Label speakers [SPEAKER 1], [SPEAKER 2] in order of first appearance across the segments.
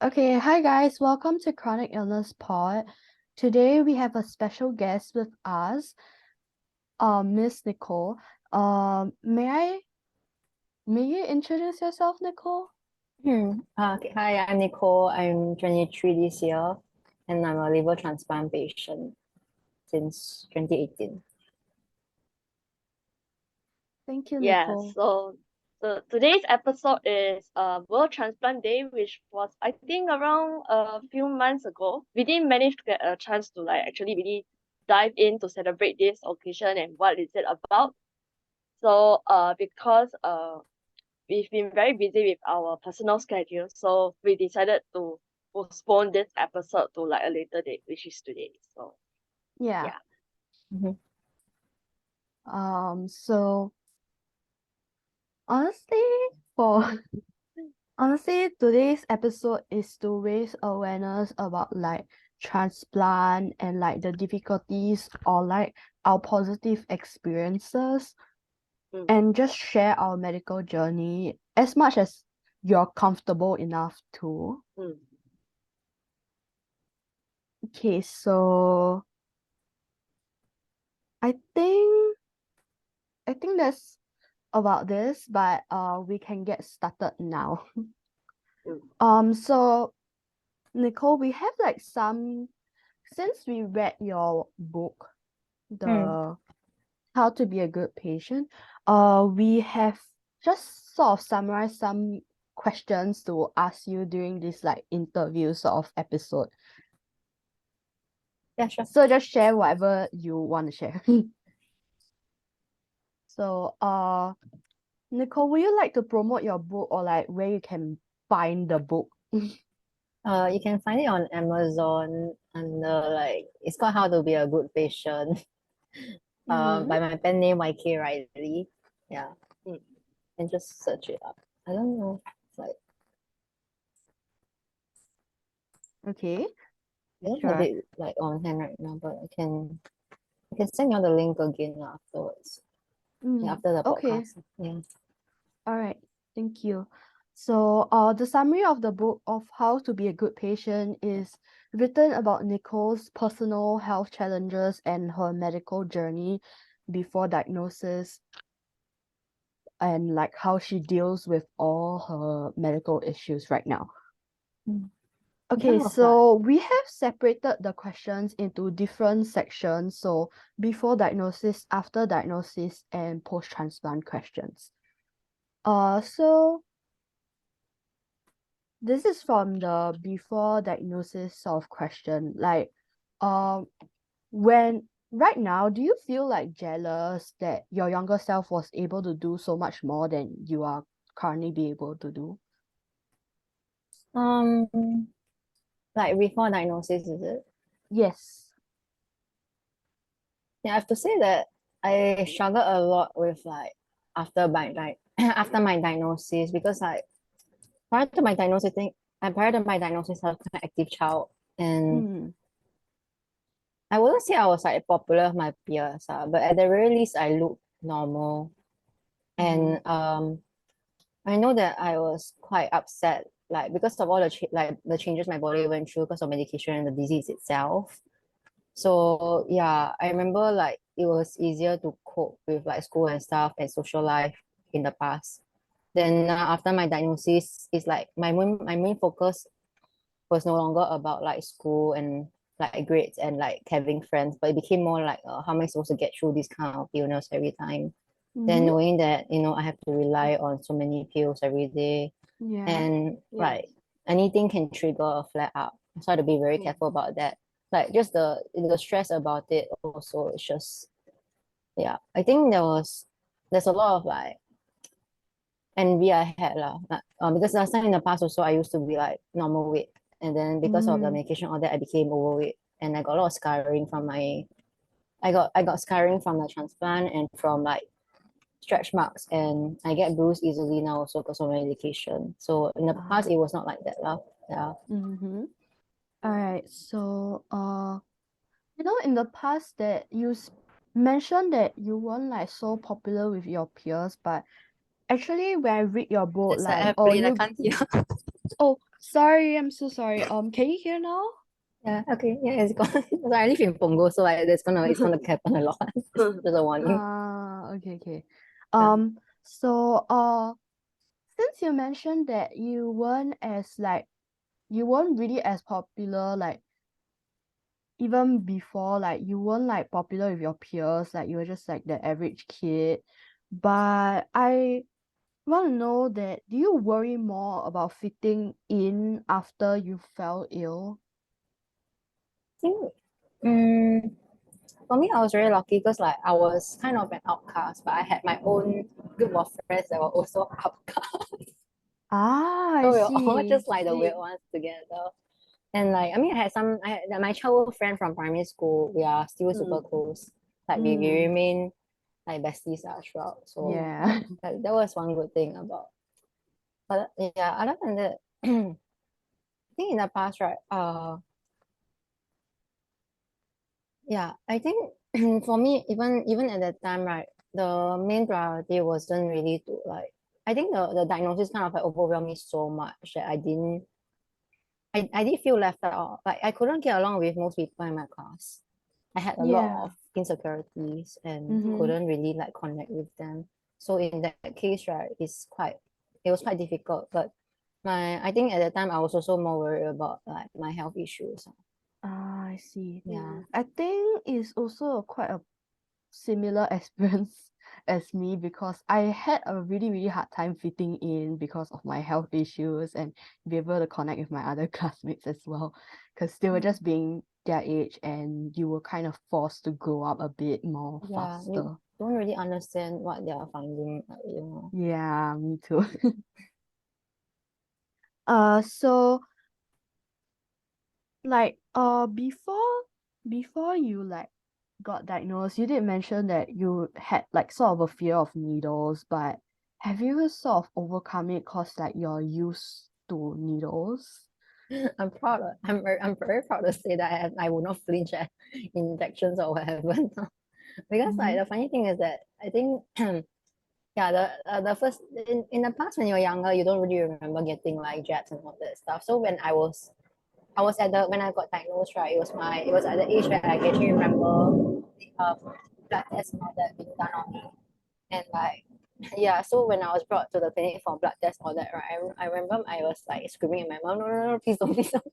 [SPEAKER 1] Okay, hi guys, welcome to Chronic Illness Pod. Today we have a special guest with us, Miss Nicole. May you introduce yourself, Nicole?
[SPEAKER 2] Okay. Hi, I'm Nicole. I'm 23 this year, and I'm a liver transplant patient since 2018.
[SPEAKER 1] Thank you,
[SPEAKER 3] Yeah,
[SPEAKER 1] Nicole.
[SPEAKER 3] so today's episode is World Transplant Day, which was I think around a few months ago. We didn't manage to get a chance to actually really dive in to celebrate this occasion and what is it about. So because we've been very busy with our personal schedule, so we decided to postpone this episode to a later date, which is today. So
[SPEAKER 1] Yeah.
[SPEAKER 3] yeah.
[SPEAKER 2] Mhm.
[SPEAKER 1] So honestly, for honestly, today's episode is to raise awareness about transplant and the difficulties or our positive experiences
[SPEAKER 3] Mm.
[SPEAKER 1] and just share our medical journey as much as you're comfortable enough to.
[SPEAKER 3] Mm.
[SPEAKER 1] Okay, so I think that's about this, but we can get started now. So Nicole, we have since we read your book, the How to Be a Good Patient, we have just sort of summarized some questions to ask you during this interview sort of episode.
[SPEAKER 2] Yeah, sure.
[SPEAKER 1] So just share whatever you want to share. So Nicole, would you like to promote your book or where you can find the book?
[SPEAKER 2] You can find it on Amazon under it's called How to Be a Good Patient. By my pen name Y.K Riley. Yeah. And just search it up. I don't know. It's
[SPEAKER 1] Okay.
[SPEAKER 2] I don't
[SPEAKER 1] Sure.
[SPEAKER 2] have it on hand right now, but I can send you the link again afterwards. After the
[SPEAKER 1] Okay.
[SPEAKER 2] podcast. Yeah.
[SPEAKER 1] All right. Thank you. So, the summary of the book of How to Be a Good Patient is written about Nicole's personal health challenges and her medical journey before diagnosis and how she deals with all her medical issues right now. Okay, so we have separated the questions into different sections. So before diagnosis, after diagnosis, and post-transplant questions. So this is from the before diagnosis sort of question. When right now, do you feel jealous that your younger self was able to do so much more than you are currently be able to do?
[SPEAKER 2] Before diagnosis, is it?
[SPEAKER 1] Yes.
[SPEAKER 2] Yeah, I have to say that I struggle a lot with after my after my diagnosis because prior to my diagnosis, prior to my diagnosis, I was an active child, and I wouldn't say I was popular with my peers, but at the very least I looked normal, and I know that I was quite upset because of all the changes my body went through because of medication and the disease itself. So yeah, I remember it was easier to cope with school and stuff and social life in the past. Then after my diagnosis, it's my main focus was no longer about school and grades and having friends, but it became more how am I supposed to get through this kind of illness every time? Then knowing that I have to rely on so many pills every day, and anything can trigger a flare up. So I have to be very careful about that. Just the stress about it also. It's just I think there's a lot of envy I had because last time in the past also I used to be normal weight, and then because of the medication all that I became overweight, and I got a lot of scarring from I got scarring from the transplant and from stretch marks, and I get bruised easily now also because of medication. So in the past it was not like that yeah.
[SPEAKER 1] All right. So in the past that you mentioned that you weren't so popular with your peers, but actually, when I read your book,
[SPEAKER 2] It's
[SPEAKER 1] like,
[SPEAKER 2] airplane, I can't hear.
[SPEAKER 1] oh, sorry, I'm so sorry. Can you hear now?
[SPEAKER 2] Yeah, okay, yeah, it's gone. So I live in Punggol, so like it's gonna happen a lot. Just a warning.
[SPEAKER 1] Okay.
[SPEAKER 2] Yeah.
[SPEAKER 1] So since you mentioned that you weren't really as popular, like even before, like you weren't like popular with your peers, like you were just like the average kid. But I want to know that, do you worry more about fitting in after you fell ill?
[SPEAKER 2] I think, for me, I was very lucky because like I was kind of an outcast, but I had my own group of friends that were also outcasts.
[SPEAKER 1] Ah, I
[SPEAKER 2] So we were all
[SPEAKER 1] see.
[SPEAKER 2] just like the weird ones together. And like, I mean, I had my childhood friend from primary school. We are still super close. Like we remain like besties throughout. So
[SPEAKER 1] Yeah.
[SPEAKER 2] that was one good thing about. But yeah, other than that, I think in the past, right? Yeah, I think for me, even at that time, right, the main priority wasn't really to like. I think the diagnosis kind of like overwhelmed me so much that I did feel left out. Like I couldn't get along with most people in my class. I had a lot
[SPEAKER 1] Yeah.
[SPEAKER 2] of insecurities and
[SPEAKER 1] Mm-hmm.
[SPEAKER 2] couldn't really like connect with them. So in that case, right, it was quite difficult. But I think at that time I was also more worried about like my health issues.
[SPEAKER 1] Ah, I see.
[SPEAKER 2] Yeah.
[SPEAKER 1] I think it's also quite a similar experience as me, because I had a really, really hard time fitting in because of my health issues and be able to connect with my other classmates as well, because they were just being their age and you were kind of forced to grow up a bit more
[SPEAKER 2] Yeah,
[SPEAKER 1] faster.
[SPEAKER 2] you don't really understand what they are finding, you know.
[SPEAKER 1] Yeah, me too. So like before you like got diagnosed, you did mention that you had like sort of a fear of needles, but have you sort of overcome it because like you're used to needles?
[SPEAKER 2] I'm very proud to say that I will not flinch at injections or whatever. Because like the funny thing is that I think yeah, the first in the past when you're younger, you don't really remember getting like jabs and all that stuff. So I was at the when I got diagnosed, right, it was at the age where I can actually remember blood tests and all that being done on me. And like yeah, so when I was brought to the clinic for blood test all that, right, I remember I was like screaming at my mom, no, please don't, please don't.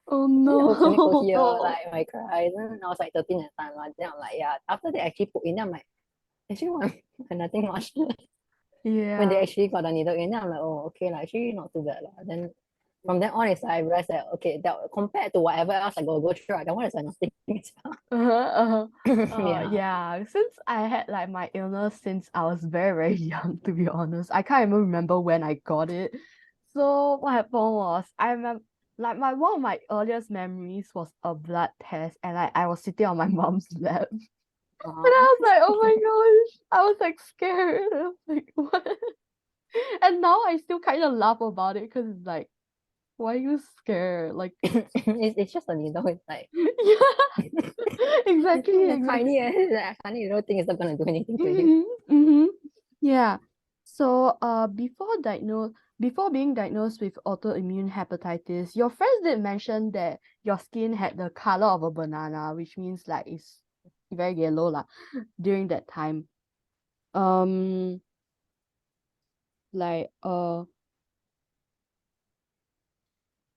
[SPEAKER 1] Oh
[SPEAKER 2] Then the whole clinic could hear
[SPEAKER 1] no.
[SPEAKER 2] like my cries. And I was like 13 at the time. Then I'm like, yeah. After they actually put in, I'm like, actually, nothing much. When they
[SPEAKER 1] Yeah.
[SPEAKER 2] actually got the needle in, then I'm like, oh, okay, like actually not too bad. Then from then on, it's like I realized that okay, that compared to whatever else I go through, that one is like nothing. Yeah.
[SPEAKER 1] Yeah, since I had like my illness since I was very, very young, to be honest. I can't even remember when I got it. So what happened was, I remember like one of my earliest memories was a blood test, and like I was sitting on my mom's lap. And I was like, oh my gosh, I was like scared. I was like, what? And now I still kind of laugh about it because it's like, why are you scared? Like,
[SPEAKER 2] It's just a needle. It's like
[SPEAKER 1] yeah, exactly,
[SPEAKER 2] that
[SPEAKER 1] exactly.
[SPEAKER 2] tiny little thing is not gonna do anything to you.
[SPEAKER 1] Yeah. So, before being diagnosed with autoimmune hepatitis, your friends did mention that your skin had the color of a banana, which means like it's very yellow lah during that time. Um, like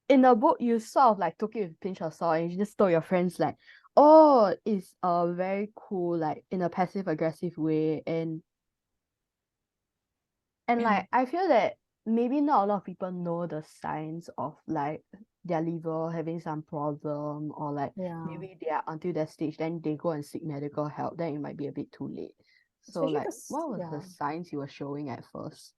[SPEAKER 1] in the book, you sort of like took it with a pinch of salt and you just told your friends like, oh, it's very cool, like in a passive aggressive way, and like I feel that maybe not a lot of people know the signs of like their liver having some problem, or like
[SPEAKER 2] Yeah.
[SPEAKER 1] maybe they are until that stage, then they go and seek medical help, then it might be a bit too late. So
[SPEAKER 2] Especially
[SPEAKER 1] like,
[SPEAKER 2] because
[SPEAKER 1] what was the signs you were showing at first?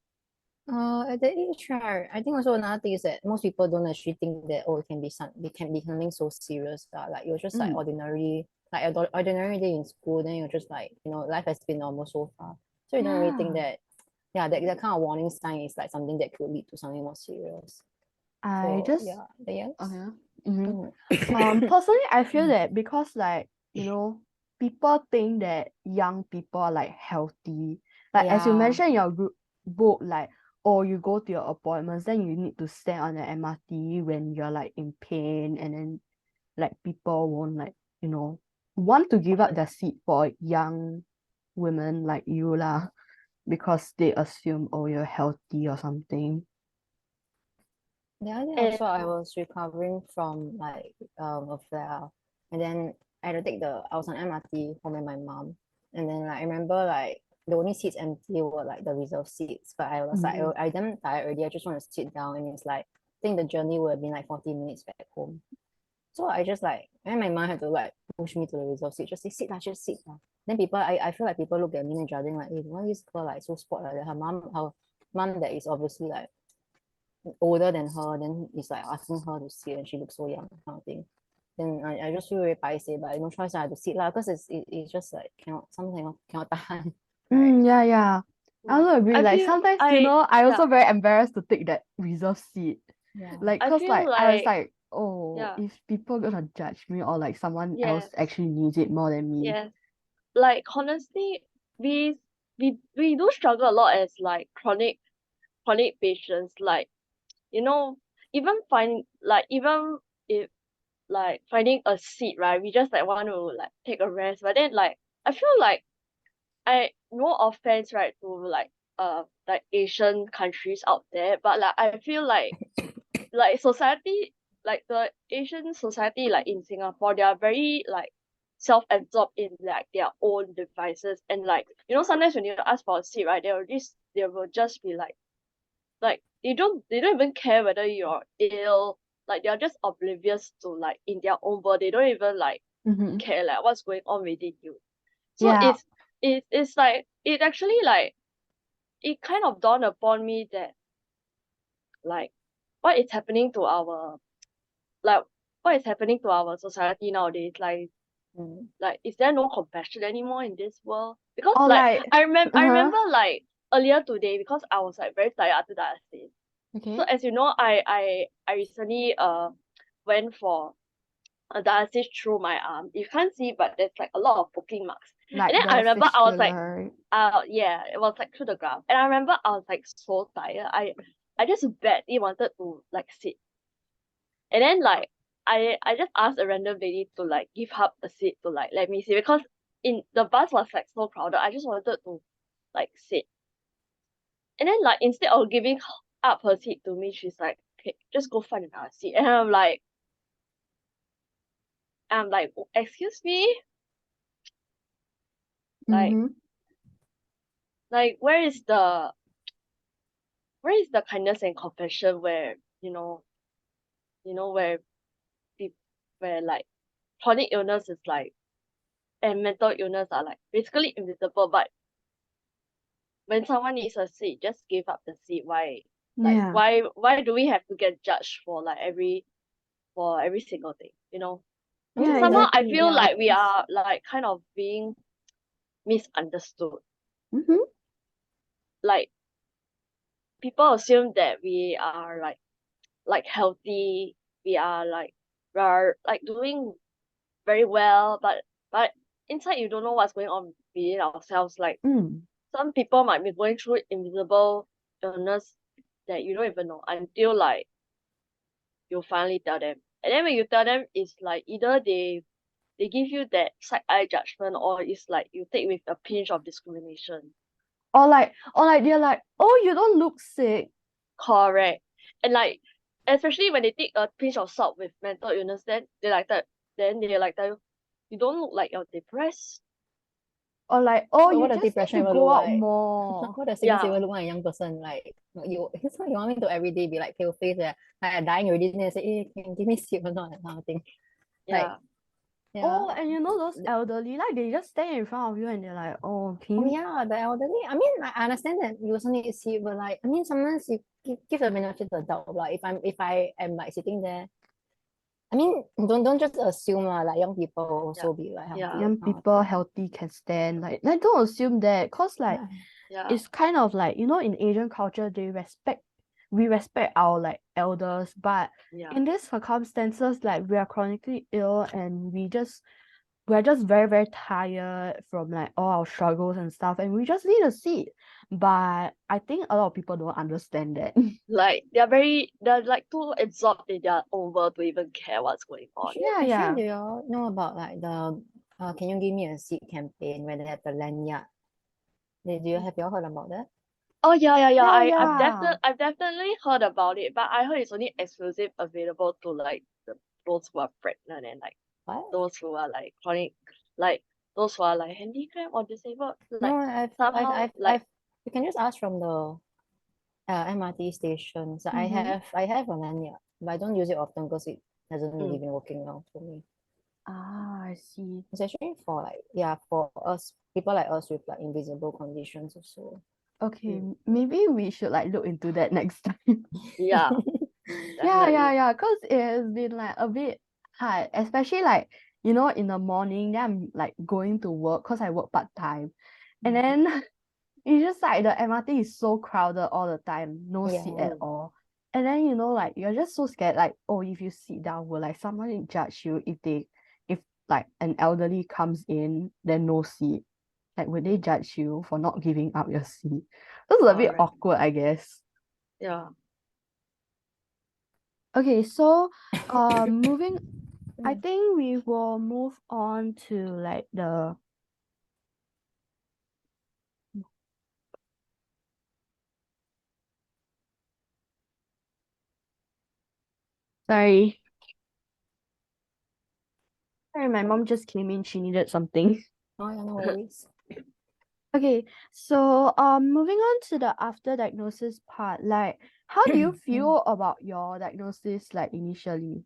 [SPEAKER 2] at the age, right, I think also another thing is that most people don't actually think that oh it can be something so serious. Like you're just like ordinary day in school, then you're just like, you know, life has been normal so far. So you don't really think
[SPEAKER 1] Yeah.
[SPEAKER 2] that that kind of warning sign is like something that could lead to something more serious.
[SPEAKER 1] I
[SPEAKER 2] So
[SPEAKER 1] just
[SPEAKER 2] yeah, the yes.
[SPEAKER 1] Okay.
[SPEAKER 2] Mm.
[SPEAKER 1] Personally, I feel that because like, people think that young people are like healthy. Like as you
[SPEAKER 2] Yeah.
[SPEAKER 1] mentioned in your group, book like, or you go to your appointments, then you need to stand on the MRT when you're like in pain, and then like people won't like, want to give up their seat for young women like you lah, because they assume, oh, you're healthy or something.
[SPEAKER 2] The other day
[SPEAKER 3] And
[SPEAKER 2] also I was recovering from like a flare, and then I had to take I was on MRT home with my mom, and then like I remember like the only seats empty were like the reserved seats, but I was like I damn tired already. I just want to sit down, and it's like I think the journey would have been like 40 minutes back home. So I just like, and my mom had to like push me to the reserved seat, just say sit lah, just sit lah. Then people, I feel like people look at me and judging like, hey, why is girl like so sport like that? Her mom that is obviously like older than her, then is like asking her to sit, and she looks so young, kind of thing. Then I just feel very paiseh, but no choice, I have to sit lah, because it's just like something cannot tahan. Right.
[SPEAKER 1] Yeah. I also agree.
[SPEAKER 3] I
[SPEAKER 1] Like
[SPEAKER 3] feel
[SPEAKER 1] sometimes,
[SPEAKER 3] I
[SPEAKER 1] I also very embarrassed to take that reserved seat.
[SPEAKER 2] Yeah.
[SPEAKER 1] Like,
[SPEAKER 3] I
[SPEAKER 1] cause
[SPEAKER 3] feel
[SPEAKER 1] like I was
[SPEAKER 3] like
[SPEAKER 1] like, oh,
[SPEAKER 3] yeah,
[SPEAKER 1] if people gonna judge me, or like someone else
[SPEAKER 3] yes,
[SPEAKER 1] actually needs it more than me.
[SPEAKER 3] yes. Like honestly, we do struggle a lot as like chronic patients. Like, even if like finding a seat, right? We just like want to like take a rest. But then like I feel like, I no offense, right, to like Asian countries out there, but like I feel like society, like the Asian society, like in Singapore, they are very like self-absorbed in like their own devices. And like, sometimes when you ask for a seat, right, they will just be like they don't even care whether you're ill. Like they're just oblivious to like in their own world. They don't even like care like what's going on within you. So
[SPEAKER 1] Yeah.
[SPEAKER 3] it's like it actually like it kind of dawned upon me that like what is happening to our like what is happening to our society nowadays. Like is there no compassion anymore in this world? Because
[SPEAKER 1] Or
[SPEAKER 3] like
[SPEAKER 1] like,
[SPEAKER 3] I remember like earlier today, because I was like very tired after dialysis.
[SPEAKER 1] okay.
[SPEAKER 3] So as you know, I recently went for a dialysis through my arm. You can't see, but there's like a lot of poking marks.
[SPEAKER 1] Like
[SPEAKER 3] And then I
[SPEAKER 1] the
[SPEAKER 3] remember I was like,
[SPEAKER 1] fistula.
[SPEAKER 3] yeah, it was like through the graft. And I remember I was like so tired. I just badly wanted to like sit. And then like I just asked a random lady to like give up a seat to like let me sit, because in the bus was like so crowded. I just wanted to like sit. And then like instead of giving up her seat to me, she's like, okay, just go find another seat. And I'm like, excuse me? Like
[SPEAKER 1] Mm-hmm.
[SPEAKER 3] like where is the kindness and compassion where where pe- where like chronic illness is like, and mental illness are like basically invisible, but when someone needs a seat, just give up the seat. Why? Like
[SPEAKER 1] Yeah.
[SPEAKER 3] why do we have to get judged for like every single thing?
[SPEAKER 2] I mean,
[SPEAKER 1] Yeah,
[SPEAKER 3] Somehow I
[SPEAKER 1] exactly.
[SPEAKER 3] feel like we are like kind of being misunderstood.
[SPEAKER 1] Mm-hmm.
[SPEAKER 3] Like people assume that we are like healthy, we are like doing very well, but inside you don't know what's going on within ourselves. Like some people might be going through invisible illness that you don't even know until like you finally tell them. And then when you tell them, it's like either they give you that side eye judgment, or it's like you take with a pinch of discrimination.
[SPEAKER 1] Or like they're like, oh, you don't look sick.
[SPEAKER 3] Correct. And like especially when they take a pinch of salt with mental illness, then they like that. Then they like tell you, you don't look like you're depressed.
[SPEAKER 1] Or like, oh, you
[SPEAKER 2] what does
[SPEAKER 1] just need
[SPEAKER 2] depression
[SPEAKER 1] to
[SPEAKER 2] even
[SPEAKER 1] go
[SPEAKER 2] look
[SPEAKER 1] out
[SPEAKER 2] like?
[SPEAKER 1] more.
[SPEAKER 2] What does sickness
[SPEAKER 3] Yeah,
[SPEAKER 2] even look like a young person? Like you, it's like you want me to every day be like pale face, like I'm dying already, then they say, hey, can you give me sleep or not, that kind of thing. Like,
[SPEAKER 3] yeah.
[SPEAKER 1] Oh, and those elderly, like they just stand in front of you and they're like, oh, can
[SPEAKER 2] oh
[SPEAKER 1] you?
[SPEAKER 2] yeah, the elderly. I mean, I understand that you also need to see, but like, I mean, sometimes you give the benefit of the doubt. Like, if I am like sitting there, I mean, don't just assume like young people also be like healthy.
[SPEAKER 3] Yeah.
[SPEAKER 1] Young
[SPEAKER 2] that kind of
[SPEAKER 1] people
[SPEAKER 2] thing.
[SPEAKER 1] healthy can stand. Like don't assume that, cause like
[SPEAKER 3] Yeah.
[SPEAKER 1] it's kind of like, in Asian culture we respect our like elders, but
[SPEAKER 3] Yeah.
[SPEAKER 1] in these circumstances, like we are chronically ill and we just we're just very, very tired from like all our struggles and stuff, and we just need a seat. But I think a lot of people don't understand that.
[SPEAKER 3] Like they're like too absorbed in their own world to even care what's going on.
[SPEAKER 1] Yeah.
[SPEAKER 2] Do you all know about like the can you give me a seat campaign where they have the lanyard? Have you all heard about that?
[SPEAKER 3] Oh yeah.
[SPEAKER 1] Yeah,
[SPEAKER 3] I've definitely heard about it, but I heard it's only exclusive available to like those who are pregnant and like
[SPEAKER 2] What?
[SPEAKER 3] those who are like chronic, like those who are like handicapped or disabled. Like
[SPEAKER 2] No,
[SPEAKER 3] somehow like
[SPEAKER 2] you can just ask from the MRT station. So
[SPEAKER 1] Mhm.
[SPEAKER 2] I have a lanyard, but I don't use it often because it hasn't really
[SPEAKER 3] Mm.
[SPEAKER 2] been working well for me.
[SPEAKER 1] I see.
[SPEAKER 2] It's actually for like for us people like us with like invisible conditions also.
[SPEAKER 1] Okay, maybe we should like look into that next time.
[SPEAKER 3] yeah,
[SPEAKER 1] Yeah,
[SPEAKER 3] definitely.
[SPEAKER 1] because it has been like a bit hard, especially like, in the morning, then I'm like going to work because I work part-time. And then it's just like the MRT is so crowded all the time, no seat at
[SPEAKER 2] Yeah.
[SPEAKER 1] all. And then, like you're just so scared, like, oh, if you sit down, will like someone judge you if like an elderly comes in, then no seat. Like, would they judge you for not giving up your seat? This is a bit
[SPEAKER 3] Correct.
[SPEAKER 1] awkward, I guess.
[SPEAKER 3] Yeah.
[SPEAKER 1] Okay, so moving, I think we will move on to like the sorry. Sorry, my mom just came in, she needed something.
[SPEAKER 2] Oh yeah, no worries.
[SPEAKER 1] Okay, so moving on to the after diagnosis part, like how do you feel about your diagnosis like initially?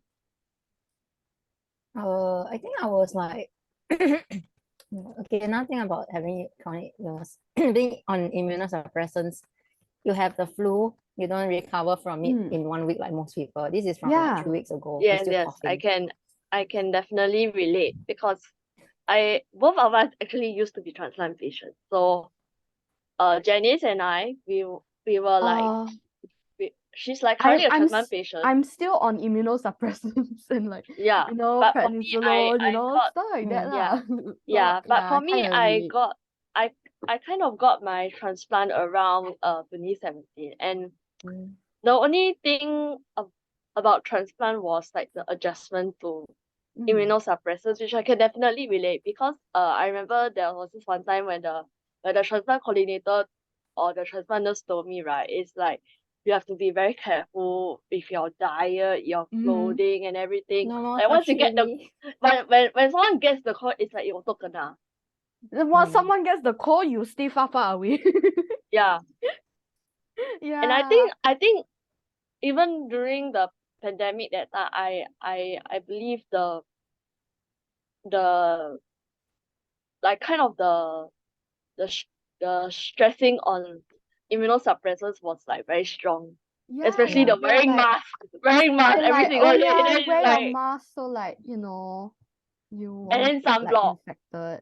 [SPEAKER 2] I think I was like okay, another thing about having chronic illness, being on immunosuppressants, you have the flu, you don't recover from it in 1 week like most people. This is from like
[SPEAKER 1] Yeah.
[SPEAKER 2] 2 weeks ago. You're
[SPEAKER 3] Yes,
[SPEAKER 2] still
[SPEAKER 3] yes.
[SPEAKER 2] coughing.
[SPEAKER 3] I can definitely relate because both of us actually used to be transplant patients. So Janice and I, we were like
[SPEAKER 1] Uh,
[SPEAKER 3] she's like
[SPEAKER 1] I'm
[SPEAKER 3] currently a
[SPEAKER 1] I'm
[SPEAKER 3] transplant
[SPEAKER 1] s-
[SPEAKER 3] patient.
[SPEAKER 1] I'm still on immunosuppressants and like
[SPEAKER 3] Yeah. But for me
[SPEAKER 1] prednisolone,
[SPEAKER 3] I got
[SPEAKER 1] stuff like that
[SPEAKER 3] yeah.
[SPEAKER 1] lah. So
[SPEAKER 3] Yeah. But
[SPEAKER 1] yeah,
[SPEAKER 3] for
[SPEAKER 1] I
[SPEAKER 3] me
[SPEAKER 1] kind of relate.
[SPEAKER 3] I I kind of got my transplant around 2017, and
[SPEAKER 2] Mm.
[SPEAKER 3] the only thing about transplant was like the adjustment to immunosuppressants, which I can definitely relate because I remember there was this one time when the transplant coordinator or the transplant nurse told me, right, it's like you have to be very careful with your diet, your clothing and everything.
[SPEAKER 2] No,
[SPEAKER 3] Like once you get the
[SPEAKER 2] especially
[SPEAKER 3] when someone gets the call, it's like you auto kena.
[SPEAKER 1] Once someone gets the call, you stay far away.
[SPEAKER 3] Yeah. And
[SPEAKER 1] Yeah.
[SPEAKER 3] I think even during the pandemic that time, I believe the like kind of the sh- the stressing on immunosuppressants was like very strong.
[SPEAKER 1] Yeah,
[SPEAKER 3] Especially the
[SPEAKER 1] they're like
[SPEAKER 3] wearing mask
[SPEAKER 1] and
[SPEAKER 3] every
[SPEAKER 1] like, oh
[SPEAKER 3] single day. And
[SPEAKER 1] yeah,
[SPEAKER 3] then it's
[SPEAKER 1] wear your
[SPEAKER 3] like
[SPEAKER 1] mask so like, you
[SPEAKER 3] and
[SPEAKER 1] won't
[SPEAKER 3] then
[SPEAKER 1] get like
[SPEAKER 3] sunblock.
[SPEAKER 1] infected.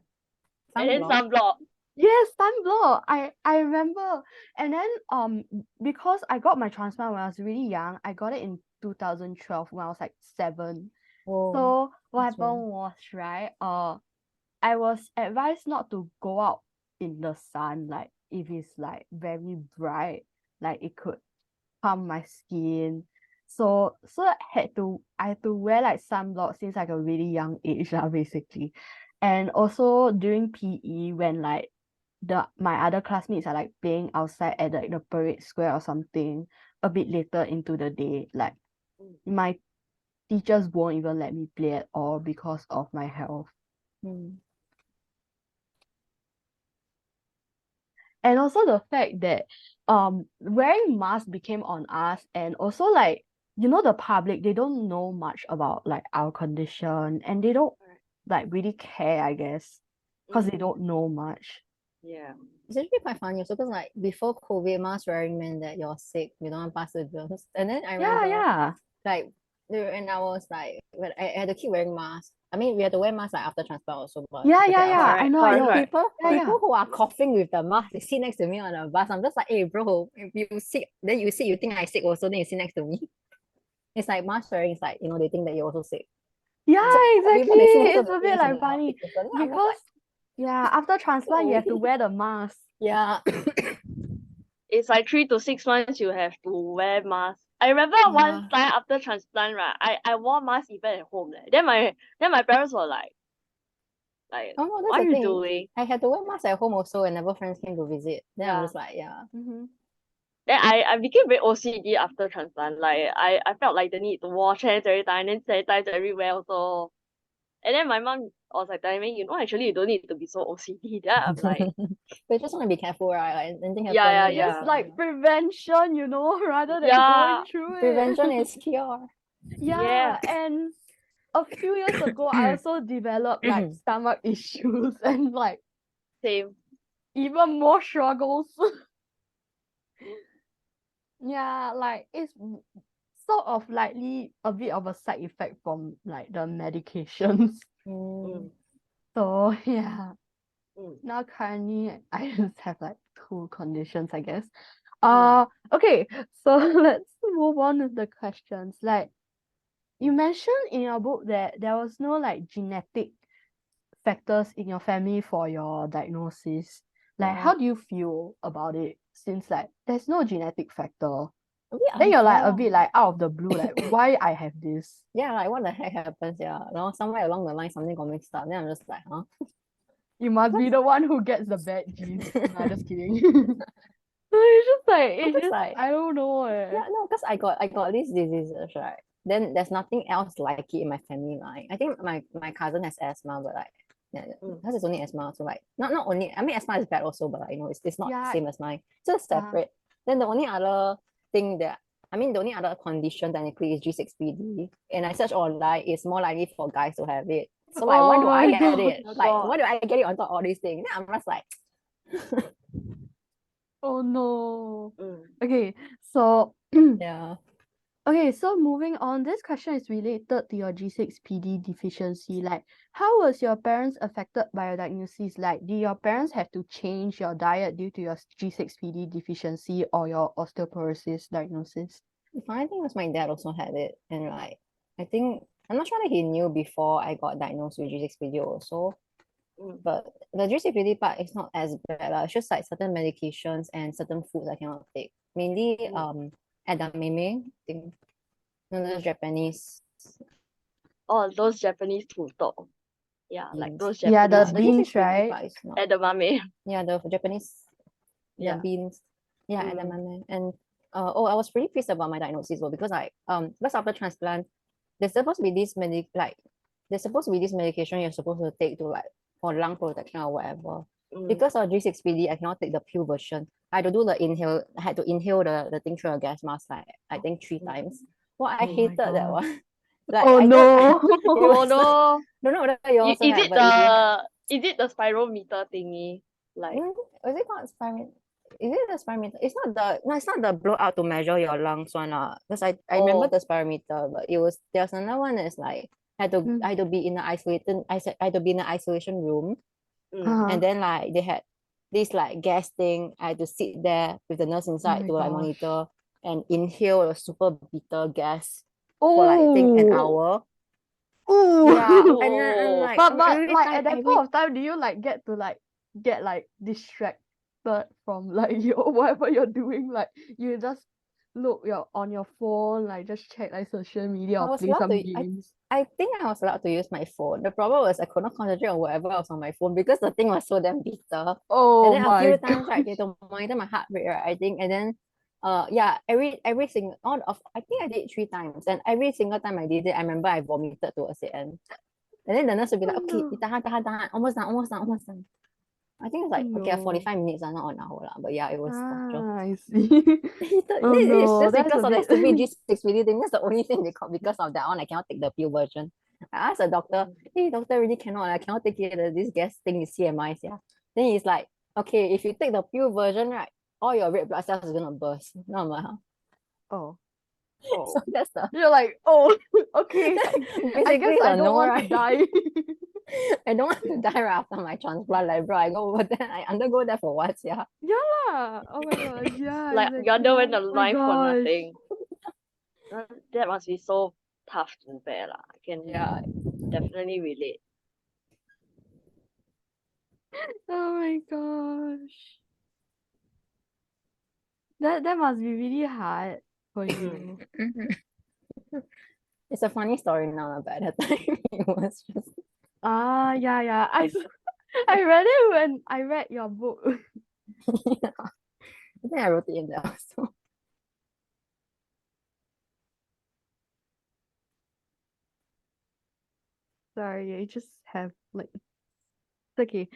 [SPEAKER 3] And then
[SPEAKER 2] sunblock.
[SPEAKER 3] sunblock.
[SPEAKER 1] Yes, sunblock. I remember. And then because I got my transplant when I was really young, I got it in 2012 when I was like 7.
[SPEAKER 2] Oh,
[SPEAKER 1] So what
[SPEAKER 2] that's
[SPEAKER 1] happened was, right, I was advised not to go out in the sun, like if it's like very bright, like it could harm my skin. So I had to wear like sunblock since like a really young age lah, basically. And also during PE when like my other classmates are like playing outside at like the parade square or something a bit later into the day, like my teachers won't even let me play at all because of my health. And also the fact that wearing masks became on us, and also like the public, they don't know much about like our condition, and they don't like really care, I guess, because they don't know much.
[SPEAKER 3] Yeah.
[SPEAKER 2] It's actually quite funny also because like before COVID, mask wearing meant that you're sick, you don't want to pass the germs. And then I remember
[SPEAKER 1] Yeah.
[SPEAKER 2] like when I was like when I had to keep wearing masks. I mean, we had to wear masks like after transplant also, but
[SPEAKER 1] Yeah,
[SPEAKER 2] to get outside.
[SPEAKER 1] I know,
[SPEAKER 3] Correct.
[SPEAKER 2] People who are coughing with the mask, they sit next to me on the bus. I'm just like, hey bro, if you sick, then you sick, you think I sick also, then you sit next to me. It's like mask wearing is like, they think that you're also sick.
[SPEAKER 1] Yeah,
[SPEAKER 2] People
[SPEAKER 1] exactly.
[SPEAKER 2] listening to
[SPEAKER 1] It's
[SPEAKER 2] the
[SPEAKER 1] a
[SPEAKER 2] thing
[SPEAKER 1] bit
[SPEAKER 2] is
[SPEAKER 1] like
[SPEAKER 2] an
[SPEAKER 1] funny
[SPEAKER 2] autism. I'm just
[SPEAKER 1] because yeah, after transplant you have to
[SPEAKER 2] like,
[SPEAKER 1] wear the mask.
[SPEAKER 2] yeah.
[SPEAKER 3] It's like 3 to 6 months you have to wear mask. I remember one
[SPEAKER 2] Yeah.
[SPEAKER 3] time after transplant, right? I wore mask even at home. Then my parents were like,
[SPEAKER 2] Oh no,
[SPEAKER 3] what
[SPEAKER 2] that's
[SPEAKER 3] are
[SPEAKER 2] the
[SPEAKER 3] you
[SPEAKER 2] thing.
[SPEAKER 3] doing?
[SPEAKER 2] I had to wear mask at home also whenever friends came to visit. Then I'm
[SPEAKER 3] Yeah.
[SPEAKER 2] just like, yeah.
[SPEAKER 1] Mm-hmm.
[SPEAKER 3] Then I became very OCD after transplant. Like I felt like the need to wash hands every time, then sanitize everywhere also. And then my mom was like telling me, actually you don't need to be so OCD. Then I'm like,
[SPEAKER 2] But just want to be careful, right? Like anything
[SPEAKER 3] yeah,
[SPEAKER 2] happen,
[SPEAKER 3] yeah,
[SPEAKER 2] then
[SPEAKER 1] It's
[SPEAKER 3] yeah.
[SPEAKER 1] like prevention, rather than
[SPEAKER 3] Yeah,
[SPEAKER 1] going through it.
[SPEAKER 2] prevention is cure.
[SPEAKER 1] Yeah,
[SPEAKER 3] yeah,
[SPEAKER 1] and a few years ago I also developed like stomach issues and like
[SPEAKER 3] same.
[SPEAKER 1] even more struggles. Yeah, like it's sort of likely a bit of a side effect from like the medications.
[SPEAKER 2] Mm.
[SPEAKER 3] Mm,
[SPEAKER 1] So yeah,
[SPEAKER 3] mm,
[SPEAKER 1] now currently I just have like two conditions, I guess.
[SPEAKER 3] mm,
[SPEAKER 1] Okay, so let's move on with the questions. Like you mentioned in your book that there was no like genetic factors in your family for your diagnosis. Like
[SPEAKER 2] Yeah.
[SPEAKER 1] how do you feel about it since like there's no genetic factor?
[SPEAKER 2] A bit
[SPEAKER 1] Then you're like a
[SPEAKER 2] unfair.
[SPEAKER 1] bit like out of the blue, like why I have this?
[SPEAKER 2] Yeah, like what the heck happens? Yeah, somewhere along the line something got mixed up. Then I'm just like, huh?
[SPEAKER 1] You must be the one who gets the bad genes. Nah, just kidding. It's just like it's
[SPEAKER 2] Because
[SPEAKER 1] just
[SPEAKER 2] like,
[SPEAKER 1] I don't know.
[SPEAKER 2] yeah, no, because I got these diseases, right? Then there's nothing else like it in my family. Like I think my cousin has asthma, but like yeah,
[SPEAKER 3] mm,
[SPEAKER 2] hers is only asthma. So like not only, I mean, asthma is bad also, but like, it's not the
[SPEAKER 1] Yeah.
[SPEAKER 2] same as mine. So it's separate. Then the only other thing that the only other condition technically is G6PD. And I search online, it's more likely for guys to have it. So like, why
[SPEAKER 1] Oh
[SPEAKER 2] do I
[SPEAKER 1] my
[SPEAKER 2] get
[SPEAKER 1] god.
[SPEAKER 2] it?
[SPEAKER 3] oh
[SPEAKER 2] Like, why
[SPEAKER 3] God.
[SPEAKER 2] do I get it on top of all these things? Then I'm just like,
[SPEAKER 1] Oh no.
[SPEAKER 3] Mm,
[SPEAKER 1] Okay, so
[SPEAKER 2] yeah.
[SPEAKER 1] okay, so moving on, this question is related to your G6PD deficiency. Like, how was your parents affected by your diagnosis? Like, did your parents have to change your diet due to your G6PD deficiency or your osteoporosis diagnosis?
[SPEAKER 2] The funny thing was my dad also had it, and like I think I'm not sure that he knew before I got diagnosed with G6PD also,
[SPEAKER 3] mm,
[SPEAKER 2] but the G6PD part is not as bad. It's just like certain medications and certain foods I cannot take. Mainly edamame, I think. Those Japanese
[SPEAKER 3] oh, those Japanese 土豆. Yeah, like
[SPEAKER 2] beans.
[SPEAKER 3] those
[SPEAKER 1] Yeah, the
[SPEAKER 3] Japanese
[SPEAKER 2] The
[SPEAKER 3] food.
[SPEAKER 1] beans,
[SPEAKER 2] G6PD
[SPEAKER 1] right?
[SPEAKER 2] part is not.
[SPEAKER 3] Edamame.
[SPEAKER 2] Yeah, the Japanese, the
[SPEAKER 3] Yeah.
[SPEAKER 2] beans. Yeah,
[SPEAKER 3] Mm,
[SPEAKER 2] edamame. And I was pretty pissed about my diagnosis though, because like because after transplant there's supposed to be this there's supposed to be this medication you're supposed to take to like for lung protection or whatever.
[SPEAKER 3] mm,
[SPEAKER 2] Because of G6PD, I cannot take the pill version. I had to do the inhale. I had to inhale the thing through a gas mask like I think 3 times. Well, I
[SPEAKER 1] Oh my
[SPEAKER 2] hated that
[SPEAKER 1] god.
[SPEAKER 2] one. Like
[SPEAKER 1] Oh
[SPEAKER 2] I don't,
[SPEAKER 1] no.
[SPEAKER 2] it
[SPEAKER 3] oh
[SPEAKER 2] was
[SPEAKER 3] no.
[SPEAKER 2] don't know whether you also
[SPEAKER 3] Is
[SPEAKER 2] have,
[SPEAKER 3] it
[SPEAKER 2] but if you have,
[SPEAKER 3] the spirometer thingy? Like,
[SPEAKER 2] is it called spirometer? Is it the spirometer? It's not the no, it's not the blowout to measure your lungs one because I remember
[SPEAKER 3] oh,
[SPEAKER 2] the spirometer, but there's another one that's like I had to be in I had to be in an isolation room,
[SPEAKER 3] mm,
[SPEAKER 2] and then like they had this like gas thing. I had to sit there with the nurse
[SPEAKER 1] Oh
[SPEAKER 2] inside
[SPEAKER 1] my
[SPEAKER 2] to like
[SPEAKER 1] gosh.
[SPEAKER 2] monitor and inhale a super bitter gas for like I think an
[SPEAKER 1] Oh.
[SPEAKER 2] hour.
[SPEAKER 1] Ooh.
[SPEAKER 2] Yeah, and then I'm
[SPEAKER 3] oh,
[SPEAKER 2] like
[SPEAKER 1] But
[SPEAKER 2] I'm
[SPEAKER 1] but
[SPEAKER 2] every
[SPEAKER 1] like
[SPEAKER 2] time
[SPEAKER 1] at that
[SPEAKER 2] every
[SPEAKER 1] point of time, do you like get to like get like distracted from like your whatever you're doing? Like you just look on your phone, like just check like social media
[SPEAKER 2] I
[SPEAKER 1] or
[SPEAKER 2] was
[SPEAKER 1] play
[SPEAKER 2] allowed
[SPEAKER 1] some
[SPEAKER 2] to
[SPEAKER 1] games.
[SPEAKER 2] I think I was allowed to use my phone. The problem was I could not concentrate on whatever else on my phone because the thing was so damn bitter. And
[SPEAKER 1] Oh
[SPEAKER 2] then a
[SPEAKER 1] my
[SPEAKER 2] few
[SPEAKER 1] god.
[SPEAKER 2] times, right, they don't monitor my heart rate, right? I think, and then yeah, every single on of I think I did 3 times, and every single time I did it, I remember I vomited towards the end. And then the nurse would be
[SPEAKER 1] Oh
[SPEAKER 2] like, okay,
[SPEAKER 1] no.
[SPEAKER 2] tahan, almost done, almost done, almost done. I think it's
[SPEAKER 1] Oh
[SPEAKER 2] like okay,
[SPEAKER 1] no.
[SPEAKER 2] 45 minutes, not an hour, lah. But yeah, it was torture.
[SPEAKER 1] I see. Oh
[SPEAKER 2] It's
[SPEAKER 1] no,
[SPEAKER 2] just
[SPEAKER 1] that's
[SPEAKER 2] because
[SPEAKER 1] a
[SPEAKER 2] of that
[SPEAKER 1] bit.
[SPEAKER 2] stupid G6 really thing. That's the only thing they caught because of that one. I cannot take the pill version. I asked the doctor, hey, doctor, really cannot. I cannot take it. This gas thing is CMI. Yeah. Then he's like, okay, if you take the pill version, right, all your red blood cells is gonna burst. No, I'm like, huh?
[SPEAKER 1] Oh.
[SPEAKER 2] So
[SPEAKER 1] Oh.
[SPEAKER 2] that's the
[SPEAKER 1] You're like, oh, okay. I
[SPEAKER 2] basically
[SPEAKER 1] guess
[SPEAKER 2] it's
[SPEAKER 1] I
[SPEAKER 2] a
[SPEAKER 1] don't
[SPEAKER 2] no,
[SPEAKER 1] want to
[SPEAKER 2] right?
[SPEAKER 1] die.
[SPEAKER 2] I don't want to die right after my transplant. Like, bro, I go over there, I undergo that for what? Yeah.
[SPEAKER 1] Yeah lah. Oh my gosh. Yeah,
[SPEAKER 3] like you
[SPEAKER 1] exactly.
[SPEAKER 3] underwent a
[SPEAKER 1] Oh my
[SPEAKER 3] life for
[SPEAKER 1] gosh.
[SPEAKER 3] nothing. That must be so tough to bear, lah. I can.
[SPEAKER 2] Yeah.
[SPEAKER 3] definitely relate.
[SPEAKER 1] Oh my gosh. That must be really hard for you.
[SPEAKER 2] It's a funny story now, but at the time it was just
[SPEAKER 1] Yeah. I read it when I read your book.
[SPEAKER 2] I think I wrote it in there also.
[SPEAKER 1] Sorry, I just have like it's okay.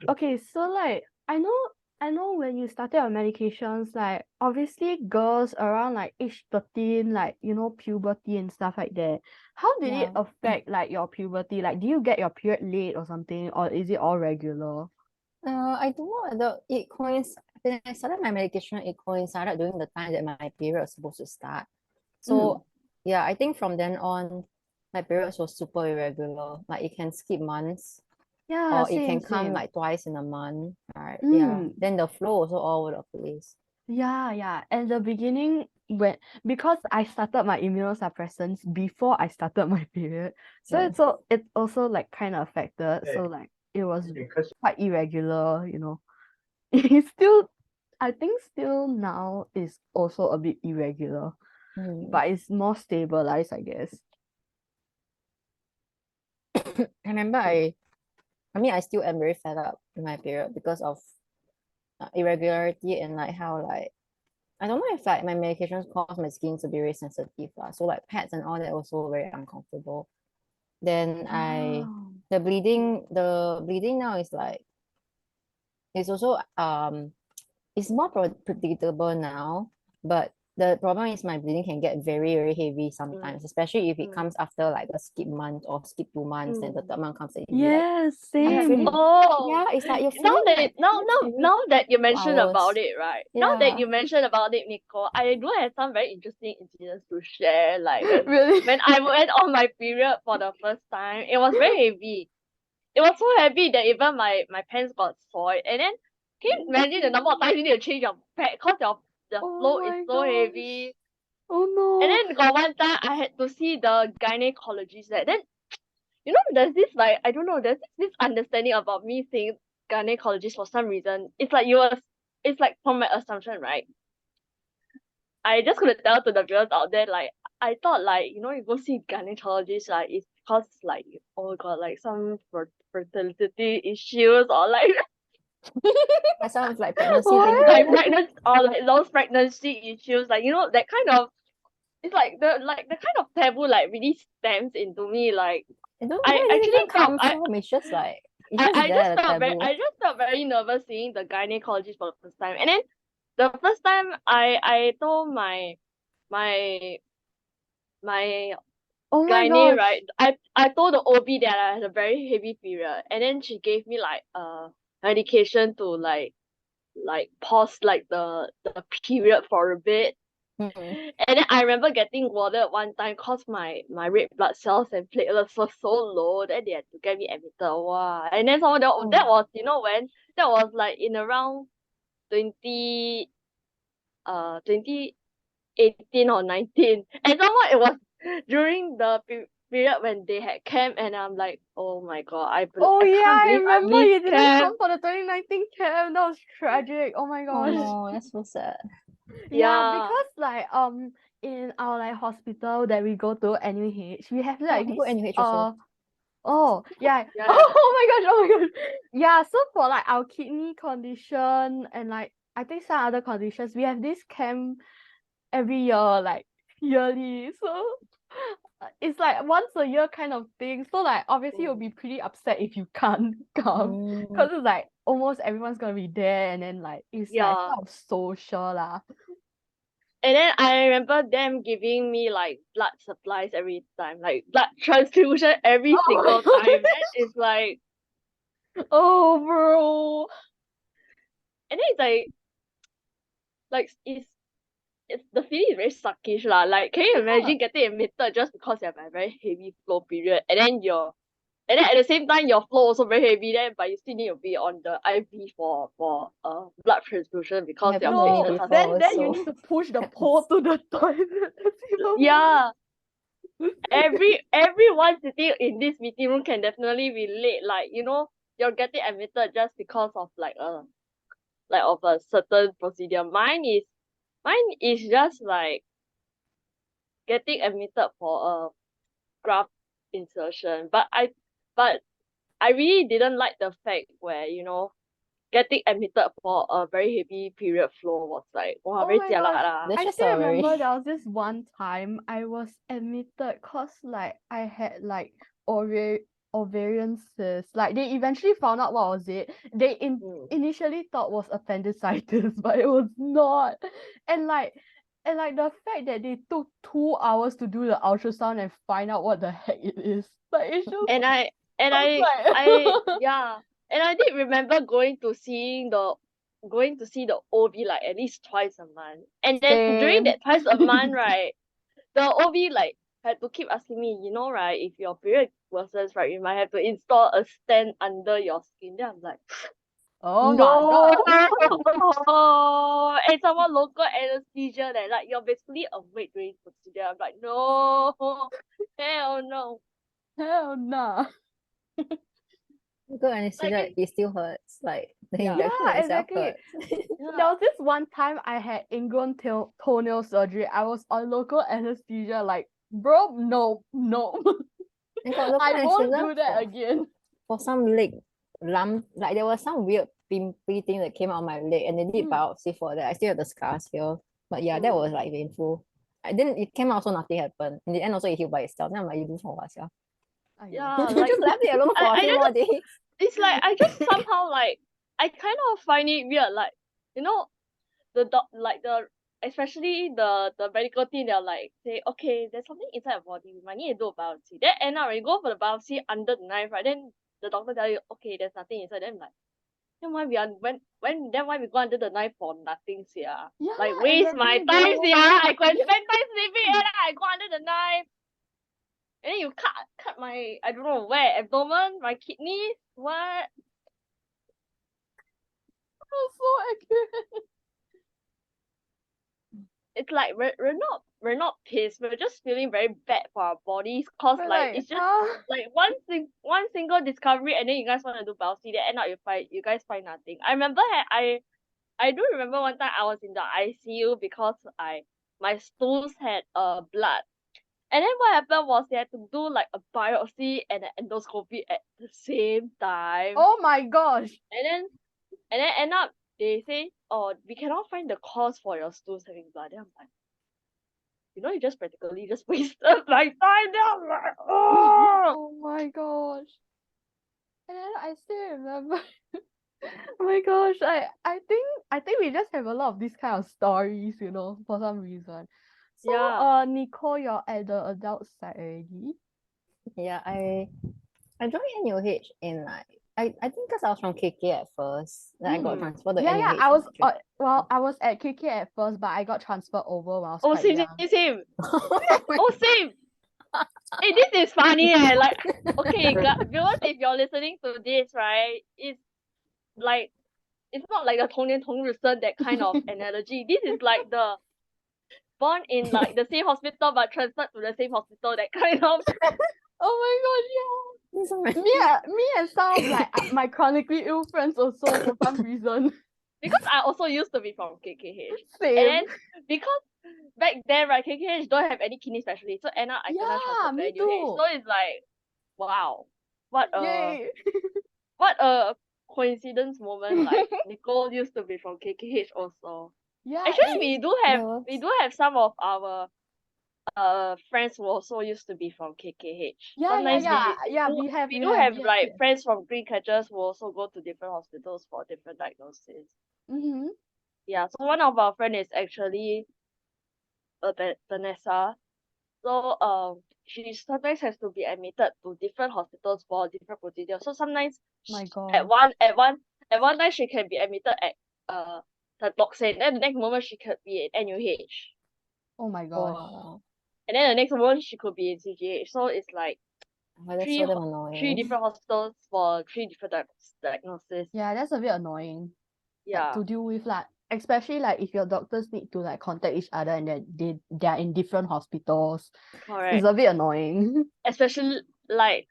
[SPEAKER 1] Okay, so like I know when you started your medications, like obviously girls around like age 13, like puberty and stuff like that. How did it
[SPEAKER 2] Yeah.
[SPEAKER 1] affect like your puberty? Like do you get your period late or something, or is it all regular?
[SPEAKER 2] I don't know whether it coincided when I started my medication, it coincided during the time that my period was supposed to start. So yeah, I think from then on, my periods was super irregular. Like it can skip months
[SPEAKER 1] Yeah,
[SPEAKER 2] or it can
[SPEAKER 1] same,
[SPEAKER 2] come
[SPEAKER 1] same.
[SPEAKER 2] like twice in a month. Right. Yeah. Then the flow also all over the place.
[SPEAKER 1] Yeah. At the beginning, because I started my immunosuppressants before I started my period, so it's also like kind of affected. So like it was quite irregular, It's still, I think still now is also a bit irregular, but it's more stabilized, I guess.
[SPEAKER 2] I remember I mean I still am very fed up in my period because of irregularity and like how like I don't know if like my medications cause my skin to be very sensitive lah. So like pads and all that also very uncomfortable. Then
[SPEAKER 1] Wow.
[SPEAKER 2] the bleeding now is like it's also it's more predictable now, but the problem is my bleeding can get very, very heavy sometimes, especially if it comes after like a skip month or skip 2 months, then the third month comes and you like
[SPEAKER 1] Yes,
[SPEAKER 2] I'm feeling
[SPEAKER 1] same.
[SPEAKER 3] Oh,
[SPEAKER 2] yeah, it's like you're
[SPEAKER 3] now
[SPEAKER 2] feeling
[SPEAKER 3] that
[SPEAKER 2] like every
[SPEAKER 3] now that you
[SPEAKER 2] 2
[SPEAKER 3] mentioned about
[SPEAKER 2] hours.
[SPEAKER 3] it, right? Now that
[SPEAKER 2] Yeah.
[SPEAKER 3] you mentioned about it, Nicole, I do have some very interesting incidents to share. Like
[SPEAKER 1] Really?
[SPEAKER 3] when I went on my period for the first time, it was very heavy. It was so heavy that even my pants got soiled. And then can you imagine the number of times you need to change your pad because the
[SPEAKER 1] Oh
[SPEAKER 3] flow is
[SPEAKER 1] my
[SPEAKER 3] so
[SPEAKER 1] gosh.
[SPEAKER 3] heavy.
[SPEAKER 1] Oh
[SPEAKER 3] And
[SPEAKER 1] no.
[SPEAKER 3] then got one time I had to see the gynecologist. Then there's this like I don't know, there's this understanding about me seeing gynecologist for some reason. It's like from my assumption, right? I just gonna tell to the viewers out there, like I thought like, you go see gynecologist like it's because like oh god, like some fertility issues or like
[SPEAKER 2] That sounds like pregnancy thing.
[SPEAKER 1] What?
[SPEAKER 3] like pregnant or like those pregnancy issues, like that kind of it's like the kind of taboo like really stems into me. Like
[SPEAKER 2] I don't know
[SPEAKER 3] I
[SPEAKER 2] where it
[SPEAKER 3] actually
[SPEAKER 2] even
[SPEAKER 3] felt
[SPEAKER 2] comes from. It's just like it's just
[SPEAKER 3] I just
[SPEAKER 2] there, the
[SPEAKER 3] felt
[SPEAKER 2] taboo.
[SPEAKER 3] very nervous seeing the gynecologist for the first time. And then the first time I told my my
[SPEAKER 1] Oh my
[SPEAKER 3] gynae,
[SPEAKER 1] gosh.
[SPEAKER 3] right? I told the OB that I had a very heavy period, and then she gave me like medication to like pause like the period for a bit.
[SPEAKER 2] Mm.
[SPEAKER 3] And then I remember getting warded one time cause my red blood cells and platelets were so low that they had to get me admitted. Wow. And then some of that was when that was like in around 20 2018 or 19. And somehow it was during the period when they had camp, and I'm like, oh my god,
[SPEAKER 1] Oh
[SPEAKER 3] I
[SPEAKER 1] yeah,
[SPEAKER 3] can't
[SPEAKER 1] I
[SPEAKER 3] believe I
[SPEAKER 1] remember
[SPEAKER 3] missed
[SPEAKER 1] you didn't
[SPEAKER 3] camp.
[SPEAKER 1] come for the 2019 camp. That was tragic. Oh my
[SPEAKER 2] Oh
[SPEAKER 1] gosh.
[SPEAKER 2] no, that's so sad.
[SPEAKER 1] Yeah,
[SPEAKER 3] Yeah.
[SPEAKER 1] because like in our like hospital that we go to NUH, we have
[SPEAKER 2] Oh,
[SPEAKER 1] like
[SPEAKER 2] you go
[SPEAKER 1] this
[SPEAKER 2] NUH also.
[SPEAKER 1] oh yeah.
[SPEAKER 3] Yeah.
[SPEAKER 1] Oh my gosh. Yeah, so for like our kidney condition and like I think some other conditions, we have this camp every year, like yearly. So it's like once a year kind of thing. So like obviously you'll be pretty upset if you can't come. Because it's like almost everyone's gonna be there and then like it's like
[SPEAKER 3] Yeah.
[SPEAKER 1] sort of social lah.
[SPEAKER 3] And then I remember them giving me like blood supplies every time, like blood transfusion every
[SPEAKER 1] Oh
[SPEAKER 3] single
[SPEAKER 1] my
[SPEAKER 3] time. Then it's like,
[SPEAKER 1] Oh bro.
[SPEAKER 3] and then it's like it's the feeling is very suckish lah. Like, can you
[SPEAKER 1] Yeah.
[SPEAKER 3] imagine getting admitted just because you have a very heavy flow period, and then at the same time your flow also very heavy, then but you still need to be on the IV for blood transfusion because
[SPEAKER 2] Have
[SPEAKER 3] your
[SPEAKER 2] to me
[SPEAKER 3] platelets
[SPEAKER 1] No,
[SPEAKER 3] are
[SPEAKER 2] before
[SPEAKER 1] then you
[SPEAKER 2] also.
[SPEAKER 1] need to push the pole to the toilet. That's even worse.
[SPEAKER 3] yeah. Everyone sitting in this meeting room can definitely relate. Like, you're getting admitted just because of of a certain procedure. Mine is just like getting admitted for a graft insertion. But I really didn't like the fact where, getting admitted for a very heavy period flow was like, wow,
[SPEAKER 1] Oh
[SPEAKER 3] very
[SPEAKER 1] my
[SPEAKER 3] jialat
[SPEAKER 1] gosh.
[SPEAKER 3] lah.
[SPEAKER 2] That's
[SPEAKER 1] I
[SPEAKER 2] just
[SPEAKER 1] still
[SPEAKER 2] a very
[SPEAKER 1] remember there was this one time I was admitted cause like I had like ovarian cyst. Like they eventually found out what was it. They initially thought was appendicitis, but it was not. And like the fact that they took 2 hours to do the ultrasound and find out what the heck it is. Like it's just
[SPEAKER 3] And I and
[SPEAKER 1] I
[SPEAKER 3] I
[SPEAKER 1] was
[SPEAKER 3] I
[SPEAKER 1] like
[SPEAKER 3] yeah. And I did remember going to see the OB like at least twice a month. And then during
[SPEAKER 1] same.
[SPEAKER 3] that twice a month, right, the OB like had to keep asking me, right, if your period worsens, right, you might have to install a stent under your skin. Then I'm like,
[SPEAKER 1] Oh my
[SPEAKER 3] no,
[SPEAKER 1] god.
[SPEAKER 3] and some more local anesthesia that like you're basically awake during procedure. I'm like, no, hell no.
[SPEAKER 1] Hell nah.
[SPEAKER 2] good anesthesia.
[SPEAKER 3] Like,
[SPEAKER 2] It still hurts. Like the
[SPEAKER 1] Yeah,
[SPEAKER 2] injection itself
[SPEAKER 1] exactly.
[SPEAKER 2] hurts.
[SPEAKER 1] There
[SPEAKER 3] yeah.
[SPEAKER 1] was this one time I had ingrown toenail surgery. I was on local anesthesia, like, bro, no.
[SPEAKER 2] And got local
[SPEAKER 1] I won't
[SPEAKER 2] anesthesia
[SPEAKER 1] do that again.
[SPEAKER 2] for some leg lump. Like there was some weird pimply thing that came out of my leg, and they did biopsy for that. I still have the scars here. But yeah, that was like painful. It came out, so nothing happened. In the end, also it healed by itself. Then I'm like, you do for what, yeah?
[SPEAKER 3] Yeah,
[SPEAKER 2] You
[SPEAKER 3] like
[SPEAKER 2] just left it alone for a
[SPEAKER 3] I
[SPEAKER 2] few
[SPEAKER 3] just
[SPEAKER 2] more days.
[SPEAKER 3] it's like I just somehow like I kind of find it weird, like, you know the especially the medical team, they're like say, okay, there's something inside your body, we might need to do a biopsy. Then end up when you go for the biopsy under the knife, right, then the doctor tell you, okay, there's nothing inside. Then I'm like, then why we are then why we go under the knife for nothing, yeah?
[SPEAKER 1] Yeah,
[SPEAKER 3] Like waste my
[SPEAKER 1] exactly,
[SPEAKER 3] time,
[SPEAKER 1] bro.
[SPEAKER 3] yeah. I could spend time sleeping and I go under the knife. And then you cut my, I don't know where, abdomen, my kidneys, what?
[SPEAKER 1] That was so accurate.
[SPEAKER 3] It's like we're not pissed. We're just feeling very bad for our bodies, cause
[SPEAKER 1] But
[SPEAKER 3] like
[SPEAKER 1] like,
[SPEAKER 3] it's just like one single discovery, and then you guys want to do biopsy, then end up you guys find nothing. I do remember one time I was in the ICU because my stools had blood. And then what happened was they had to do like a biopsy and an endoscopy at the same time.
[SPEAKER 1] oh my gosh.
[SPEAKER 3] And then end up they say, oh, we cannot find the cause for your stools having blood. Then I'm like, you just practically just wasted my time. Then I'm like, oh.
[SPEAKER 1] Oh my gosh. And then I still remember. Oh my gosh, I think we just have a lot of these kind of stories, for some reason. So
[SPEAKER 3] Yeah.
[SPEAKER 1] Nicole, you're at the adult side already.
[SPEAKER 2] Yeah, I joined NUH in like I think because I was from KK at first. Then I got transferred to
[SPEAKER 1] Yeah,
[SPEAKER 2] NUH.
[SPEAKER 1] I was I was at KK at first, but I got transferred over when I was
[SPEAKER 3] Oh,
[SPEAKER 1] quite
[SPEAKER 3] same,
[SPEAKER 1] young.
[SPEAKER 3] same. Oh, same. Hey, this is funny, like, okay, viewers, if you're listening to this, right, it's like, it's not like the 童年同日生 that kind of analogy. This is like the born in like the same hospital but transferred to the same hospital, that kind of.
[SPEAKER 1] Oh my god, yeah. Me and some of like my chronically ill friends also for some reason.
[SPEAKER 3] Because I also used to be from KKH.
[SPEAKER 1] Same.
[SPEAKER 3] And then because back then, right, KKH don't have any kidney specialist, so end up I cannot transfer to
[SPEAKER 1] me
[SPEAKER 3] NUH.
[SPEAKER 1] too.
[SPEAKER 3] So it's like, wow, what a
[SPEAKER 1] Yay.
[SPEAKER 3] what a coincidence moment. Like Nicole used to be from KKH also.
[SPEAKER 1] Yeah,
[SPEAKER 3] Actually, we
[SPEAKER 2] was.
[SPEAKER 3] do have some of our friends who also used to be from KKH.
[SPEAKER 1] yeah,
[SPEAKER 3] Sometimes
[SPEAKER 1] we have
[SPEAKER 3] we do have
[SPEAKER 1] yes,
[SPEAKER 3] like
[SPEAKER 1] yes.
[SPEAKER 3] friends from green catchers who also go to different hospitals for different diagnoses.
[SPEAKER 1] Mm-hmm.
[SPEAKER 3] Yeah, so one of our friend is actually Vanessa. So she sometimes has to be admitted to different hospitals for different procedures. So sometimes
[SPEAKER 1] My god.
[SPEAKER 3] at one time she can be admitted at Toxin, then the next moment she could be in NUH.
[SPEAKER 1] Oh my gosh.
[SPEAKER 2] Wow.
[SPEAKER 3] And then the next moment she could be in CGH. So it's like
[SPEAKER 2] That's
[SPEAKER 3] three
[SPEAKER 2] so damn annoying.
[SPEAKER 3] different hospitals for three different diagnoses.
[SPEAKER 1] Yeah, that's a bit annoying.
[SPEAKER 3] Yeah.
[SPEAKER 1] To deal with like especially like if your doctors need to like contact each other and then they're in different hospitals. It's
[SPEAKER 3] Correct.
[SPEAKER 1] a bit annoying.
[SPEAKER 3] Especially like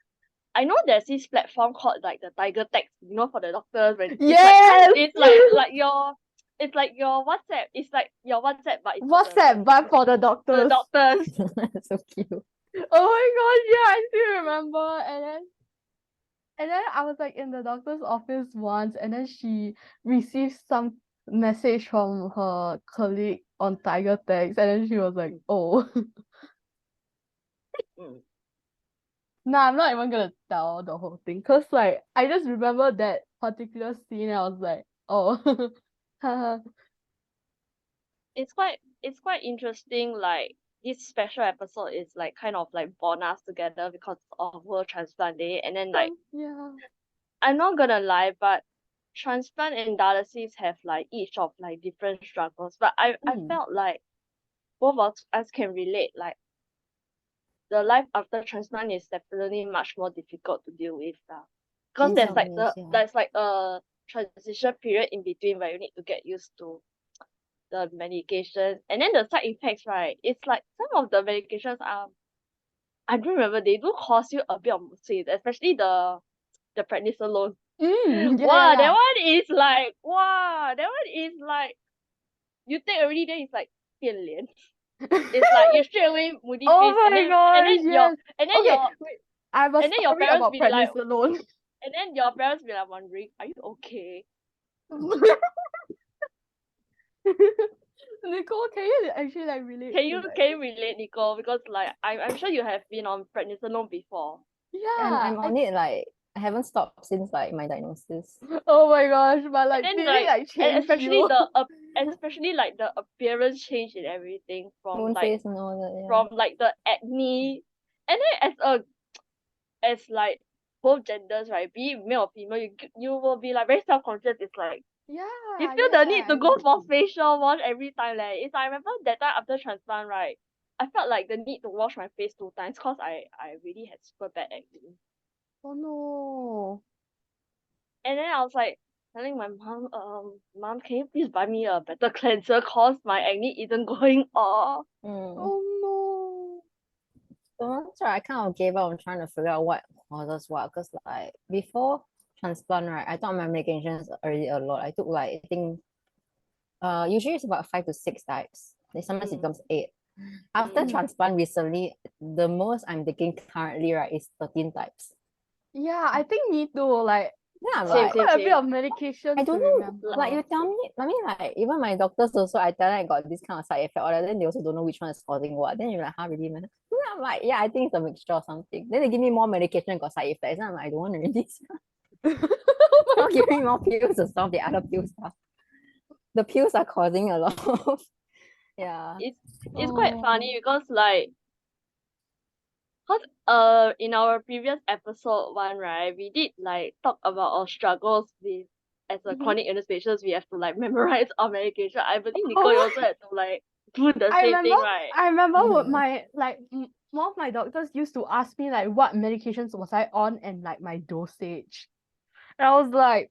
[SPEAKER 3] I know there's this platform called like the Tiger Text, you know, for the doctors when
[SPEAKER 1] Yes!
[SPEAKER 3] it's like your it's like your WhatsApp. It's like your WhatsApp but it's for
[SPEAKER 1] WhatsApp, but for the
[SPEAKER 3] the
[SPEAKER 1] doctors.
[SPEAKER 3] doctors.
[SPEAKER 2] So cute.
[SPEAKER 1] Oh my god, yeah, I still remember. And then I was like in the doctor's office once, and then she received some message from her colleague on Tiger Text, and then she was like, oh.
[SPEAKER 3] Mm.
[SPEAKER 1] Nah, I'm not even gonna tell the whole thing, cause like I just remember that particular scene, and I was like, oh. Haha.
[SPEAKER 3] It's quite interesting, like this special episode is like kind of like bond us together because of World Transplant Day. And then like
[SPEAKER 1] Yeah.
[SPEAKER 3] I'm not gonna lie, but transplant and dialysis have like each of like different struggles. But I
[SPEAKER 1] Mm.
[SPEAKER 3] felt like both of us can relate. Like the life after transplant is definitely much more difficult to deal with now. Because
[SPEAKER 2] In
[SPEAKER 3] there's
[SPEAKER 2] some
[SPEAKER 3] like
[SPEAKER 2] ways, yeah.
[SPEAKER 3] there's like a transition period in between where you need to get used to the medications. And then the side effects, right? It's like some of the medications are I don't remember, they do cause you a bit of mood swings, especially the prednisolone.
[SPEAKER 1] Yeah.
[SPEAKER 3] That one is like you take already then it's like 变脸. It's like you straight away moody
[SPEAKER 1] Oh
[SPEAKER 3] face,
[SPEAKER 1] my gosh, yes.
[SPEAKER 3] and then
[SPEAKER 1] Okay,
[SPEAKER 3] your
[SPEAKER 1] wait. I have a
[SPEAKER 3] and then your
[SPEAKER 1] story
[SPEAKER 3] parents
[SPEAKER 1] about
[SPEAKER 3] be like
[SPEAKER 1] prednisolone.
[SPEAKER 3] and then your parents be like wondering, are you okay?
[SPEAKER 1] Nicole, can you actually like relate
[SPEAKER 3] Can
[SPEAKER 1] to
[SPEAKER 3] you
[SPEAKER 1] that?
[SPEAKER 3] can you relate, Nicole? Because like I'm sure you have been on prednisolone before.
[SPEAKER 2] I'm
[SPEAKER 1] Yeah,
[SPEAKER 2] on it like I haven't stopped since like my diagnosis.
[SPEAKER 1] oh my gosh, but like
[SPEAKER 3] And
[SPEAKER 1] did
[SPEAKER 3] then
[SPEAKER 1] it like
[SPEAKER 3] and
[SPEAKER 1] change
[SPEAKER 3] especially
[SPEAKER 1] you?
[SPEAKER 3] especially like the appearance change in everything from
[SPEAKER 2] Moon
[SPEAKER 3] like
[SPEAKER 2] face and all that, yeah.
[SPEAKER 3] from like the acne, and then as like both genders, right, be it male or female, you will be like very self-conscious. It's like
[SPEAKER 1] Yeah,
[SPEAKER 3] you feel the need to go for
[SPEAKER 1] exactly.
[SPEAKER 3] facial wash every time. Like it's I remember that time after transplant, right, I felt like the need to wash my face 2 times because I really had super bad acne.
[SPEAKER 1] Oh no.
[SPEAKER 3] And then I was like telling my mom, mom, can you please buy me a better cleanser cause my acne isn't going off.
[SPEAKER 2] Mm.
[SPEAKER 1] Oh no.
[SPEAKER 2] So that's why I kind of gave up on trying to figure out what causes what. Because like before transplant, right, I thought my medications already a lot. I took like I think usually it's about 5 to 6 types. Then sometimes it becomes 8. After
[SPEAKER 1] Mm.
[SPEAKER 2] transplant recently, the most I'm taking currently, right, is 13 types.
[SPEAKER 1] Yeah, I think me too. Like
[SPEAKER 2] Then I'm
[SPEAKER 3] Same,
[SPEAKER 2] like,
[SPEAKER 3] same,
[SPEAKER 1] quite a bit
[SPEAKER 3] same.
[SPEAKER 1] of medication
[SPEAKER 2] I
[SPEAKER 1] to
[SPEAKER 2] don't know,
[SPEAKER 1] remember.
[SPEAKER 2] like you tell me, I mean, like even my doctors also, I tell them I got this kind of side effect, or then they also don't know which one is causing what. Then you're like, how really, man? Then I'm like, yeah, I think it's a mixture or something. Then they give me more medication and got side effects. And I'm like, I don't want to read this.
[SPEAKER 1] Oh my
[SPEAKER 2] Don't give me more pills to solve the other pills stuff. The pills are causing a lot of, yeah.
[SPEAKER 3] It's quite funny
[SPEAKER 1] Oh.
[SPEAKER 3] because like cause in our previous episode one, right, we did like talk about our struggles with as a
[SPEAKER 1] Mhm.
[SPEAKER 3] chronic illness patients, we have to like memorize our medication. I believe Nicole
[SPEAKER 1] Oh,
[SPEAKER 3] you also had to like do the
[SPEAKER 1] I
[SPEAKER 3] same
[SPEAKER 1] remember
[SPEAKER 3] thing, right?
[SPEAKER 1] I remember what
[SPEAKER 2] Mhm.
[SPEAKER 1] my like one of my doctors used to ask me like what medications was I on and like my dosage. And I was like,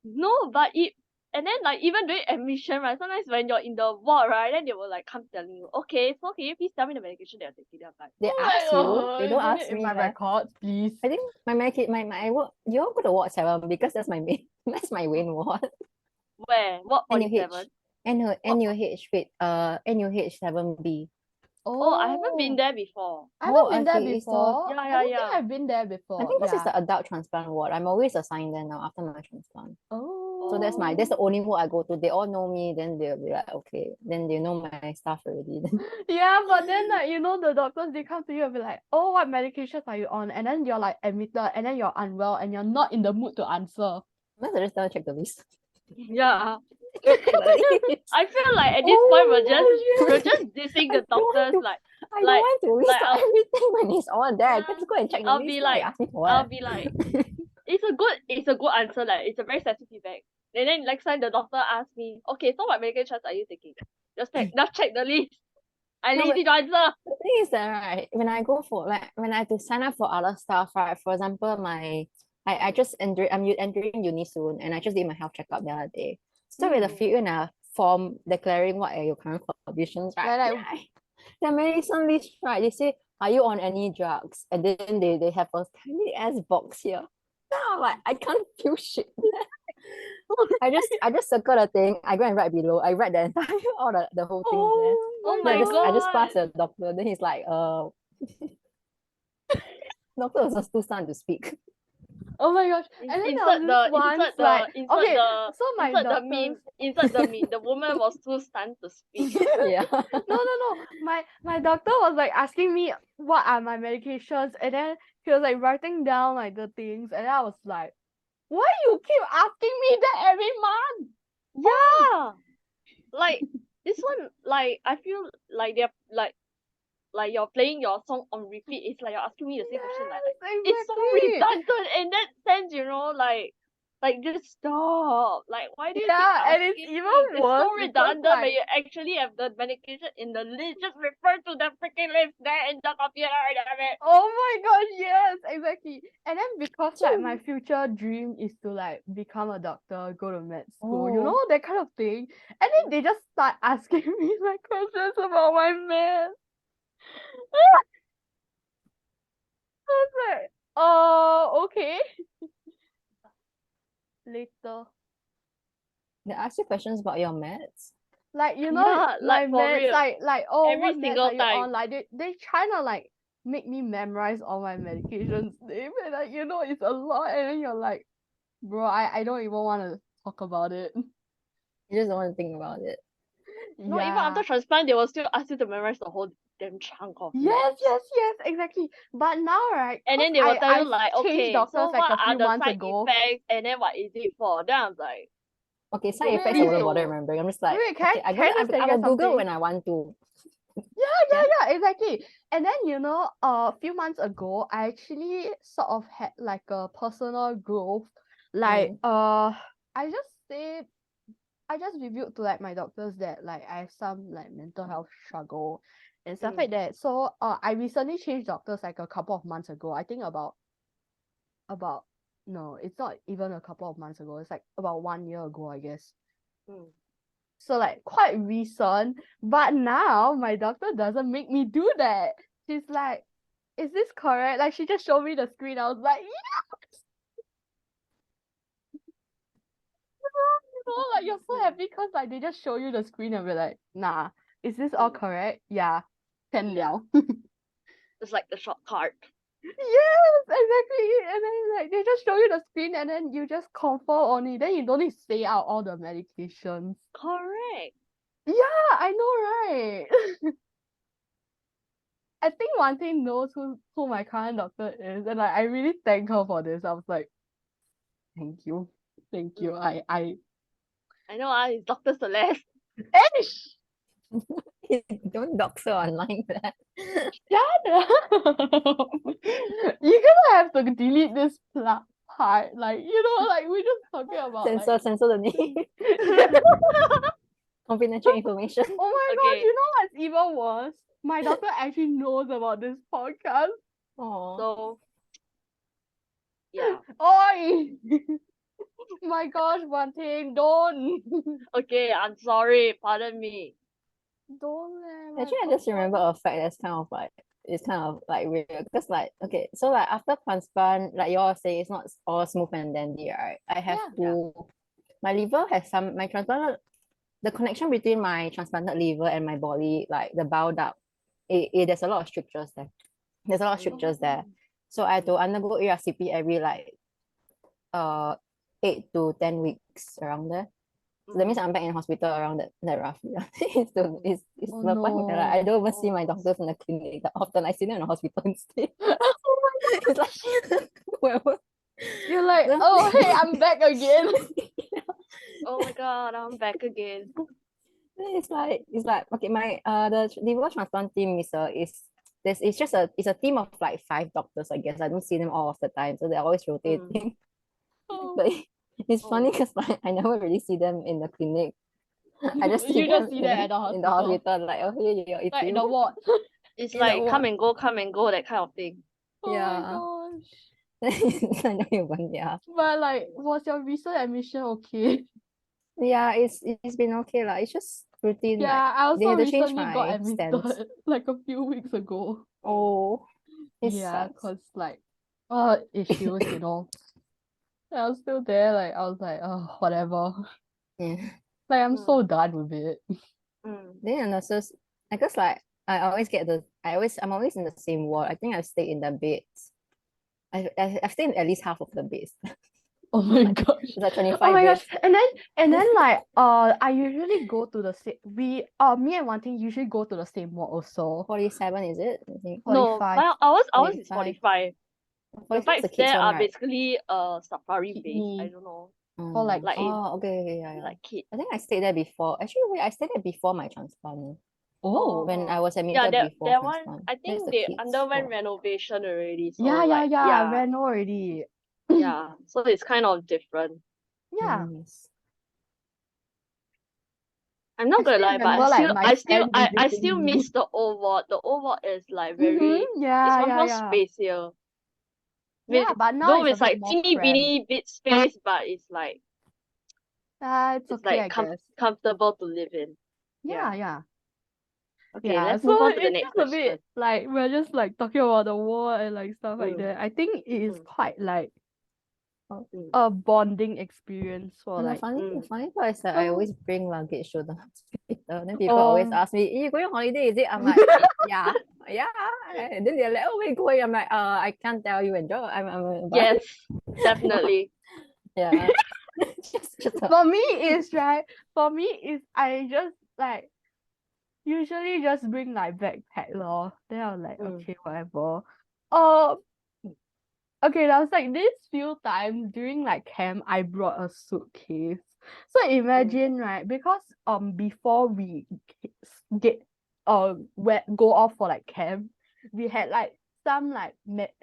[SPEAKER 3] No, but it and then like even during admission, right, sometimes when you're in the ward, right, then they will like come telling you, okay, so can you please tell me the medication that you're taking? I'm like,
[SPEAKER 2] They
[SPEAKER 1] oh
[SPEAKER 2] ask you, they don't
[SPEAKER 1] put
[SPEAKER 2] ask
[SPEAKER 1] it in
[SPEAKER 2] me,
[SPEAKER 1] my
[SPEAKER 2] man.
[SPEAKER 1] records, please.
[SPEAKER 2] I think my medication, my work, you all go to Ward 7 because that's my main, that's my main ward.
[SPEAKER 3] where? What
[SPEAKER 2] NUH.
[SPEAKER 3] 47?
[SPEAKER 2] NUH with NUH 7B.
[SPEAKER 3] Oh, I haven't been
[SPEAKER 1] Oh,
[SPEAKER 3] there before.
[SPEAKER 1] I haven't been there
[SPEAKER 2] okay. So
[SPEAKER 1] before.
[SPEAKER 3] Yeah,
[SPEAKER 1] I
[SPEAKER 3] yeah,
[SPEAKER 1] don't think
[SPEAKER 3] yeah.
[SPEAKER 1] I've been there
[SPEAKER 2] I
[SPEAKER 1] before.
[SPEAKER 2] think this is
[SPEAKER 1] Yeah.
[SPEAKER 2] the adult transplant ward. I'm always assigned there now after my transplant.
[SPEAKER 1] Oh.
[SPEAKER 2] So that's the only ward I go to. They all know me, then they'll be like, okay. Then they know my stuff already.
[SPEAKER 1] Yeah, but then like you know the doctors they come to you and be like, oh, what medications are you on? And then you're like admitted and then you're unwell and you're not in the mood to answer.
[SPEAKER 2] Let's just tell check the list.
[SPEAKER 3] Yeah.
[SPEAKER 2] Check the list.
[SPEAKER 3] I feel like at this point we're
[SPEAKER 1] yes.
[SPEAKER 3] just dissing the doctors like
[SPEAKER 2] I don't want to list
[SPEAKER 3] I'll,
[SPEAKER 2] everything when it's all there.
[SPEAKER 3] yeah,
[SPEAKER 2] Just go and check the
[SPEAKER 3] I'll
[SPEAKER 2] list.
[SPEAKER 3] be
[SPEAKER 2] Why
[SPEAKER 3] like
[SPEAKER 2] you ask me for
[SPEAKER 3] I'll
[SPEAKER 2] what?
[SPEAKER 3] be like it's a good answer, like it's a very satisfying feedback. And then next time the doctor asks me, okay, so what medications are you taking? Just check the list. I
[SPEAKER 2] No,
[SPEAKER 3] lazy to answer.
[SPEAKER 2] the thing is that right, when I go for like when I have to sign up for other stuff, right? For example, I just entering uni soon and I just did my health checkup the other day. So we have to fill in a form declaring what are your current conditions, right?
[SPEAKER 1] Like
[SPEAKER 2] The medicine list, right? They say, are you on any drugs? And then they have a tiny ass box here. Then I'm like, I can't feel shit. I just circle the thing. I go and write below. I write the entire the whole thing there.
[SPEAKER 3] Oh
[SPEAKER 2] Then
[SPEAKER 3] my
[SPEAKER 2] I just
[SPEAKER 3] god.
[SPEAKER 2] pass the doctor. Then he's like, doctor was just too stunned to speak.
[SPEAKER 1] Oh my gosh. And then there was this once like okay, so my
[SPEAKER 3] insert the
[SPEAKER 1] doctors
[SPEAKER 3] meme. Insert the meme. The woman was too stunned to speak.
[SPEAKER 2] Yeah.
[SPEAKER 1] no. My doctor was like asking me what are my medications, and then he was like writing down like the things, and I was like, why you keep asking me that every month?
[SPEAKER 3] Yeah. Like this one, like I feel like they're like you're playing your song on repeat. It's like you're asking me the same question. Like it's so
[SPEAKER 1] Exactly.
[SPEAKER 3] redundant in that sense, you know, like just stop. Like why do you keep
[SPEAKER 1] Yeah, and it's
[SPEAKER 3] asking
[SPEAKER 1] even
[SPEAKER 3] me? It's
[SPEAKER 1] worse
[SPEAKER 3] so
[SPEAKER 1] because
[SPEAKER 3] redundant when
[SPEAKER 1] like
[SPEAKER 3] you actually have the medication in the list. Just refer to the freaking list there in the computer, damn it.
[SPEAKER 1] oh my god, yes, exactly. And then because like my future dream is to like become a doctor, go to med school, you know, that kind of thing. And then they just start asking me like questions about my math. I was like, okay. Later.
[SPEAKER 2] They ask you questions about your meds.
[SPEAKER 1] Like you know,
[SPEAKER 3] Yeah,
[SPEAKER 1] my
[SPEAKER 3] like for
[SPEAKER 1] meds,
[SPEAKER 3] real.
[SPEAKER 1] like oh,
[SPEAKER 3] Every
[SPEAKER 1] what meds
[SPEAKER 3] single
[SPEAKER 1] are you
[SPEAKER 3] time.
[SPEAKER 1] on? Like they trying to like make me memorize all my medications name, and like you know it's a lot, and then you're like, bro, I don't even want to talk about it.
[SPEAKER 2] You just don't want to think about it.
[SPEAKER 3] No, even after transplant, they will still ask you to memorize the whole damn chunk of
[SPEAKER 1] yes,
[SPEAKER 3] meds.
[SPEAKER 1] yes, exactly. But now, right?
[SPEAKER 3] And then
[SPEAKER 1] 'cause
[SPEAKER 3] they will tell
[SPEAKER 1] I
[SPEAKER 3] you like,
[SPEAKER 1] changed
[SPEAKER 3] okay,
[SPEAKER 1] doctors
[SPEAKER 3] so
[SPEAKER 1] like
[SPEAKER 3] what
[SPEAKER 1] a
[SPEAKER 3] are
[SPEAKER 1] few
[SPEAKER 3] the
[SPEAKER 1] months
[SPEAKER 3] side
[SPEAKER 1] ago.
[SPEAKER 3] effects, and then what is it for? Then I'm like,
[SPEAKER 2] Okay, side
[SPEAKER 3] don't
[SPEAKER 2] effects I
[SPEAKER 3] need
[SPEAKER 2] wouldn't
[SPEAKER 3] to.
[SPEAKER 2] bother remembering. I'm just like,
[SPEAKER 1] Wait,
[SPEAKER 2] okay,
[SPEAKER 1] can I just tell
[SPEAKER 2] I
[SPEAKER 1] you
[SPEAKER 2] will Google
[SPEAKER 1] something?
[SPEAKER 2] when I want to.
[SPEAKER 1] Yeah, exactly. And then you know, a few months ago, I actually sort of had like a personal growth. Like, I just revealed to like my doctors that like I have some like mental health struggle and stuff like that. So, I recently changed doctors like a couple of months ago. I think about no, it's not even a couple of months ago. It's like about 1 year ago, I guess. So like quite recent, but now my doctor doesn't make me do that. She's like, is this correct? Like she just showed me the screen. I was like, yes. You know, like you're so happy because like they just show you the screen and be like, nah, is this all correct? Yeah. 10 liao.
[SPEAKER 3] It's like the shortcut.
[SPEAKER 1] Yes, exactly. And then like they just show you the screen and then you just confirm on it. Then you don't need to say out all the medications.
[SPEAKER 3] Correct.
[SPEAKER 1] Yeah, I know, right? I think one thing knows who my current doctor is, and like I really thank her for this. I was like, thank you. I
[SPEAKER 3] know, it's Dr. Celeste.
[SPEAKER 1] Ish!
[SPEAKER 2] Don't doctor online that.
[SPEAKER 1] Shut up! You're gonna have to delete this part. Like, you know, like we're just talking about
[SPEAKER 2] Censor the name. Confidential information.
[SPEAKER 1] Oh my
[SPEAKER 3] Okay.
[SPEAKER 1] gosh, you know what's even worse? My doctor actually knows about this podcast.
[SPEAKER 2] Aww.
[SPEAKER 3] So yeah.
[SPEAKER 1] Oi! My gosh, one thing, don't.
[SPEAKER 3] Okay, I'm sorry. Pardon me.
[SPEAKER 1] Don't let my
[SPEAKER 2] Actually, I just remember a fact that's kind of like it's kind of like weird because like okay, so like after transplant, like you all say it's not all smooth and dandy, right? I have to my liver has some my transplant the connection between my transplanted liver and my body, like the bile duct, there's a lot of strictures there. There's a lot of strictures there. So I had to undergo ARCP every like 8 to 10 weeks around there. So that means I'm back in hospital around that roughly. it's the
[SPEAKER 1] Oh,
[SPEAKER 2] point where like, I don't even see my doctors in the clinic that often. I see them in the hospital instead. It's like wherever.
[SPEAKER 1] You're like, oh hey, I'm back again.
[SPEAKER 3] Oh my god, I'm back again.
[SPEAKER 2] It's like okay, my the liver transplant team it's a team of like 5 doctors, I guess. I don't see them all of the time, so they're always rotating. But it's funny because like I never really see them in the clinic. I just see
[SPEAKER 1] You
[SPEAKER 2] them
[SPEAKER 1] just see that at the
[SPEAKER 2] in the hospital, like, oh hey, it's
[SPEAKER 1] like
[SPEAKER 2] you.
[SPEAKER 1] in the ward.
[SPEAKER 3] It's
[SPEAKER 2] In
[SPEAKER 3] like
[SPEAKER 2] the
[SPEAKER 3] come and go, that kind of thing.
[SPEAKER 1] Oh
[SPEAKER 2] Yeah.
[SPEAKER 1] my gosh.
[SPEAKER 2] I don't even, yeah.
[SPEAKER 1] But like, was your recent admission okay?
[SPEAKER 2] Yeah, it's been okay lah. It's just routine. Like
[SPEAKER 1] Yeah, I
[SPEAKER 2] they
[SPEAKER 1] also
[SPEAKER 2] had to change
[SPEAKER 1] recently got
[SPEAKER 2] my stance.
[SPEAKER 1] admitted like a few weeks ago.
[SPEAKER 2] Oh, it
[SPEAKER 1] Yeah,
[SPEAKER 2] sucks.
[SPEAKER 1] cause like issues, you know. I was still there, like I was like, oh, whatever.
[SPEAKER 2] Yeah.
[SPEAKER 1] Like I'm so done with it.
[SPEAKER 3] Mm.
[SPEAKER 2] Then the nurses, I guess like I'm always in the same ward. I think I've stayed in the beds. I've stayed in at least half of the beds.
[SPEAKER 1] Oh my
[SPEAKER 2] Like,
[SPEAKER 1] gosh.
[SPEAKER 2] it's like 25
[SPEAKER 1] Oh my gosh.
[SPEAKER 2] beds.
[SPEAKER 1] And then like I usually go to the same me and Wan Ting usually go to the same ward also.
[SPEAKER 2] 47 is it? I think.
[SPEAKER 3] No,
[SPEAKER 1] 45
[SPEAKER 3] ours is
[SPEAKER 2] 45.
[SPEAKER 3] 45. The
[SPEAKER 2] 45 is the
[SPEAKER 3] bikes
[SPEAKER 2] kids
[SPEAKER 3] there
[SPEAKER 2] one,
[SPEAKER 3] are
[SPEAKER 2] right?
[SPEAKER 3] basically safari based. I
[SPEAKER 1] kidney
[SPEAKER 3] don't know.
[SPEAKER 1] or like
[SPEAKER 3] Like
[SPEAKER 1] kid.
[SPEAKER 2] Oh, okay, yeah.
[SPEAKER 3] Like kid.
[SPEAKER 2] I think I stayed there before. Actually, wait, I stayed there before my transplant.
[SPEAKER 1] Oh.
[SPEAKER 2] When I was
[SPEAKER 3] Yeah,
[SPEAKER 2] admitted before
[SPEAKER 3] that one
[SPEAKER 2] transplant.
[SPEAKER 3] I
[SPEAKER 2] That's
[SPEAKER 3] think
[SPEAKER 2] the
[SPEAKER 3] they
[SPEAKER 2] kids
[SPEAKER 3] underwent
[SPEAKER 2] ward.
[SPEAKER 3] renovation already. So
[SPEAKER 1] Yeah,
[SPEAKER 3] like
[SPEAKER 1] Reno already.
[SPEAKER 3] yeah. So it's kind of different.
[SPEAKER 1] Yeah.
[SPEAKER 2] Nice.
[SPEAKER 3] I'm not
[SPEAKER 1] I
[SPEAKER 3] gonna
[SPEAKER 1] still
[SPEAKER 3] lie, but
[SPEAKER 1] remember like my friend
[SPEAKER 3] I
[SPEAKER 1] visiting
[SPEAKER 3] still
[SPEAKER 1] me.
[SPEAKER 3] miss the old ward. The old ward is like
[SPEAKER 1] Mm-hmm.
[SPEAKER 3] very it's
[SPEAKER 1] Yeah,
[SPEAKER 3] much more
[SPEAKER 1] yeah.
[SPEAKER 3] spacier.
[SPEAKER 1] Yeah,
[SPEAKER 3] With
[SPEAKER 1] but now
[SPEAKER 3] though
[SPEAKER 1] it's a
[SPEAKER 3] it's
[SPEAKER 1] bit
[SPEAKER 3] like
[SPEAKER 1] more
[SPEAKER 3] teeny
[SPEAKER 1] cramped.
[SPEAKER 3] weeny bit space, but it's like
[SPEAKER 1] It's okay, I
[SPEAKER 3] like
[SPEAKER 1] guess.
[SPEAKER 3] comfortable to live in.
[SPEAKER 1] Yeah, yeah.
[SPEAKER 3] Okay,
[SPEAKER 1] Yeah,
[SPEAKER 3] let's move
[SPEAKER 1] so
[SPEAKER 3] on to the
[SPEAKER 1] it's
[SPEAKER 3] next
[SPEAKER 1] just a bit
[SPEAKER 3] question.
[SPEAKER 1] like we're just like talking about the war and like stuff like
[SPEAKER 3] Mm,
[SPEAKER 1] that. I think it is
[SPEAKER 3] mm,
[SPEAKER 1] quite like
[SPEAKER 3] mm,
[SPEAKER 1] a bonding experience for
[SPEAKER 2] And the
[SPEAKER 1] like
[SPEAKER 2] funny, the
[SPEAKER 3] mm.
[SPEAKER 2] funny part is that I
[SPEAKER 1] oh,
[SPEAKER 2] always bring luggage to the hospital. Then people always
[SPEAKER 1] oh
[SPEAKER 2] ask me, "You going on holiday? Is it?" I'm like, "Yeah, yeah." And then they're like, "Oh, where you going?" I'm like, I can't tell you, Enjoy. But
[SPEAKER 3] Yes, definitely.
[SPEAKER 2] yeah. just
[SPEAKER 1] for me is right. For me is I just like usually just bring like backpack lor. Then I was like,
[SPEAKER 3] Mm,
[SPEAKER 1] okay, whatever. Uh okay, that was like this few times during like camp I brought a suitcase. So imagine right, because before we get go off for like camp, we had like some like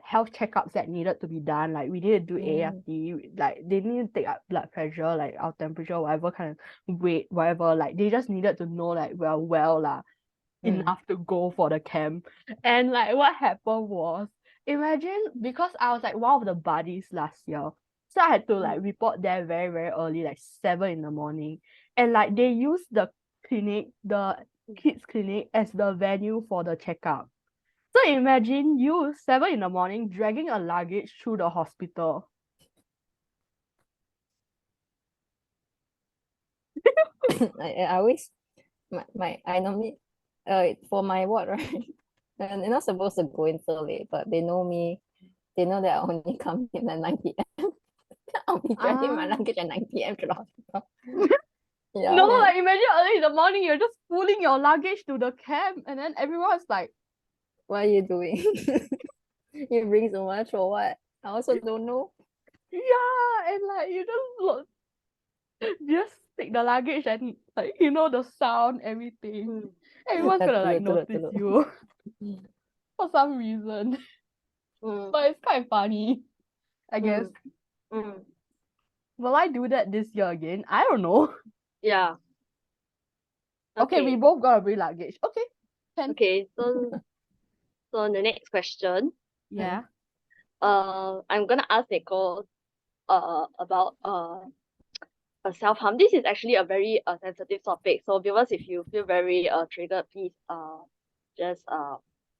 [SPEAKER 1] health checkups that needed to be done. Like we need to do AFT, like they need to take our blood pressure, like our temperature, whatever kind of weight, whatever. Like they just needed to know like we're well lah enough to go for the camp. And like what happened was, imagine because I was like one of the buddies last year. So I had to like report there very, very early, like 7 in the morning. And like they used the clinic, the kids clinic as the venue for the checkup. So imagine you 7 in the morning dragging a luggage through the hospital.
[SPEAKER 2] I always I normally for my ward, right? And they're not supposed to go in so late, but they know me. They know that I only come in at 9 p.m. I'll be dragging my luggage at 9 p.m. to the hospital. Yeah,
[SPEAKER 1] No,
[SPEAKER 2] then
[SPEAKER 1] like imagine early in the morning you're just pulling your luggage to the camp and then everyone's like,
[SPEAKER 2] what are you doing? You bring so much for what? I also don't know.
[SPEAKER 1] yeah, and like you just take the luggage and like you know the sound, everything. Everyone's gonna like notice you for some reason. But it's quite funny, I guess.
[SPEAKER 3] Mm.
[SPEAKER 1] Will I do that this year again? I don't know.
[SPEAKER 3] Yeah.
[SPEAKER 1] Okay, we both gotta bring luggage. Okay. Can.
[SPEAKER 3] Okay, so the next question.
[SPEAKER 1] Yeah.
[SPEAKER 3] I'm gonna ask Nicole about self-harm. This is actually a very sensitive topic. So viewers, if you feel very triggered, please just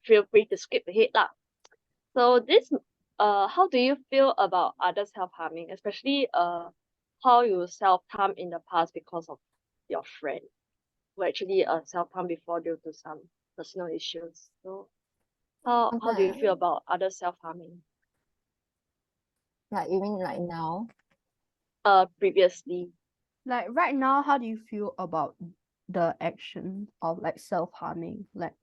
[SPEAKER 3] feel free to skip ahead lah. So this how do you feel about other self-harming, especially how you self-harm in the past because of your friend who actually self-harm before due to some personal issues. So how do you feel
[SPEAKER 2] Okay.
[SPEAKER 3] about other self-harming?
[SPEAKER 2] Like you mean like now?
[SPEAKER 3] Previously.
[SPEAKER 1] Like right now, how do you feel about the action of like self-harming, like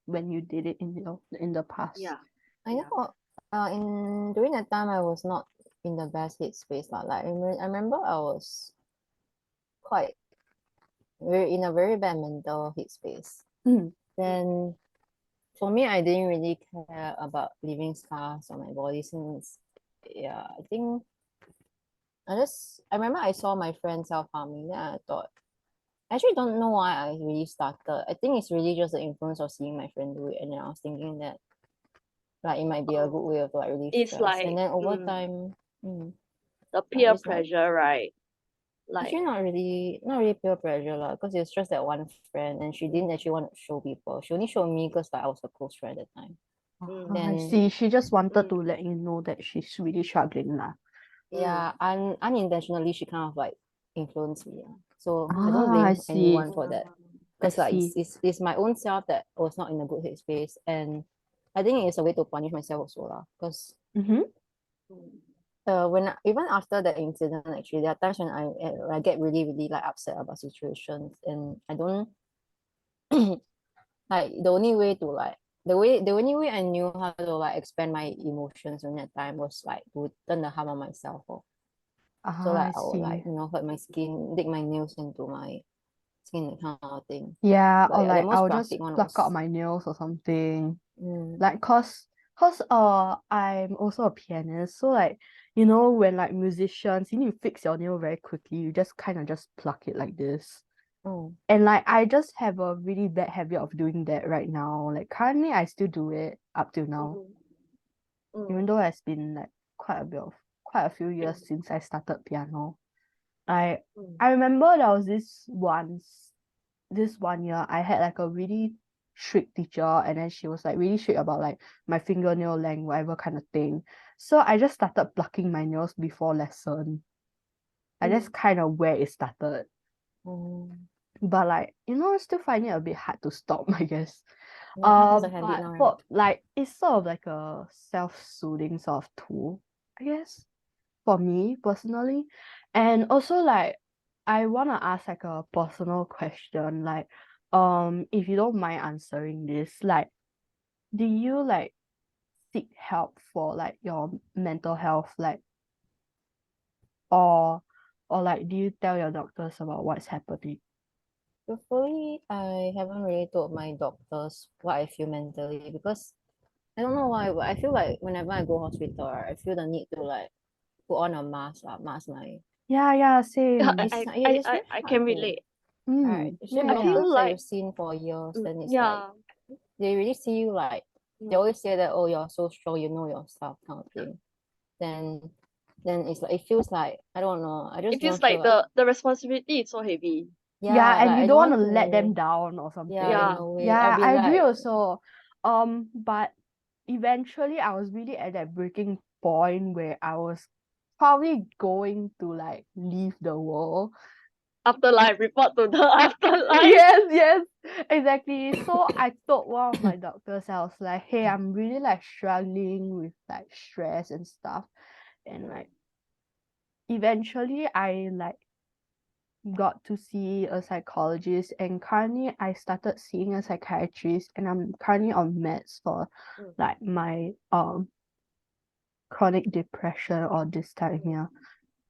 [SPEAKER 1] when you did it in the past?
[SPEAKER 3] Yeah.
[SPEAKER 2] I know. In during that time, I was not in the best headspace lah. Like I remember I was quite in a very bad mental headspace. Then for me, I didn't really care about leaving scars on my body since I think I remember I saw my friend self-harming, then I thought I actually don't know why I really started. I think it's really just the influence of seeing my friend do it, and then I was thinking that like it might be a good way of like relieve
[SPEAKER 3] It's
[SPEAKER 2] stress.
[SPEAKER 3] like
[SPEAKER 2] And then over time,
[SPEAKER 3] the peer
[SPEAKER 2] it's like
[SPEAKER 3] pressure, right? Like,
[SPEAKER 2] Actually, not really peer pressure lah, because it's just that one friend, and she didn't actually want to show people. She only showed me because like I was a close friend at the time.
[SPEAKER 3] mm,
[SPEAKER 1] I
[SPEAKER 2] Then
[SPEAKER 1] see. She just wanted to
[SPEAKER 3] mm,
[SPEAKER 1] let you know that she's really struggling lah.
[SPEAKER 2] yeah, unintentionally she kind of like influenced me. So I don't
[SPEAKER 1] I
[SPEAKER 2] blame
[SPEAKER 1] see.
[SPEAKER 2] anyone for that.
[SPEAKER 1] I
[SPEAKER 2] Because like
[SPEAKER 1] see.
[SPEAKER 2] it's my own self that was not in a good headspace, and I think it's a way to punish myself also lah. Because
[SPEAKER 1] Mm-hmm.
[SPEAKER 2] when even after the incident, actually there are times when I get really like upset about situations, and I don't like the only way to like the only way I knew how to like expand my emotions during that time was like to turn the harm on myself. So
[SPEAKER 1] I
[SPEAKER 2] like I would like
[SPEAKER 1] see.
[SPEAKER 2] hurt my skin, dig my nails into my skin, that kind of thing.
[SPEAKER 1] Yeah,
[SPEAKER 2] But
[SPEAKER 1] or
[SPEAKER 2] yeah, the
[SPEAKER 1] like
[SPEAKER 2] most
[SPEAKER 1] I'll just
[SPEAKER 2] drastic one
[SPEAKER 1] pluck out
[SPEAKER 2] was
[SPEAKER 1] my nails or something.
[SPEAKER 2] mm,
[SPEAKER 1] Like cause I'm also a pianist, so like when like musicians you need to fix your nail very quickly, you just kind of just pluck it like this.
[SPEAKER 2] oh
[SPEAKER 1] And like I just have a really bad habit of doing that right now. Like currently I still do it up till now, even though it's been like quite a few years since I started piano. I I remember there was this one year I had like a really strict teacher, and then she was like really strict about like my fingernail length, whatever kind of thing. So I just started plucking my nails before lesson. I just kind of where it started.
[SPEAKER 2] oh
[SPEAKER 1] But like, I still find it a bit hard to stop, I guess.
[SPEAKER 2] yeah, it's a habit
[SPEAKER 1] But
[SPEAKER 2] now, right?
[SPEAKER 1] for like it's sort of like a self-soothing sort of tool, I guess, for me personally. And also like I wanna ask like a personal question, like if you don't mind answering this, like do you like seek help for like your mental health, like or like do you tell your doctors about what's happening?
[SPEAKER 2] Truthfully, I haven't really told my doctors what I feel mentally, because I don't know why, but I feel like whenever I go hospital, right, I feel the need to like put on a mask, mask my
[SPEAKER 1] Yeah,
[SPEAKER 3] yeah,
[SPEAKER 1] same.
[SPEAKER 2] it's very
[SPEAKER 3] I
[SPEAKER 2] hard
[SPEAKER 3] can
[SPEAKER 2] to
[SPEAKER 3] relate.
[SPEAKER 2] alright.
[SPEAKER 1] Yeah,
[SPEAKER 2] Especially
[SPEAKER 3] I
[SPEAKER 1] yeah.
[SPEAKER 3] feel
[SPEAKER 2] doctors that
[SPEAKER 3] like,
[SPEAKER 2] you've seen for years, then it's like
[SPEAKER 3] yeah,
[SPEAKER 2] they really see you like they
[SPEAKER 3] mm.
[SPEAKER 2] always say that, oh, you're so strong, you know your stuff, kind of thing. Then it's like it feels like I don't know. I
[SPEAKER 3] It
[SPEAKER 2] just
[SPEAKER 3] feels
[SPEAKER 2] don't feel
[SPEAKER 3] like
[SPEAKER 2] like
[SPEAKER 3] the responsibility is so heavy.
[SPEAKER 1] Yeah,
[SPEAKER 2] yeah,
[SPEAKER 1] and
[SPEAKER 2] like
[SPEAKER 1] you
[SPEAKER 2] I
[SPEAKER 1] don't
[SPEAKER 2] don't
[SPEAKER 1] want to
[SPEAKER 2] want
[SPEAKER 1] let them
[SPEAKER 2] to
[SPEAKER 1] down or
[SPEAKER 2] yeah, in
[SPEAKER 3] Yeah.
[SPEAKER 1] something.
[SPEAKER 2] a way. I'll
[SPEAKER 1] Yeah,
[SPEAKER 2] be
[SPEAKER 1] I agree
[SPEAKER 2] like
[SPEAKER 1] also. But eventually I was really at that breaking point where I was probably going to like leave the world.
[SPEAKER 3] Afterlife, report to the afterlife.
[SPEAKER 1] Yes, exactly. So I told one of my doctors, I was like, hey, I'm really like struggling with like stress and stuff. And like eventually I like got to see a psychologist, and currently I started seeing a psychiatrist, and I'm currently on meds for
[SPEAKER 3] Mm,
[SPEAKER 1] like my chronic depression or dysthymia,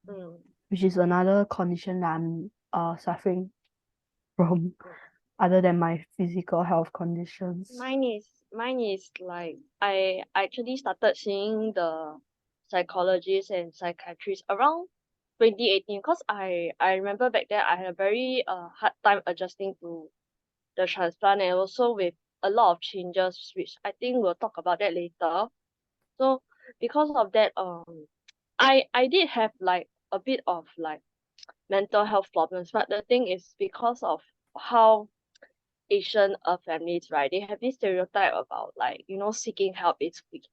[SPEAKER 3] mm,
[SPEAKER 1] which is another condition that I'm suffering from
[SPEAKER 3] mm.
[SPEAKER 1] other than my physical health conditions.
[SPEAKER 3] Mine is like I actually started seeing the psychologist and psychiatrist around 2018, because I remember back then I had a very hard time adjusting to the transplant, and also with a lot of changes, which I think we'll talk about that later. So because of that, I did have like a bit of like mental health problems, but the thing is because of how Asian families, right, they have this stereotype about like, seeking help is weak.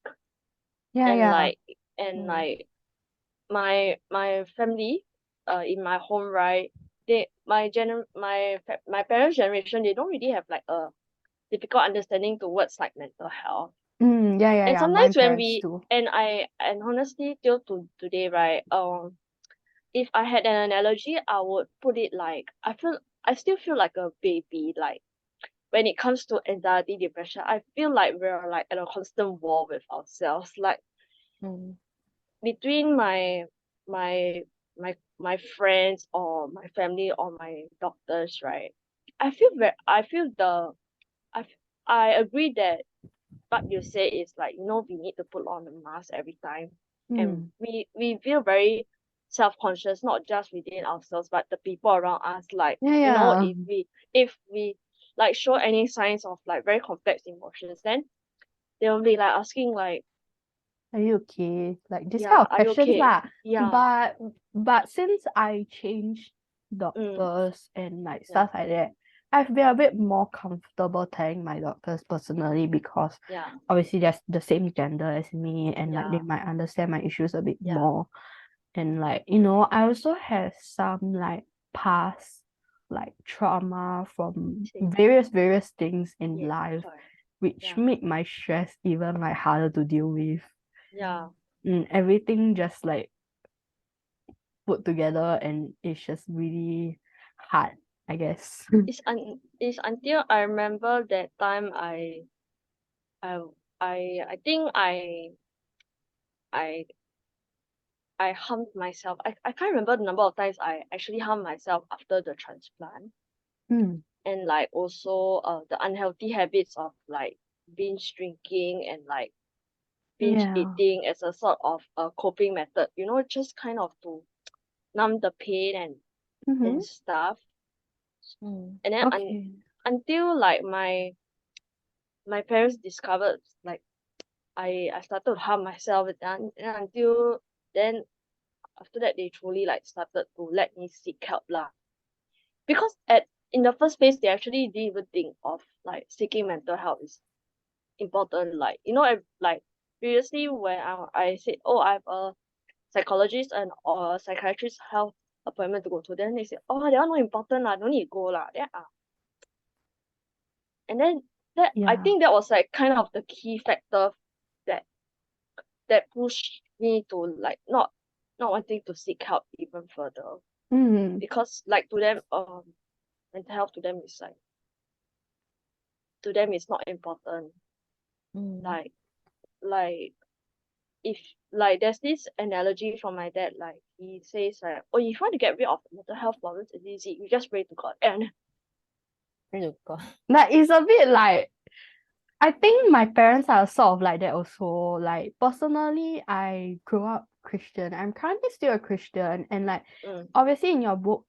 [SPEAKER 1] Yeah,
[SPEAKER 3] And
[SPEAKER 1] yeah.
[SPEAKER 3] like and
[SPEAKER 2] mm,
[SPEAKER 3] like my family, in my home, right, my parents' generation, they don't really have like a difficult understanding towards like mental health. And
[SPEAKER 1] Yeah. My
[SPEAKER 3] sometimes when
[SPEAKER 1] parents
[SPEAKER 3] we
[SPEAKER 1] too.
[SPEAKER 3] and honestly till to today, right, if I had an analogy, I would put it like I still feel like a baby. Like when it comes to anxiety, depression, I feel like we're like at a constant war with ourselves. Like
[SPEAKER 2] mm,
[SPEAKER 3] between my my friends or my family or my doctors, right? I feel I f- I agree that what you say is like, we need to put on a mask every time, and
[SPEAKER 1] Mm.
[SPEAKER 3] we feel very self-conscious, not just within ourselves but the people around us. Like,
[SPEAKER 1] Yeah.
[SPEAKER 3] if we like show any signs of like very complex emotions, then they'll be like asking like,
[SPEAKER 1] Are you okay? Like this
[SPEAKER 3] Yeah,
[SPEAKER 1] kind of
[SPEAKER 3] are you
[SPEAKER 1] questions
[SPEAKER 3] okay?
[SPEAKER 1] lah.
[SPEAKER 3] Yeah.
[SPEAKER 1] But since I changed
[SPEAKER 3] Mm.
[SPEAKER 1] doctors and like
[SPEAKER 3] Yeah.
[SPEAKER 1] stuff like that, I've been a bit more comfortable telling my doctors personally because
[SPEAKER 3] Yeah.
[SPEAKER 1] obviously they're the same gender as me and like they
[SPEAKER 3] Yeah.
[SPEAKER 1] might understand my issues a bit
[SPEAKER 3] Yeah.
[SPEAKER 1] more. And like, you know, I also have some like past like trauma from
[SPEAKER 3] Same.
[SPEAKER 1] various things in
[SPEAKER 3] Yeah.
[SPEAKER 1] life
[SPEAKER 3] Correct.
[SPEAKER 1] which
[SPEAKER 3] Yeah.
[SPEAKER 1] make my stress even like harder to deal with.
[SPEAKER 3] Yeah.
[SPEAKER 1] Everything just like put together and it's just really hard, I guess.
[SPEAKER 3] It's until I remember that time I I think I I harmed myself. I can't remember the number of times I actually harmed myself after the transplant.
[SPEAKER 1] Mm,
[SPEAKER 3] And like also the unhealthy habits of like binge drinking and like binge
[SPEAKER 1] yeah.
[SPEAKER 3] eating as a sort of a coping method, you know, just kind of to numb the pain
[SPEAKER 1] Mm-hmm.
[SPEAKER 3] and stuff.
[SPEAKER 2] Mm.
[SPEAKER 3] And then
[SPEAKER 1] Okay.
[SPEAKER 3] until like my parents discovered like I started to harm myself and until then after that they truly like started to let me seek help lah. Because at in the first place they actually didn't even think of like seeking mental help is important. Like, you know, like previously when I said, oh, I have a psychologist and or a psychiatrist health appointment to go to, then they say, oh, that one not important lah, don't need to go lah. And then that I
[SPEAKER 1] Yeah.
[SPEAKER 3] think that was like kind of the key factor that that pushed me to like not wanting to seek help even further.
[SPEAKER 1] Mm,
[SPEAKER 3] Because like to them, mental health to them is not important.
[SPEAKER 2] Mm.
[SPEAKER 3] Like like if like there's this analogy from my dad, like he says like, oh, if you want to get rid of mental health problems, it's easy. You just pray to God. And
[SPEAKER 2] Pray to God.
[SPEAKER 1] like it's a bit like I think my parents are sort of like that also. Like personally, I grew up Christian. I'm currently still a Christian, and like
[SPEAKER 3] mm,
[SPEAKER 1] obviously in your book,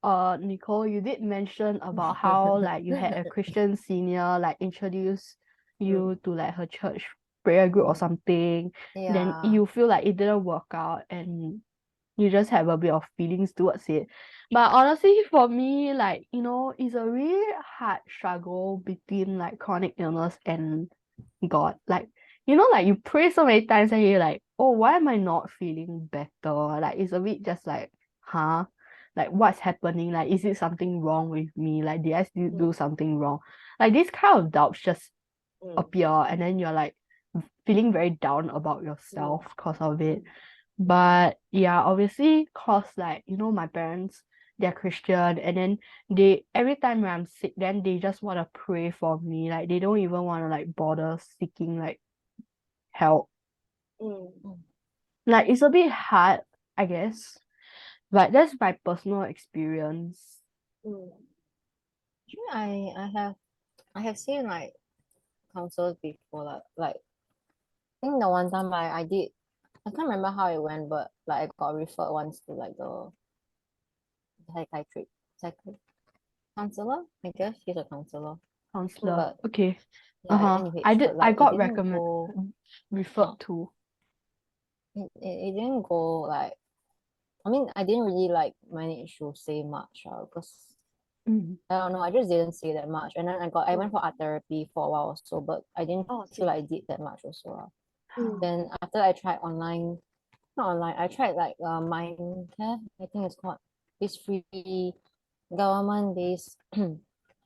[SPEAKER 1] Nicole, you did mention about how like you had a Christian senior like introduce
[SPEAKER 3] mm,
[SPEAKER 1] you to like her church prayer group or
[SPEAKER 2] Mm.
[SPEAKER 1] something. Then
[SPEAKER 2] Yeah.
[SPEAKER 1] you feel like it didn't work out and you just have a bit of feelings towards it. But honestly, for me, like, you know, it's a really hard struggle between like chronic illness and God. Like, you know, like you pray so many times and you're like, oh, why am I not feeling better? Like, it's a bit just like, huh? Like, what's happening? Like, is it something wrong with me? Like, did I still do
[SPEAKER 3] mm,
[SPEAKER 1] something wrong? Like, this kind of doubts just
[SPEAKER 3] mm,
[SPEAKER 1] appear and then you're like feeling very down about
[SPEAKER 3] mm,
[SPEAKER 1] yourself because of it.
[SPEAKER 3] mm,
[SPEAKER 1] But yeah, obviously, cause like, you know, my parents, they're Christian and then they every time when I'm sick, then they just want to pray for me. Like they don't even want to like bother seeking like help.
[SPEAKER 3] mm,
[SPEAKER 1] Like it's a bit hard, I guess. But that's my personal experience.
[SPEAKER 3] mm,
[SPEAKER 2] Actually, I have seen like counselors before, like I think the one time I did, I can't remember how it went, but like I got referred once to like the psychiatric counselor. I guess she's a counselor,
[SPEAKER 1] Counselor.
[SPEAKER 2] but
[SPEAKER 1] Okay.
[SPEAKER 2] yeah,
[SPEAKER 1] Uh-huh.
[SPEAKER 2] NUH, but
[SPEAKER 1] I
[SPEAKER 2] like it
[SPEAKER 1] got
[SPEAKER 2] didn't go.
[SPEAKER 1] referred to.
[SPEAKER 2] It didn't go like. I mean, I didn't really like manage to say much because
[SPEAKER 1] Mm.
[SPEAKER 2] I don't know. I just didn't say that much, and then I went
[SPEAKER 3] mm.
[SPEAKER 2] for art therapy for a while also, but I didn't
[SPEAKER 3] Oh,
[SPEAKER 2] feel
[SPEAKER 3] same.
[SPEAKER 2] like I did that much also.
[SPEAKER 3] Mm,
[SPEAKER 2] Then after I tried online, not online, I tried like Mindcare, I think it's called. It's free government-based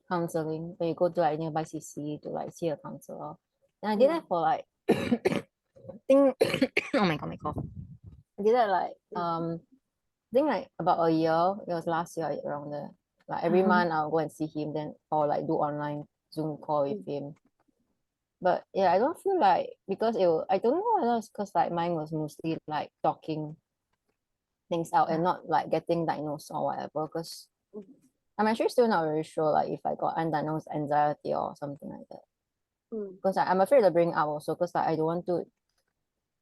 [SPEAKER 2] counseling where you go to like nearby CC to like see a counselor. And I did that for like I think oh my god. I did that like I think like about a year. It was last year around there. Like every
[SPEAKER 1] Uh-huh.
[SPEAKER 2] month I'll go and see him then or like do online Zoom call with
[SPEAKER 3] mm,
[SPEAKER 2] him. But yeah, I don't feel like because I don't know whether it's because like mine was mostly like talking things out and not like getting diagnosed or whatever. Because
[SPEAKER 3] mm,
[SPEAKER 2] I'm actually still not very sure like if I got undiagnosed anxiety or something like that.
[SPEAKER 3] mm,
[SPEAKER 2] Because I'm afraid to bring up also because like I don't want to.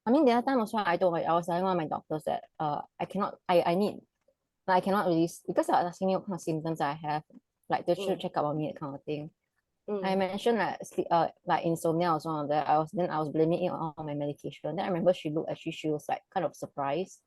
[SPEAKER 2] I mean the other time also I was telling one of my doctors that I cannot I need I cannot really because I was asking me what kind of symptoms I have like they should
[SPEAKER 3] mm,
[SPEAKER 2] check up on me that kind of thing. I mentioned like insomnia was one of that. I was blaming it on my medication. Then I remember she was like kind of surprised.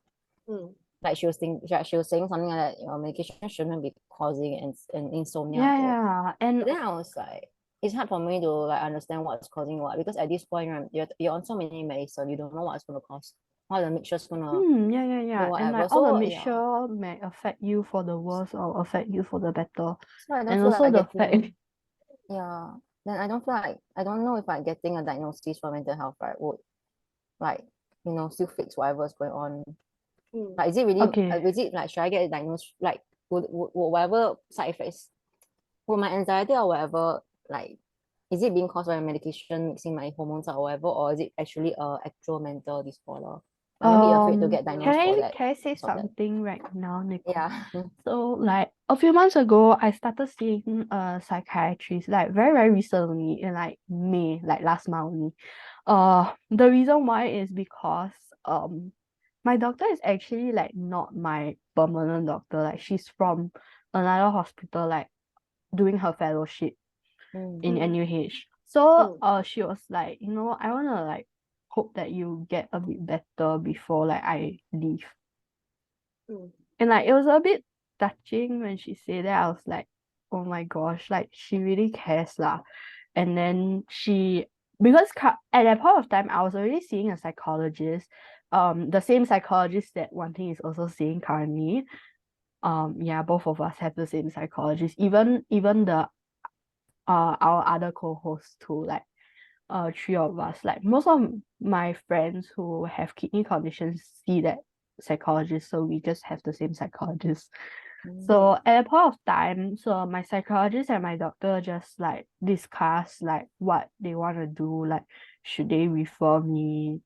[SPEAKER 2] Like she was saying something like that, medication shouldn't be causing an insomnia.
[SPEAKER 1] Yeah, and
[SPEAKER 2] But then I was like, it's hard for me to like understand what's causing what, because at this point you're on so many medicine, you don't know what's gonna cause, how the mixture's gonna
[SPEAKER 1] yeah. And like
[SPEAKER 2] whatever.
[SPEAKER 1] all the
[SPEAKER 2] So
[SPEAKER 1] mixture may affect you for the worse or affect you for the better.
[SPEAKER 2] so I don't
[SPEAKER 1] And
[SPEAKER 2] feel
[SPEAKER 1] also
[SPEAKER 2] like
[SPEAKER 1] the fact
[SPEAKER 2] getting then I don't know if like getting a diagnosis for mental health, right, would like still fix whatever's going on. Like is it really
[SPEAKER 1] okay.
[SPEAKER 2] is it like should I get a diagnosis, like would whatever side effects, would my anxiety or whatever, like is it being caused by medication mixing my hormones or whatever, or is it actually a actual mental disorder? I'm a bit afraid to get diagnosed for that.
[SPEAKER 1] Can I say
[SPEAKER 2] Stop that.
[SPEAKER 1] something right now, Nicole?
[SPEAKER 2] Yeah.
[SPEAKER 1] So like a few months ago, I started seeing a psychiatrist, like very, very recently in like May, like last month only. The reason why is because my doctor is actually like not my permanent doctor. Like she's from another hospital, like doing her fellowship in NUH. So she was like, I wanna like hope that you get a bit better before like I leave. And like it was a bit touching when she said that. I was like, oh my gosh, like she really cares lah. And then because at that point of time I was already seeing a psychologist, the same psychologist that Wan Ting is also seeing currently. Yeah, both of us have the same psychologist. Even the our other co-hosts too, like three of us. Like most of my friends who have kidney conditions see that psychologist, so we just have the same psychologist. So at a point of time, so my psychologist and my doctor just like discuss like what they want to do, like should they refer me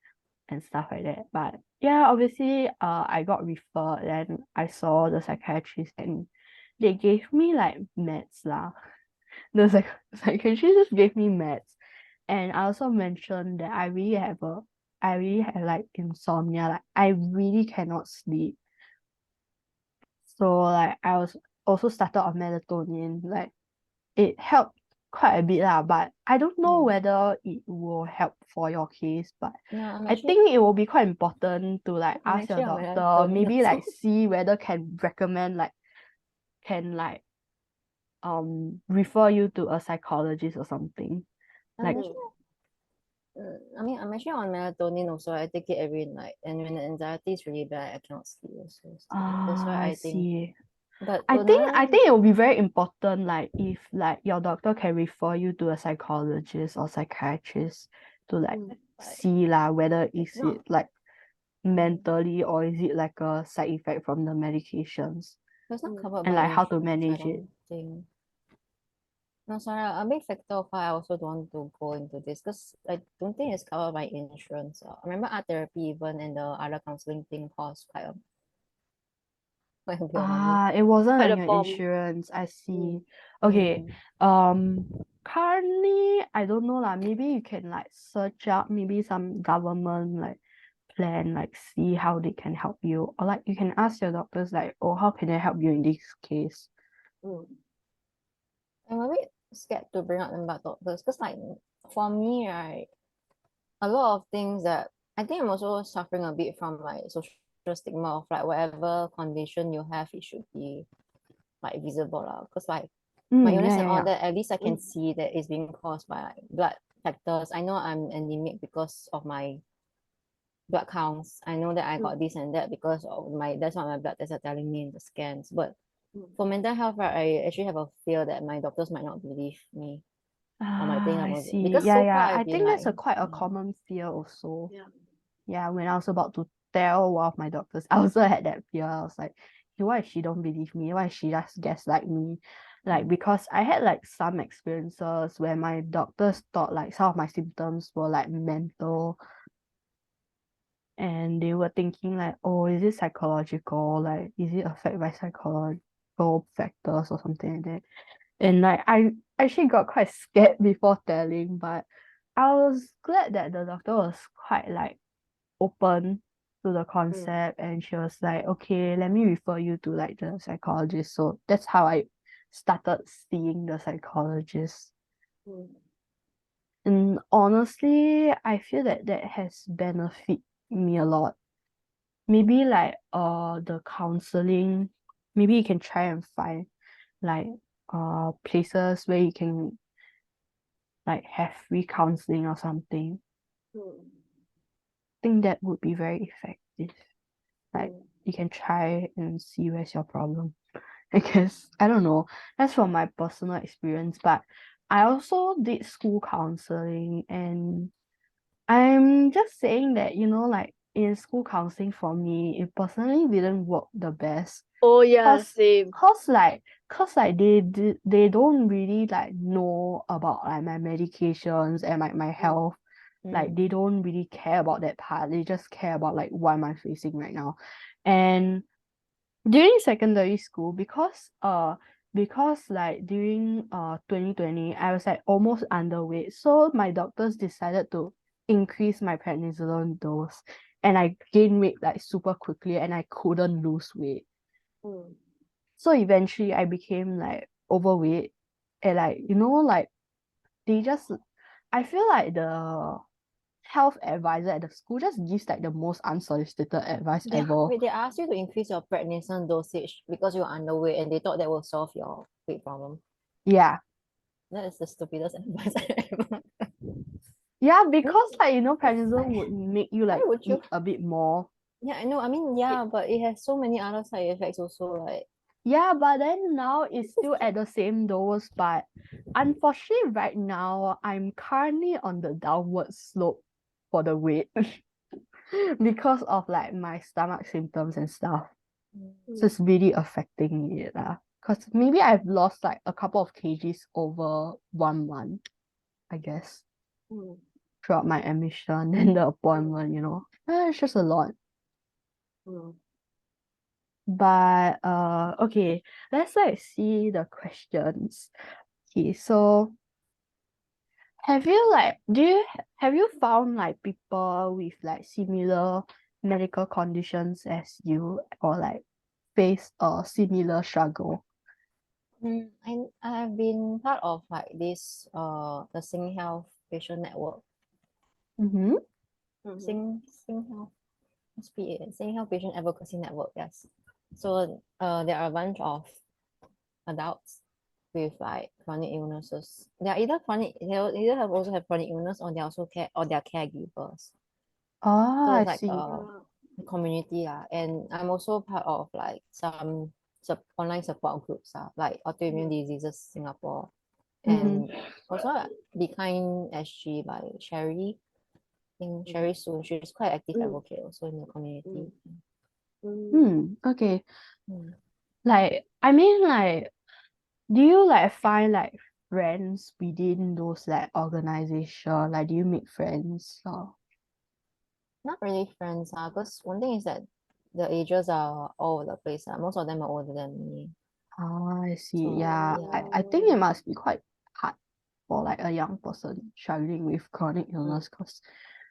[SPEAKER 1] and stuff like that. But yeah, obviously I got referred and I saw the psychiatrist and they gave me like meds lah. The psychiatrist just gave me meds. And I also mentioned that I really have like insomnia. Like I really cannot sleep. So like I was also started on melatonin. Like it helped quite a bit lah, but I don't know whether it will help for your case. But I think it will be quite important to like ask your doctor, maybe like see whether can recommend can refer you to a psychologist or something. Like
[SPEAKER 2] I'm actually on melatonin also. I take it every night, and when the anxiety is really bad, I cannot sleep also. So that's why I think.
[SPEAKER 1] see.
[SPEAKER 2] But
[SPEAKER 1] I think it will be very important, like if like your doctor can refer you to a psychologist or psychiatrist to like see lah whether is it like mentally or is it like a side effect from the medications.
[SPEAKER 2] It's not covered
[SPEAKER 1] and
[SPEAKER 2] by
[SPEAKER 1] like how to
[SPEAKER 2] insurance,
[SPEAKER 1] manage
[SPEAKER 2] I
[SPEAKER 1] it.
[SPEAKER 2] don't think. No, sorry, a big factor of why I also don't want to go into this, because I don't think it's covered by insurance. I remember art therapy even and the other counseling thing cost quite a bit of money.
[SPEAKER 1] It wasn't
[SPEAKER 3] Quite
[SPEAKER 1] on
[SPEAKER 3] a
[SPEAKER 1] your
[SPEAKER 3] bomb.
[SPEAKER 1] insurance. I see. Okay. Currently I don't know lah. Maybe you can like search out maybe some government like plan, like see how they can help you, or like you can ask your doctors like, oh, how can I help you in this case?
[SPEAKER 2] I'm a bit scared to bring up them about doctors, because like for me, right, a lot of things that I think I'm also suffering a bit from like social stigma of like whatever condition you have, it should be like visible lah. Because like my illness and all that, at least I can see that it's being caused by like blood factors. I know I'm anemic because of my blood counts. I know that I got this and that because of that's what my blood tests are telling me in the scans. But for mental health, right, I actually have a fear that my doctors might not believe me.
[SPEAKER 1] I see.
[SPEAKER 2] Because
[SPEAKER 1] yeah,
[SPEAKER 2] so
[SPEAKER 1] yeah.
[SPEAKER 2] far
[SPEAKER 1] I
[SPEAKER 2] I've been
[SPEAKER 1] think that's
[SPEAKER 2] like,
[SPEAKER 1] a quite a common fear also. Yeah, when I was about to tell one of my doctors, I also had that fear. I was like, why she don't believe me? Why she just gaslight me? Like because I had like some experiences where my doctors thought like some of my symptoms were like mental, and they were thinking like, oh, is it psychological? Like, is it affected by psychological factors or something like that? And like I actually got quite scared before telling, but I was glad that the doctor was quite like open to the concept, and she was like, okay, let me refer you to like the psychologist. So that's how I started seeing the psychologist.
[SPEAKER 3] Mm.
[SPEAKER 1] And honestly, I feel that that has benefit me a lot. Maybe like the counseling, maybe you can try and find like places where you can like have free counseling or something.
[SPEAKER 3] Mm.
[SPEAKER 1] Think that would be very effective. Like
[SPEAKER 3] Mm.
[SPEAKER 1] you can try and see where's your problem. I guess I don't know. That's from my personal experience, but I also did school counseling, and I'm just saying that, like in school counseling for me, it personally didn't work the best.
[SPEAKER 3] Oh yeah,
[SPEAKER 1] Cause,
[SPEAKER 3] same.
[SPEAKER 1] cause like they don't really like know about like my medications and like my health. Like they don't really care about that part. They just care about like what am I facing right now. And during secondary school, because like during 2020 I was like almost underweight, so my doctors decided to increase my prednisolone dose, and I gained weight like super quickly and I couldn't lose weight.
[SPEAKER 3] Mm.
[SPEAKER 1] So eventually I became like overweight, and like like they just I feel like the health advisor at the school just gives like the most unsolicited advice ever.
[SPEAKER 2] Wait, they asked you to increase your prednisone dosage because you're underweight and they thought that will solve your weight problem.
[SPEAKER 1] Yeah.
[SPEAKER 2] That is the stupidest advice I ever.
[SPEAKER 1] Yeah, because like prednisone would make you
[SPEAKER 2] Why
[SPEAKER 1] like
[SPEAKER 2] would you?
[SPEAKER 1] eat a bit more.
[SPEAKER 2] Yeah, I know. I mean, yeah, but it has so many other side effects also. Like,
[SPEAKER 1] Yeah, but then now it's still at the same dose, but unfortunately right now I'm currently on the downward slope for the weight because of like my stomach symptoms and stuff. So it's really affecting me because maybe I've lost like a couple of kgs over 1 month, I guess,
[SPEAKER 3] Mm.
[SPEAKER 1] throughout my admission and the appointment, It's just a lot.
[SPEAKER 3] Mm.
[SPEAKER 1] But okay, let's like see the questions. Okay, so have you found like people with like similar medical conditions as you, or like face a similar struggle?
[SPEAKER 2] I've been part of like this the Sing Health Patient Network.
[SPEAKER 1] Mm-hmm.
[SPEAKER 3] Mhm.
[SPEAKER 2] Sing Health SPA, Sing Health Patient Advocacy Network, yes. So there are a bunch of adults with like chronic illnesses. They are either chronic, they have also have chronic illness, or they also care, or they are caregivers.
[SPEAKER 1] Oh,
[SPEAKER 2] So
[SPEAKER 1] I
[SPEAKER 2] it's like
[SPEAKER 1] see.
[SPEAKER 2] a community and I'm also part of like some online support groups like Autoimmune Diseases Singapore,
[SPEAKER 1] Mm-hmm.
[SPEAKER 2] and also Be Kind SG by Sherry. I think Sherry Soon, she's quite active advocate also in the community.
[SPEAKER 1] Okay.
[SPEAKER 2] Mm.
[SPEAKER 1] Like, I mean, like, do you like find like friends within those like organization? Like, do you make friends? Or...
[SPEAKER 2] Not really friends, because one thing is that the ages are all over the place. Most of them are older than me.
[SPEAKER 1] Ah, I see.
[SPEAKER 2] So
[SPEAKER 1] Yeah,
[SPEAKER 2] yeah.
[SPEAKER 1] I think it must be quite hard for like a young person struggling with chronic illness, because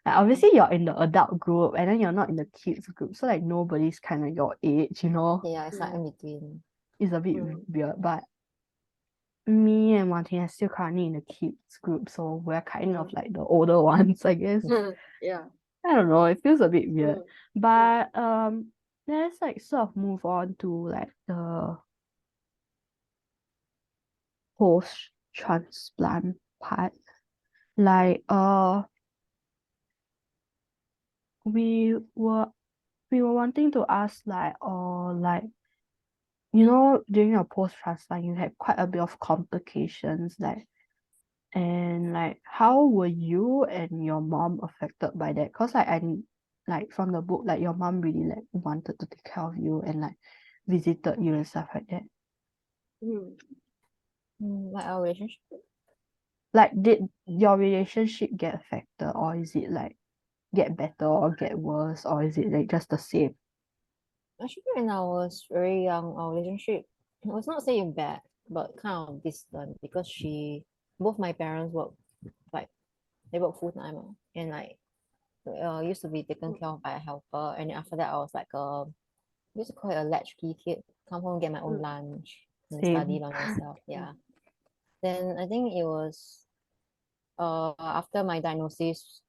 [SPEAKER 1] like obviously you're in the adult group and then you're not in the kids group, so like nobody's kind of your age,
[SPEAKER 2] Yeah, it's like in between.
[SPEAKER 1] It's a bit weird, but me and Martin are still currently in the kids group, so we're kind of like the older ones, I guess.
[SPEAKER 3] Yeah.
[SPEAKER 1] I don't know, it feels a bit weird.
[SPEAKER 3] Mm.
[SPEAKER 1] But let's like sort of move on to like the post transplant part. Like we were we were wanting to ask like, like, during your post transplant you had quite a bit of complications, like, and like how were you and your mom affected by that? Cause like like from the book, like your mom really like wanted to take care of you and like visited you and stuff like that.
[SPEAKER 2] Like our relationship.
[SPEAKER 1] Like did your relationship get affected, or is it like get better or get worse, or is it like just the same?
[SPEAKER 2] Actually, when I was very young, our relationship was not saying bad, but kind of distant because both my parents work, like they work full time, and like used to be taken care of by a helper, and after that I was like used to call it a latchkey kid, come home get my own lunch and study
[SPEAKER 1] Same.
[SPEAKER 2] by myself. Yeah. Then I think it was after my diagnosis,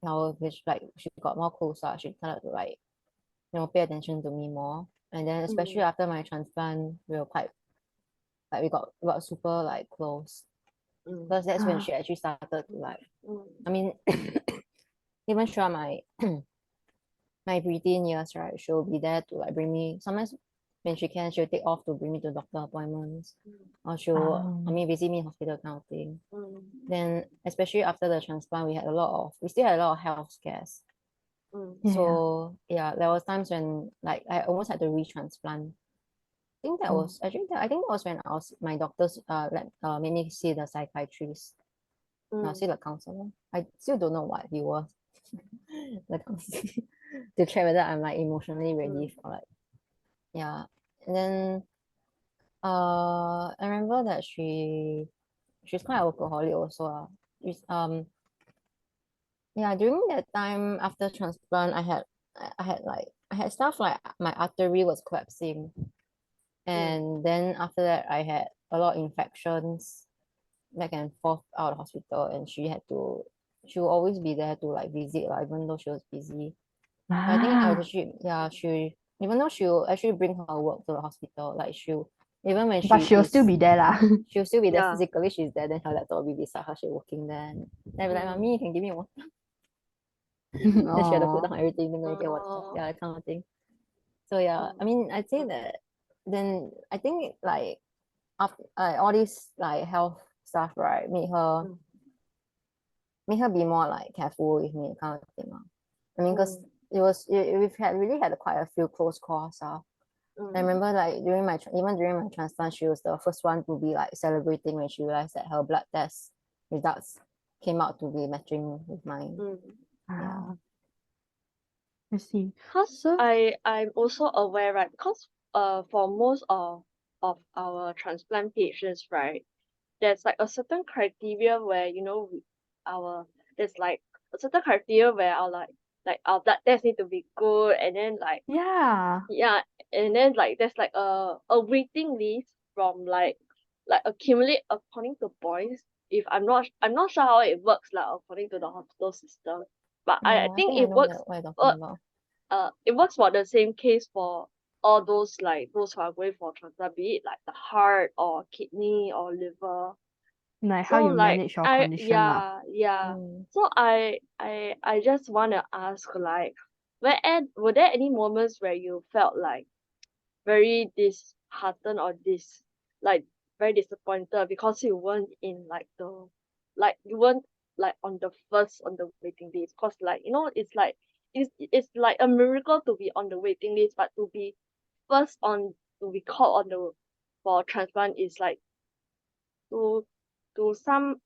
[SPEAKER 2] now which like she got more closer, she started to like, pay attention to me more. And then especially after my transplant, we were quite like we got super like close. Because that's when she actually started to like, I mean, even throughout my my preteen years, right, she'll be there to like bring me. Sometimes when she can, she'll take off to bring me to doctor appointments, or she'll, I mean, visit me in hospital kind of thing. Then, especially after the transplant, we still had a lot of health scares. So yeah, there was times when like I almost had to retransplant. I think that was when my doctors made me see the psychiatrist, see the counselor. I still don't know what he was, the counselor, to check whether I'm like emotionally ready for like, yeah. And then I remember that she's quite alcoholic also. Yeah, during that time after transplant, I had stuff like my artery was collapsing, and then after that I had a lot of infections back and forth out of hospital, and she will always be there to like visit like, even though she was busy. I think I was actually, yeah, she, even though she'll actually bring her work to the hospital, like even when
[SPEAKER 1] But she'll still be there lah.
[SPEAKER 2] she'll still be there
[SPEAKER 3] Yeah.
[SPEAKER 2] physically, she's there, then her laptop will be beside her, she's working there. And I'll be like, Mommy, you can give me water. Then she had to put down everything, then go get water. Yeah, that kind of thing. So yeah, I mean, I'd say that then I think like after all these like health stuff, right, made her be more like careful with me, kind of thing. I mean, because we've really had quite a few close calls. I remember like even during my transplant, she was the first one to be like celebrating when she realized that her blood test results came out to be matching with mine. Yeah.
[SPEAKER 1] I see.
[SPEAKER 3] Because
[SPEAKER 1] So
[SPEAKER 3] I'm also aware, right? Because for most of our transplant patients, right, there's like a certain criteria where our there's like a certain criteria where our blood tests need to be good, and then like
[SPEAKER 1] yeah.
[SPEAKER 3] and then like there's like a waiting list from like accumulate according to points. If I'm not sure how it works like according to the hospital system, but I
[SPEAKER 2] I
[SPEAKER 3] think
[SPEAKER 2] think I
[SPEAKER 3] it
[SPEAKER 2] know
[SPEAKER 3] works.
[SPEAKER 2] that what you're talking about.
[SPEAKER 3] It works for the same case for all those who are going for transplant, be it like the heart or kidney or liver.
[SPEAKER 1] Like
[SPEAKER 3] So
[SPEAKER 1] how you
[SPEAKER 3] like
[SPEAKER 1] manage your condition lah.
[SPEAKER 3] yeah. So I just wanna ask like, were there any moments where you felt like very disheartened or like very disappointed because you weren't in you weren't like on the waiting list? Cause like it's like a miracle to be on the waiting list, but to be first on to be called on the for transplant is like to to some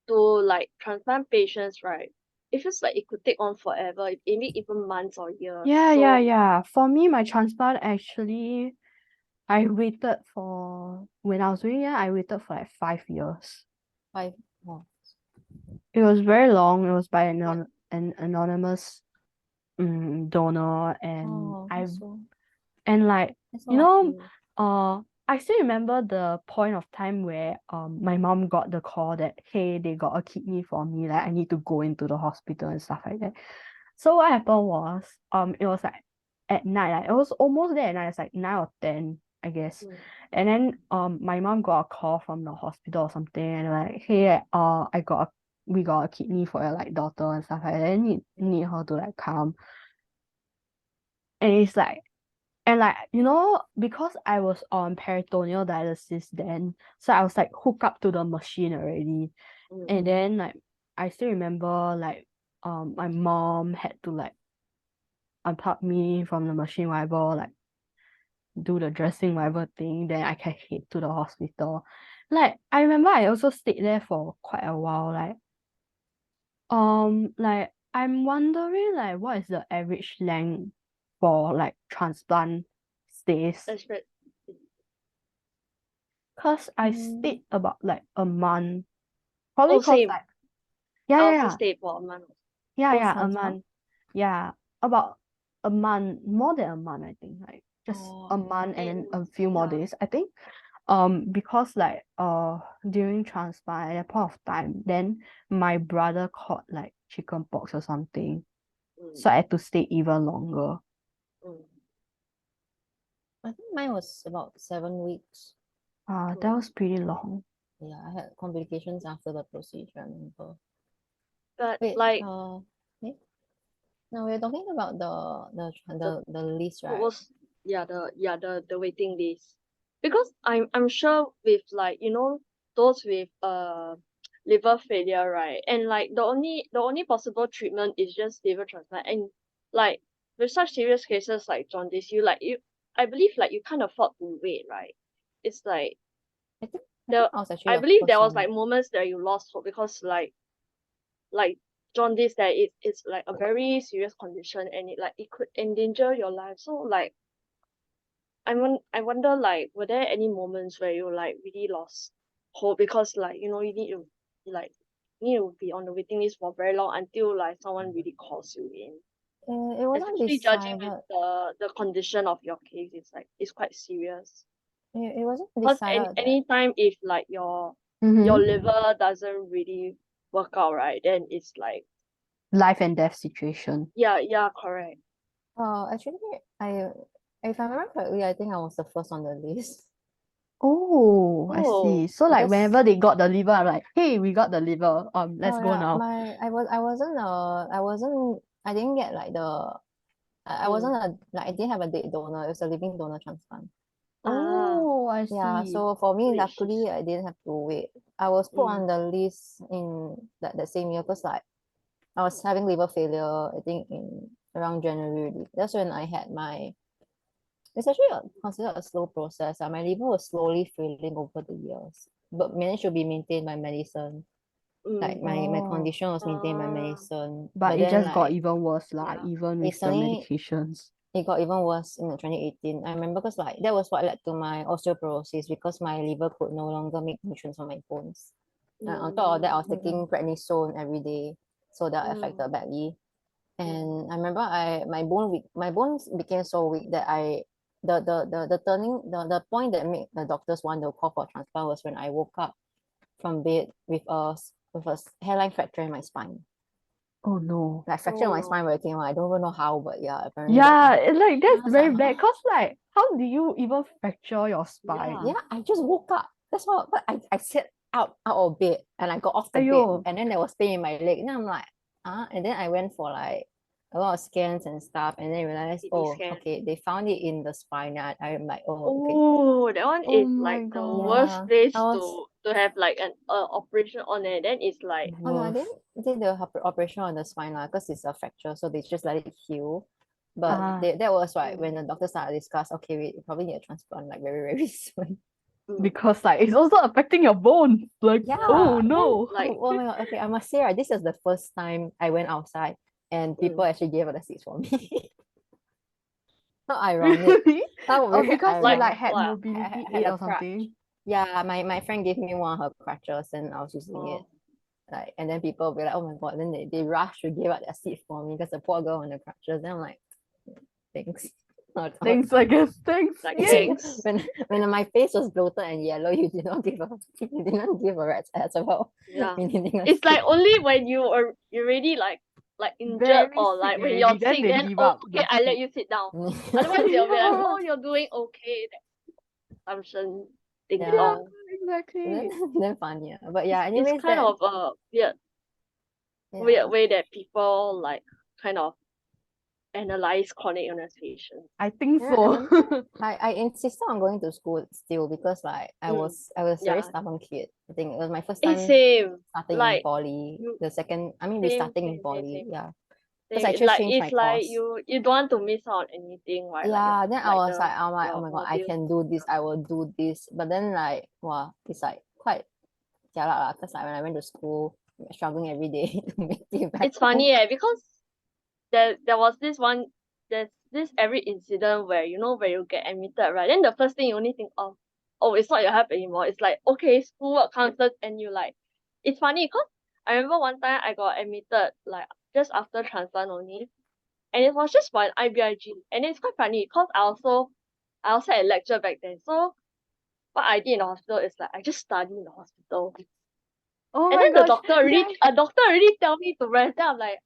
[SPEAKER 3] to like transplant patients, right? It feels like it could take on forever, maybe even months or years.
[SPEAKER 1] Yeah. For me, my transplant actually, I waited for when I was doing it, I waited for like 5 years.
[SPEAKER 2] 5 more.
[SPEAKER 1] It was very long. It was by an anonymous donor, and and like I still remember the point of time where my mom got the call that, hey, they got a kidney for me, like I need to go into the hospital and stuff like that. So what happened was it was like at night, like it was almost there at night, it's like 9 or 10, I guess. And then my mom got a call from the hospital or something, and like, hey, we got a kidney for your like daughter and stuff like that, and need her to like come. And it's like, and like, because I was on peritoneal dialysis then, so I was like hooked up to the machine already. And then like I still remember like my mom had to like unplug me from the machine, whatever, like do the dressing, whatever thing, then I can head to the hospital. Like I remember I also stayed there for quite a while. Like I'm wondering like what is the average length for like transplant stays? Cause I stayed about like a month. Probably cause
[SPEAKER 3] same.
[SPEAKER 1] like
[SPEAKER 3] I also stayed for a month.
[SPEAKER 1] a month. Yeah, about a month, more than a month, I think. Like just a month and then a few more days. I think because like during transplant at that point of time, then my brother caught like chicken pox or something, so I had to stay even longer.
[SPEAKER 2] I think mine was about 7 weeks.
[SPEAKER 1] That was pretty long.
[SPEAKER 2] Yeah, I had complications after the procedure, I remember.
[SPEAKER 3] But
[SPEAKER 2] Wait,
[SPEAKER 3] like
[SPEAKER 2] no, we're talking about the list,
[SPEAKER 3] it
[SPEAKER 2] right?
[SPEAKER 3] was the waiting list. Because I'm sure with like, you know, those with liver failure, right? And like the only possible treatment is just liver transplant. And like with such serious cases like jaundice, I believe like you can't afford to wait, right? It's like
[SPEAKER 2] I think
[SPEAKER 3] the
[SPEAKER 2] I was actually
[SPEAKER 3] I
[SPEAKER 2] the
[SPEAKER 3] believe
[SPEAKER 2] first
[SPEAKER 3] there was
[SPEAKER 2] one.
[SPEAKER 3] like moments that you lost hope because like jaundice that it's like a very serious condition and it could endanger your life. So like I wonder like were there any moments where you like really lost hope because like you know like you need to be on the waiting list for very long until like someone really calls you in.
[SPEAKER 2] It wasn't
[SPEAKER 3] Especially judging with
[SPEAKER 2] decided.
[SPEAKER 3] the condition of your case, it's quite serious.
[SPEAKER 2] It wasn't
[SPEAKER 3] Because
[SPEAKER 2] decided that.
[SPEAKER 3] anytime if like your
[SPEAKER 1] Mm-hmm.
[SPEAKER 3] liver doesn't really work out right, then it's like
[SPEAKER 1] Life and death situation.
[SPEAKER 3] yeah, correct.
[SPEAKER 2] Actually, if I remember correctly, I think I was the first on the list.
[SPEAKER 1] Oh, I see.
[SPEAKER 3] Oh,
[SPEAKER 1] So like
[SPEAKER 2] Because
[SPEAKER 1] whenever they got the liver, I'm like, hey, we got the liver. Let's go
[SPEAKER 2] yeah,
[SPEAKER 1] now.
[SPEAKER 2] I didn't get like I wasn't I didn't have a dead donor. It was a living donor transplant.
[SPEAKER 1] Oh, I
[SPEAKER 2] Yeah,
[SPEAKER 1] see.
[SPEAKER 2] so for me,
[SPEAKER 3] which
[SPEAKER 2] luckily, I didn't have to wait. I was put on the list in that same year because like I was having liver failure, I think in around January. That's when I had it's actually considered a slow process. My liver was slowly failing over the years, but managed to be maintained by medicine. Like my
[SPEAKER 1] Oh,
[SPEAKER 2] condition was maintained by medicine,
[SPEAKER 1] but
[SPEAKER 2] but
[SPEAKER 1] it
[SPEAKER 2] then
[SPEAKER 1] just got
[SPEAKER 2] like
[SPEAKER 1] even worse, like
[SPEAKER 3] yeah.
[SPEAKER 1] even with the
[SPEAKER 2] recently
[SPEAKER 1] medications.
[SPEAKER 2] it got even worse in 2018. I remember because like that was what led to my osteoporosis because my liver could no longer make nutrients from my bones. And on top of that, I was taking prednisone every day, so that affected badly. And I remember my bones became so weak that the point that made the doctors want to call for transplant was when I woke up from bed with a hairline fracture in my spine.
[SPEAKER 1] Oh no.
[SPEAKER 2] Like fracture in my spine where it came out. I don't even know how, but yeah, apparently
[SPEAKER 1] Yeah,
[SPEAKER 2] that.
[SPEAKER 1] like
[SPEAKER 2] I
[SPEAKER 1] that's
[SPEAKER 2] was
[SPEAKER 1] very
[SPEAKER 2] like,
[SPEAKER 1] bad. Cause like, how do you even fracture your spine?
[SPEAKER 2] yeah, I just woke up. That's all. But I sat out of bed and I got off the bed
[SPEAKER 1] Aiyo.
[SPEAKER 2] and then there was pain in my leg. And I'm like, and then I went for like a lot of scans and stuff and then realized,
[SPEAKER 3] CT scan.
[SPEAKER 2] okay, they found it in the spine. I'm like, okay.
[SPEAKER 3] Oh, that one
[SPEAKER 1] Oh
[SPEAKER 3] is
[SPEAKER 1] my
[SPEAKER 3] like the
[SPEAKER 1] god.
[SPEAKER 3] worst
[SPEAKER 2] Yeah,
[SPEAKER 3] place
[SPEAKER 2] I was.
[SPEAKER 3] to have like an operation on it. Then it's like
[SPEAKER 2] Oh no, I
[SPEAKER 1] Worse.
[SPEAKER 2] didn't did the operation on the spine because it's a fracture, so they just let it heal. But
[SPEAKER 1] Ah,
[SPEAKER 2] that was right when the doctor started to discuss, okay, we probably need a transplant like very, very soon.
[SPEAKER 1] because like it's also affecting your bones. Like,
[SPEAKER 2] Yeah.
[SPEAKER 1] oh
[SPEAKER 2] Then,
[SPEAKER 1] no.
[SPEAKER 3] like
[SPEAKER 2] oh my god, okay, I must say, right, this is the first time I went outside and people actually gave up the seats for me. How ironic.
[SPEAKER 1] Really?
[SPEAKER 2] How
[SPEAKER 1] Oh,
[SPEAKER 2] very
[SPEAKER 1] because you
[SPEAKER 3] like
[SPEAKER 1] like
[SPEAKER 2] ironic.
[SPEAKER 1] had
[SPEAKER 3] wow.
[SPEAKER 1] mobility
[SPEAKER 2] I had
[SPEAKER 1] aid
[SPEAKER 2] a
[SPEAKER 1] or
[SPEAKER 2] crutch.
[SPEAKER 1] something.
[SPEAKER 2] Yeah, my friend gave me one of her crutches and I was using it.
[SPEAKER 3] Oh.
[SPEAKER 2] Like, and then people will be like, oh my god, then they rush to give up their seat for me because the poor girl on the crutches. Then I'm like, thanks.
[SPEAKER 1] Thanks, I guess. Thanks.
[SPEAKER 3] Like
[SPEAKER 1] Yay.
[SPEAKER 3] thanks.
[SPEAKER 2] When my face was bloated and yellow, you didn't give a rat's ass about
[SPEAKER 3] Yeah.
[SPEAKER 2] me needing a
[SPEAKER 3] It's like
[SPEAKER 2] seat.
[SPEAKER 3] only when you are you already like injured
[SPEAKER 1] Very
[SPEAKER 3] or
[SPEAKER 1] sick
[SPEAKER 3] like when you're
[SPEAKER 1] already. Then
[SPEAKER 3] sick,
[SPEAKER 1] they
[SPEAKER 3] then
[SPEAKER 1] give
[SPEAKER 3] oh
[SPEAKER 1] up
[SPEAKER 3] okay,
[SPEAKER 1] the
[SPEAKER 3] I let
[SPEAKER 1] seat.
[SPEAKER 3] you sit down. Otherwise they'll be like,
[SPEAKER 1] Yeah,
[SPEAKER 3] oh you're doing okay. That assumption ding
[SPEAKER 2] Yeah.
[SPEAKER 1] yeah,
[SPEAKER 3] dong.
[SPEAKER 1] exactly.
[SPEAKER 2] Then funny. Yeah. But yeah,
[SPEAKER 3] It's
[SPEAKER 2] anyways,
[SPEAKER 3] kind
[SPEAKER 2] that
[SPEAKER 3] of a weird
[SPEAKER 2] yeah.
[SPEAKER 3] way that people like kind of analyze chronic illness patients.
[SPEAKER 1] I think
[SPEAKER 2] Yeah, I
[SPEAKER 1] so.
[SPEAKER 2] remember I insisted on going to school still because like I was a very
[SPEAKER 3] Yeah.
[SPEAKER 2] stubborn kid. I think it was my first
[SPEAKER 3] It's
[SPEAKER 2] time
[SPEAKER 3] same.
[SPEAKER 2] starting in
[SPEAKER 3] Like
[SPEAKER 2] poly.
[SPEAKER 3] you
[SPEAKER 2] The second, I mean,
[SPEAKER 3] same
[SPEAKER 2] restarting in
[SPEAKER 3] same same
[SPEAKER 2] poly.
[SPEAKER 3] same.
[SPEAKER 2] Yeah, because I
[SPEAKER 3] Same.
[SPEAKER 2] just
[SPEAKER 3] Like
[SPEAKER 2] changed my
[SPEAKER 3] it's like
[SPEAKER 2] course.
[SPEAKER 3] you don't want to miss out anything, right? Like
[SPEAKER 2] Yeah, then I
[SPEAKER 3] like
[SPEAKER 2] was like, I'm like, oh
[SPEAKER 3] your
[SPEAKER 2] my god, I
[SPEAKER 3] module.
[SPEAKER 2] can do this. I will do this. But then like, wow, it's like quite jialat lah. Because like when I went to school, struggling every day to make it back
[SPEAKER 3] It's
[SPEAKER 2] home.
[SPEAKER 3] funny because there was there's this every incident where you know where you get admitted, right? Then the first thing you only think of, oh, it's not your help anymore. It's like okay, schoolwork comes first, and you like, it's funny because I remember one time I got admitted like just after transplant only, and it was just for an IBIG, and it's quite funny because I also had a lecture back then, so what I did in the hospital is like I just study in the hospital.
[SPEAKER 1] Oh
[SPEAKER 3] And
[SPEAKER 1] my
[SPEAKER 3] then the
[SPEAKER 1] gosh.
[SPEAKER 3] doctor already
[SPEAKER 1] Yeah.
[SPEAKER 3] a doctor already tell me to rest. Then I'm like,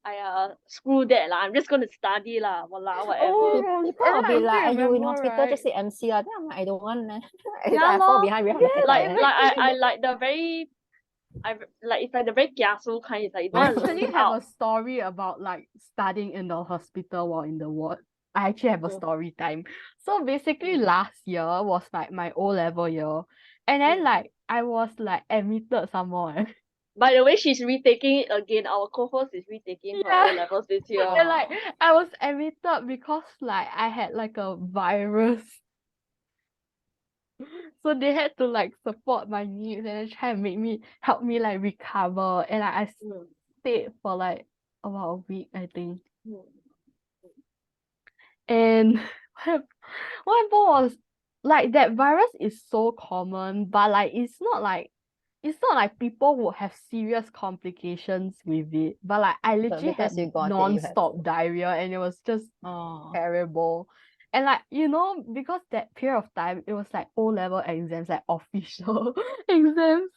[SPEAKER 3] screw that lah. I'm just gonna study lah. Walao, whatever.
[SPEAKER 1] Oh my gosh.
[SPEAKER 2] People
[SPEAKER 1] And
[SPEAKER 2] will
[SPEAKER 1] then
[SPEAKER 2] be
[SPEAKER 1] I
[SPEAKER 2] like,
[SPEAKER 1] still
[SPEAKER 2] "Are you in
[SPEAKER 1] remember,
[SPEAKER 2] hospital? Just
[SPEAKER 1] right?
[SPEAKER 2] say MC lah." Then I'm like, I don't want.
[SPEAKER 1] Yeah
[SPEAKER 2] I fall
[SPEAKER 1] lor.
[SPEAKER 2] behind
[SPEAKER 1] Yeah,
[SPEAKER 2] the
[SPEAKER 3] Like
[SPEAKER 2] toilet.
[SPEAKER 3] I like the very it's like the very kiasu kind. It's like you don't
[SPEAKER 1] I
[SPEAKER 3] want to
[SPEAKER 1] actually
[SPEAKER 3] leave
[SPEAKER 1] have
[SPEAKER 3] out.
[SPEAKER 1] a story about like studying in the hospital while in the ward. I actually have a
[SPEAKER 3] Mm.
[SPEAKER 1] story time. So basically
[SPEAKER 3] Mm.
[SPEAKER 1] last year was like my O-level year. And then
[SPEAKER 3] Mm.
[SPEAKER 1] like I was like admitted somewhere.
[SPEAKER 3] By the way, she's retaking it again. Our co-host is retaking her
[SPEAKER 1] Yeah.
[SPEAKER 3] O-levels this year.
[SPEAKER 1] And like I was admitted because like I had like a virus. So they had to like support my needs and then try and help me like recover. And like, I
[SPEAKER 3] Mm.
[SPEAKER 1] stayed for like about a week, I think.
[SPEAKER 3] Mm.
[SPEAKER 1] And what happened was like that virus is so common, but like it's not like people would have serious complications with it. But like I
[SPEAKER 2] But
[SPEAKER 1] literally had
[SPEAKER 2] because you got it, you had
[SPEAKER 1] non-stop
[SPEAKER 2] to.
[SPEAKER 1] diarrhea and it was just
[SPEAKER 2] Oh.
[SPEAKER 1] terrible. And like, because that period of time it was like O-level exams, like official exams.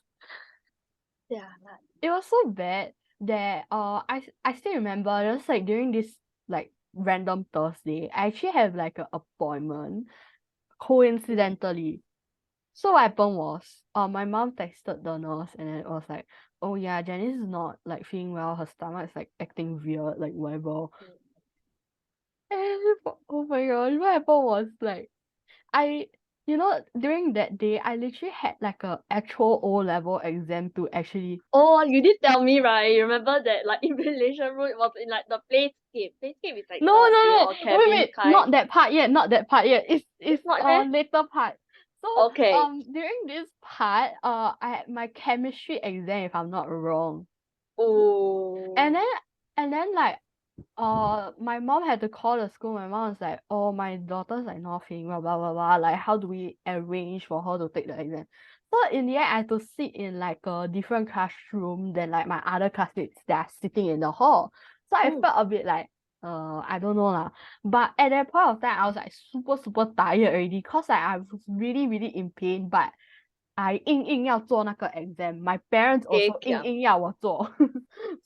[SPEAKER 3] Yeah. Like,
[SPEAKER 1] It was so bad that I still remember just like during this like random Thursday, I actually have like an appointment coincidentally. So what happened was my mom texted the nurse and then it was like, oh yeah, Janice is not like feeling well, her stomach is like acting weird, like whatever. And oh my gosh, what happened was like during that day I literally had like a actual O-level exam to actually.
[SPEAKER 3] oh, you did tell me, right? You remember that like invigilation room was in like the playscape. Playscape is like
[SPEAKER 1] No,
[SPEAKER 3] the in
[SPEAKER 1] no,
[SPEAKER 3] or
[SPEAKER 1] no.
[SPEAKER 3] cabin
[SPEAKER 1] Wait,
[SPEAKER 3] kind.
[SPEAKER 1] not that part yet. Not that part yet. It's
[SPEAKER 3] Not there?
[SPEAKER 1] later part. So
[SPEAKER 3] Okay.
[SPEAKER 1] during this part I had my chemistry exam if I'm not wrong.
[SPEAKER 3] Oh.
[SPEAKER 1] And then like my mom had to call the school. My mom was like, oh, my daughter's like not feeling well, blah blah blah. Like how do we arrange for her to take the exam? So in the end I had to sit in like a different classroom than like my other classmates that are sitting in the hall. So I felt a bit like I don't know lah. But at that point of time I was like super tired already cause like I was really in pain, but I 硬要做那个 exam. My parents also 硬要我做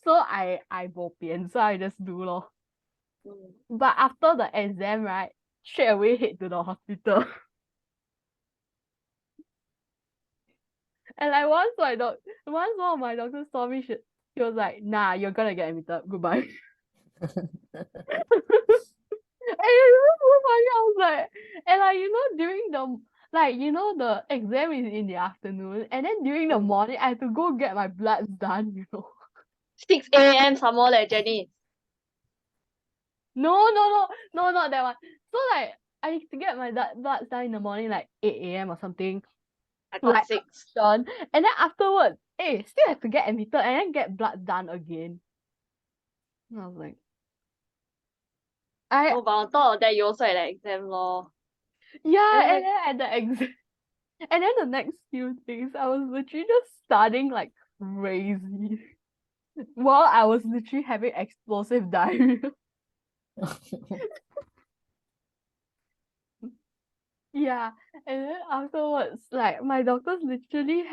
[SPEAKER 1] so I bo pian, so I just do lor. But after the exam, right, straight away head to the hospital. And like once one of my doctors saw me, she was like, nah, you're gonna get admitted. Goodbye. And it was so funny. I was like, and like during the exam is in the afternoon, and then during the morning I had to go get my bloods done.
[SPEAKER 3] 6 a.m. some more leh, Jenny.
[SPEAKER 1] No, not that one. So like I used to get my bloods done in the morning like 8 a.m. or something.
[SPEAKER 3] I thought
[SPEAKER 1] Like
[SPEAKER 3] 6.
[SPEAKER 1] done. And then afterwards, still have to get admitted and then get blood done again. And I was like,
[SPEAKER 3] No, but on top of that, you also had an exam lor.
[SPEAKER 1] yeah, and then at the exam, and then the next few things, I was literally just studying like crazy. While I was literally having explosive diarrhea. Yeah, and then afterwards, like the doctors literally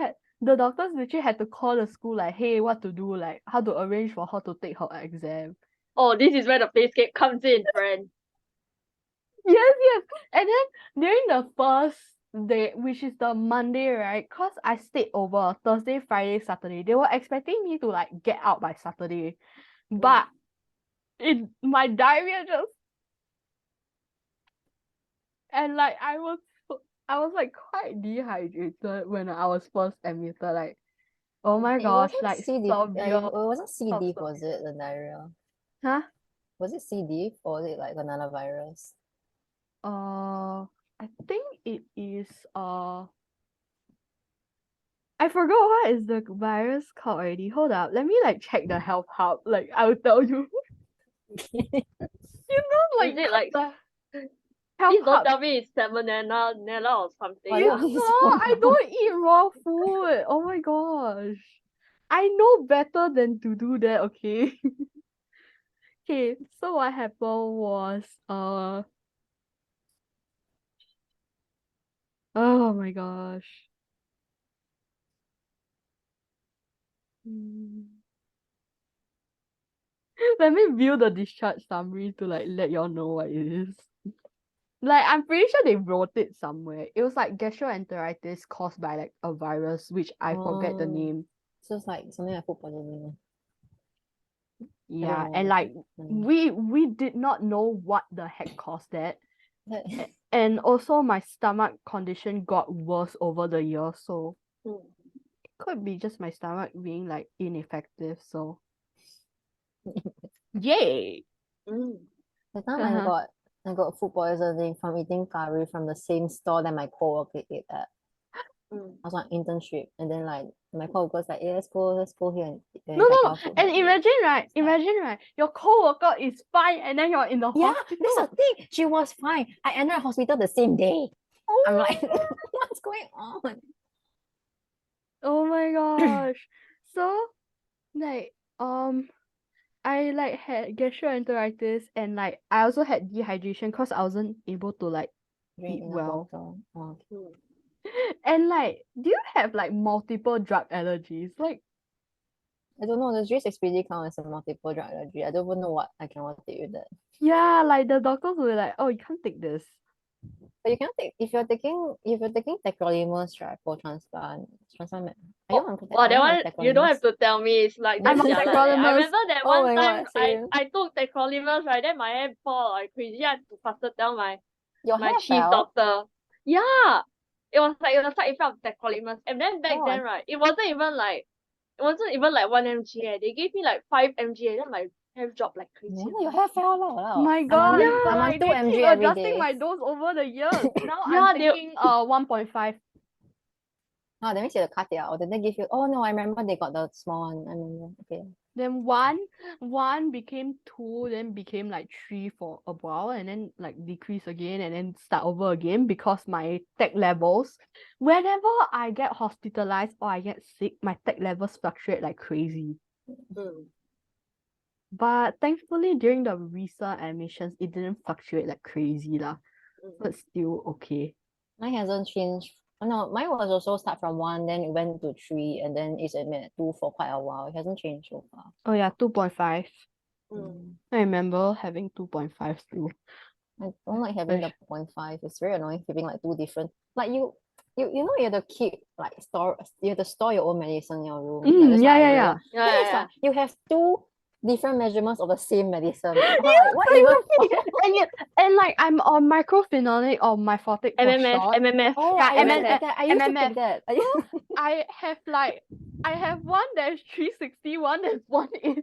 [SPEAKER 1] had to call the school like, hey, what to do, like how to arrange for her to take her exam.
[SPEAKER 3] Oh, this is where the playscape comes in, friend.
[SPEAKER 1] Yes. And then during the first day, which is the Monday, right? Cause I stayed over Thursday, Friday, Saturday. They were expecting me to like get out by Saturday, but my diarrhea just, and like I was like quite dehydrated when I was first admitted. Like, oh my gosh, like
[SPEAKER 2] CD.
[SPEAKER 1] severe.
[SPEAKER 2] It wasn't C. diff,
[SPEAKER 1] severe.
[SPEAKER 2] was it, the diarrhea?
[SPEAKER 1] Huh?
[SPEAKER 2] Was it C. diff or was it like another virus?
[SPEAKER 1] I think it is I forgot what is the virus called already. Hold up, let me like check the health hub. Like I'll tell you. Like
[SPEAKER 3] Is it like
[SPEAKER 1] the
[SPEAKER 3] please
[SPEAKER 1] health
[SPEAKER 3] don't
[SPEAKER 1] hub.
[SPEAKER 3] tell me it's salmonella or something.
[SPEAKER 2] Oh,
[SPEAKER 1] It's
[SPEAKER 2] yeah.
[SPEAKER 1] not. I don't eat raw food. Oh my gosh. I know better than to do that, okay? Okay, so what happened was Oh my gosh. Mm. Let me view the discharge summary to like let y'all know what it is. Like I'm pretty sure they wrote it somewhere. It was like gastroenteritis caused by like a virus, which I forget the
[SPEAKER 2] Oh.
[SPEAKER 1] name.
[SPEAKER 2] So it's like something like food poisoning.
[SPEAKER 1] Yeah,
[SPEAKER 2] know,
[SPEAKER 1] and
[SPEAKER 2] like,
[SPEAKER 1] like we did not know what the heck caused that.
[SPEAKER 2] That-
[SPEAKER 1] And also my stomach condition got worse over the year, so
[SPEAKER 3] Mm.
[SPEAKER 1] it could be just my stomach being like ineffective, so yay.
[SPEAKER 2] The time
[SPEAKER 1] Uh-huh.
[SPEAKER 2] I got food poisoning from eating curry from the same store that my coworker ate at.
[SPEAKER 3] Mm.
[SPEAKER 2] I was on internship, and then like my coworker was like, "Hey, let's go here and
[SPEAKER 1] No, no,
[SPEAKER 2] check
[SPEAKER 1] no.
[SPEAKER 2] out food."
[SPEAKER 1] And imagine right, your coworker is fine and then you're in the
[SPEAKER 2] Yeah,
[SPEAKER 1] hospital.
[SPEAKER 2] that's the thing. She was fine. I entered the hospital the same day. I'm
[SPEAKER 1] Oh
[SPEAKER 2] like,
[SPEAKER 1] my God.
[SPEAKER 2] what's going on?
[SPEAKER 1] Oh my gosh. So like I like had gastroenteritis and like I also had dehydration because I wasn't able to like
[SPEAKER 2] Drink
[SPEAKER 1] eat
[SPEAKER 2] enough
[SPEAKER 1] well.
[SPEAKER 2] water. Oh,
[SPEAKER 3] Mm.
[SPEAKER 1] And like, do you have like multiple drug allergies? Like,
[SPEAKER 2] I don't know. Does G6PD count as a multiple drug allergy? I don't even know what I cannot take with that.
[SPEAKER 1] yeah, like the doctors were like, oh, you can't take this.
[SPEAKER 2] But you cannot take if you're taking tacrolimus, right, for transplant. Are you on
[SPEAKER 3] Wow, that one you don't
[SPEAKER 2] tacrolimus?
[SPEAKER 3] have to tell me. It's like
[SPEAKER 1] I'm
[SPEAKER 3] damn
[SPEAKER 1] on
[SPEAKER 3] jialat leh. I
[SPEAKER 1] tacrolimus.
[SPEAKER 3] remember that
[SPEAKER 2] Oh
[SPEAKER 3] one
[SPEAKER 2] my
[SPEAKER 3] time
[SPEAKER 2] God, same.
[SPEAKER 3] I took tacrolimus, right? Then my hair fall like crazy. I had to faster tell
[SPEAKER 2] Your
[SPEAKER 3] my
[SPEAKER 2] hair
[SPEAKER 3] chief
[SPEAKER 2] fell?
[SPEAKER 3] doctor. Yeah. It was like a side effect of tacrolimus. And then back
[SPEAKER 2] Oh,
[SPEAKER 3] then, right, it wasn't even like 1 mg. They gave me like 5 mg, and then my hair dropped like crazy.
[SPEAKER 2] yeah, your hair fell lah.
[SPEAKER 1] My
[SPEAKER 2] I'm
[SPEAKER 1] God,
[SPEAKER 3] Yeah.
[SPEAKER 2] on
[SPEAKER 1] like
[SPEAKER 2] 2
[SPEAKER 1] they
[SPEAKER 2] mg
[SPEAKER 1] keep
[SPEAKER 2] every
[SPEAKER 1] adjusting
[SPEAKER 2] day.
[SPEAKER 1] my dose over the years. Now
[SPEAKER 3] Yeah,
[SPEAKER 1] I'm taking 1.5.
[SPEAKER 2] Oh, that means you have to cut it out. Did they give you? Oh no, I remember they got the small one. I remember. Okay.
[SPEAKER 1] Then one became 2, then became like 3 for a while, and then like decrease again, and then start over again because my tech levels, whenever I get hospitalized or I get sick, my tech levels fluctuate like crazy.
[SPEAKER 3] Mm.
[SPEAKER 1] But thankfully during the recent admissions, it didn't fluctuate like crazy lah. So it's still okay.
[SPEAKER 2] Mine hasn't changed. Oh, no, mine was also start from 1, then it went to 3, and then it's at 2 for quite a while. It hasn't changed so far.
[SPEAKER 1] Oh yeah, 2.5.
[SPEAKER 3] Mm.
[SPEAKER 1] I remember having 2.5 too.
[SPEAKER 2] I don't like having the
[SPEAKER 1] Gosh.
[SPEAKER 2] 0.5. It's very annoying keeping like two different. Like you know you have to keep like you have to store your own medicine in your room. Like, that's
[SPEAKER 1] Yeah,
[SPEAKER 2] what I
[SPEAKER 1] yeah,
[SPEAKER 2] do.
[SPEAKER 1] yeah.
[SPEAKER 3] Yeah,
[SPEAKER 2] Then
[SPEAKER 3] yeah,
[SPEAKER 2] it's
[SPEAKER 3] yeah.
[SPEAKER 2] like you have two different measurements of the same medicine. I'm
[SPEAKER 1] Yeah,
[SPEAKER 2] like, what even?
[SPEAKER 1] and like I'm on microphenolic or myphotic for
[SPEAKER 3] MMF,
[SPEAKER 1] short.
[SPEAKER 3] MMF.
[SPEAKER 2] Oh,
[SPEAKER 1] Yeah,
[SPEAKER 2] I used to
[SPEAKER 1] MMF,
[SPEAKER 2] take that. I used to
[SPEAKER 1] MMF.
[SPEAKER 2] take that.
[SPEAKER 1] So I have one that's 360, one that's 180.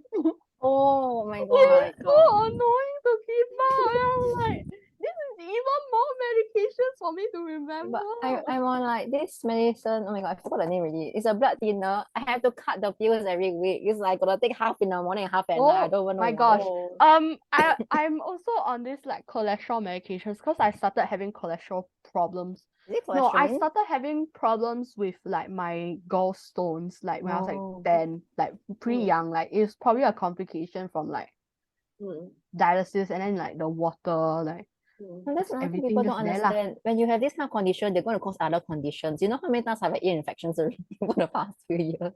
[SPEAKER 2] Oh my
[SPEAKER 1] It's
[SPEAKER 2] God.
[SPEAKER 1] so annoying to keep up. And I'm like, this is even more medications for me to remember.
[SPEAKER 2] But I'm on like this medicine. Oh my God, I forgot the name already. It's a blood thinner. I have to cut the pills every week. It's like I gotta take half in the morning and half at night. I don't even know
[SPEAKER 1] My
[SPEAKER 2] why.
[SPEAKER 1] gosh.
[SPEAKER 3] Oh.
[SPEAKER 1] I'm also on this like cholesterol medications because I started having cholesterol problems.
[SPEAKER 2] Is it
[SPEAKER 1] No, I
[SPEAKER 2] cholesterol?
[SPEAKER 1] started having problems with like my gallstones like when I was like
[SPEAKER 2] Oh.
[SPEAKER 1] 10, like pretty
[SPEAKER 3] Mm.
[SPEAKER 1] young. Like it's probably a complication from like
[SPEAKER 3] Mm.
[SPEAKER 1] dialysis and then like the water, like
[SPEAKER 3] Mm.
[SPEAKER 2] And that's another thing
[SPEAKER 1] everything
[SPEAKER 2] people
[SPEAKER 1] just
[SPEAKER 2] don't
[SPEAKER 1] there lah.
[SPEAKER 2] understand. When you have this kind of condition, they're going to cause other conditions. You know how many times I've had ear infections already for the past few years?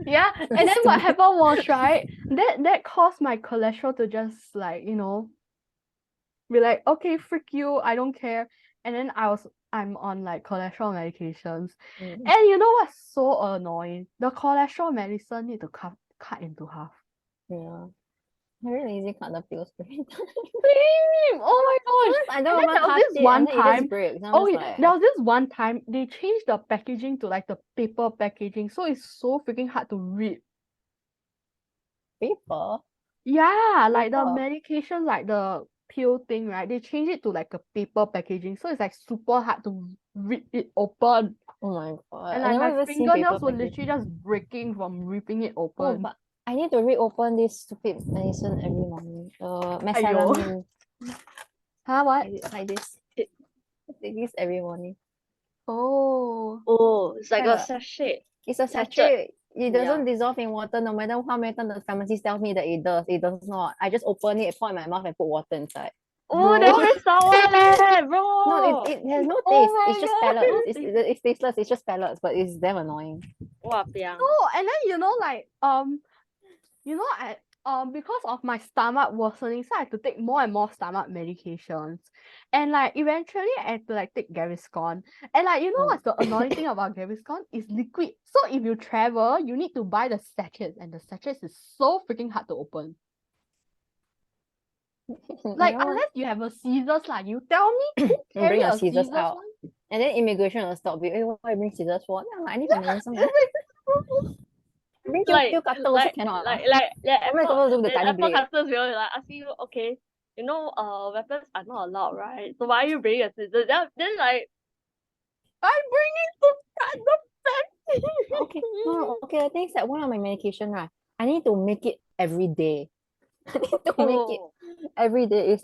[SPEAKER 1] Yeah, and then what
[SPEAKER 2] Stupid.
[SPEAKER 1] happened was right, that caused my cholesterol to just like, be like, okay, freak you, I don't care. And then I'm on like cholesterol medications.
[SPEAKER 2] Mm.
[SPEAKER 1] And you know what's so annoying? The cholesterol medicine need to cut into half.
[SPEAKER 2] Yeah. I really lazy cut the pills every time.
[SPEAKER 1] Same! Oh my gosh.
[SPEAKER 2] I
[SPEAKER 1] And
[SPEAKER 2] don't
[SPEAKER 1] then
[SPEAKER 2] even
[SPEAKER 1] there was
[SPEAKER 2] cut
[SPEAKER 1] this
[SPEAKER 2] it,
[SPEAKER 1] one
[SPEAKER 2] and then it
[SPEAKER 1] time.
[SPEAKER 2] just breaks. I'm
[SPEAKER 1] Oh,
[SPEAKER 2] just
[SPEAKER 1] yeah,
[SPEAKER 2] like,
[SPEAKER 1] there was this one time they changed the packaging to like the paper packaging, so it's so freaking hard to read.
[SPEAKER 2] paper?
[SPEAKER 1] Yeah, like the
[SPEAKER 2] Paper?
[SPEAKER 1] medication, like the pill thing, right? They changed it to like a paper packaging, so it's like super hard to read it open.
[SPEAKER 2] Oh my God.
[SPEAKER 1] And
[SPEAKER 2] I
[SPEAKER 1] like
[SPEAKER 2] never
[SPEAKER 1] my
[SPEAKER 2] even seen paper
[SPEAKER 1] fingernails were
[SPEAKER 2] packaging.
[SPEAKER 1] literally just breaking from ripping it
[SPEAKER 2] Oh,
[SPEAKER 1] open.
[SPEAKER 2] but I need to reopen this stupid medicine every morning. Mesalamine.
[SPEAKER 1] Huh, what?
[SPEAKER 2] Like this.
[SPEAKER 3] It-
[SPEAKER 2] I take this every morning.
[SPEAKER 1] Oh.
[SPEAKER 3] Oh, it's like a
[SPEAKER 2] Yeah.
[SPEAKER 3] sachet.
[SPEAKER 2] It's a
[SPEAKER 3] Sachet.
[SPEAKER 2] sachet. It doesn't
[SPEAKER 3] Yeah.
[SPEAKER 2] dissolve in water no matter how many times the pharmacist tells me that it does. It does not. I just open it, pour in my mouth, and put water inside.
[SPEAKER 3] Oh, that's very sour leh, bro.
[SPEAKER 2] No, it has no
[SPEAKER 1] Oh
[SPEAKER 2] taste.
[SPEAKER 1] my
[SPEAKER 2] It's just
[SPEAKER 1] God.
[SPEAKER 2] pellets.
[SPEAKER 3] No
[SPEAKER 2] It's,
[SPEAKER 3] taste.
[SPEAKER 2] it's tasteless. It's just pellets, but it's damn annoying.
[SPEAKER 3] Wow, piang.
[SPEAKER 1] No, and then like I because of my stomach worsening, so I had to take more and more stomach medications. And like eventually I had to like take Gaviscon. And like what's the annoying thing about Gaviscon? It's liquid. So if you travel, you need to buy the sachets, and the sachets is so freaking hard to open. Like
[SPEAKER 2] You know what?
[SPEAKER 1] unless you have a scissors, like you tell me who
[SPEAKER 2] You
[SPEAKER 1] carry
[SPEAKER 2] bring your
[SPEAKER 1] a
[SPEAKER 2] scissors
[SPEAKER 1] scissors
[SPEAKER 2] out.
[SPEAKER 1] one?
[SPEAKER 2] And then immigration will stop you. Hey, why you bring scissors for? Then I'm like, I need my medicine. Bring
[SPEAKER 3] Like,
[SPEAKER 2] your cutter also cannot.
[SPEAKER 3] at
[SPEAKER 2] What am I supposed to do with the
[SPEAKER 3] then
[SPEAKER 2] tiny
[SPEAKER 3] Apple
[SPEAKER 2] blade?
[SPEAKER 3] customs will like ask you, okay, weapons are not allowed, right? So why are you bringing a scissors? Then like,
[SPEAKER 1] I bring it to cut the pen.
[SPEAKER 2] Okay, no, okay. The thing is that one of my medication, right? I need to make it every day. I need to make it
[SPEAKER 3] oh,
[SPEAKER 2] every day. It's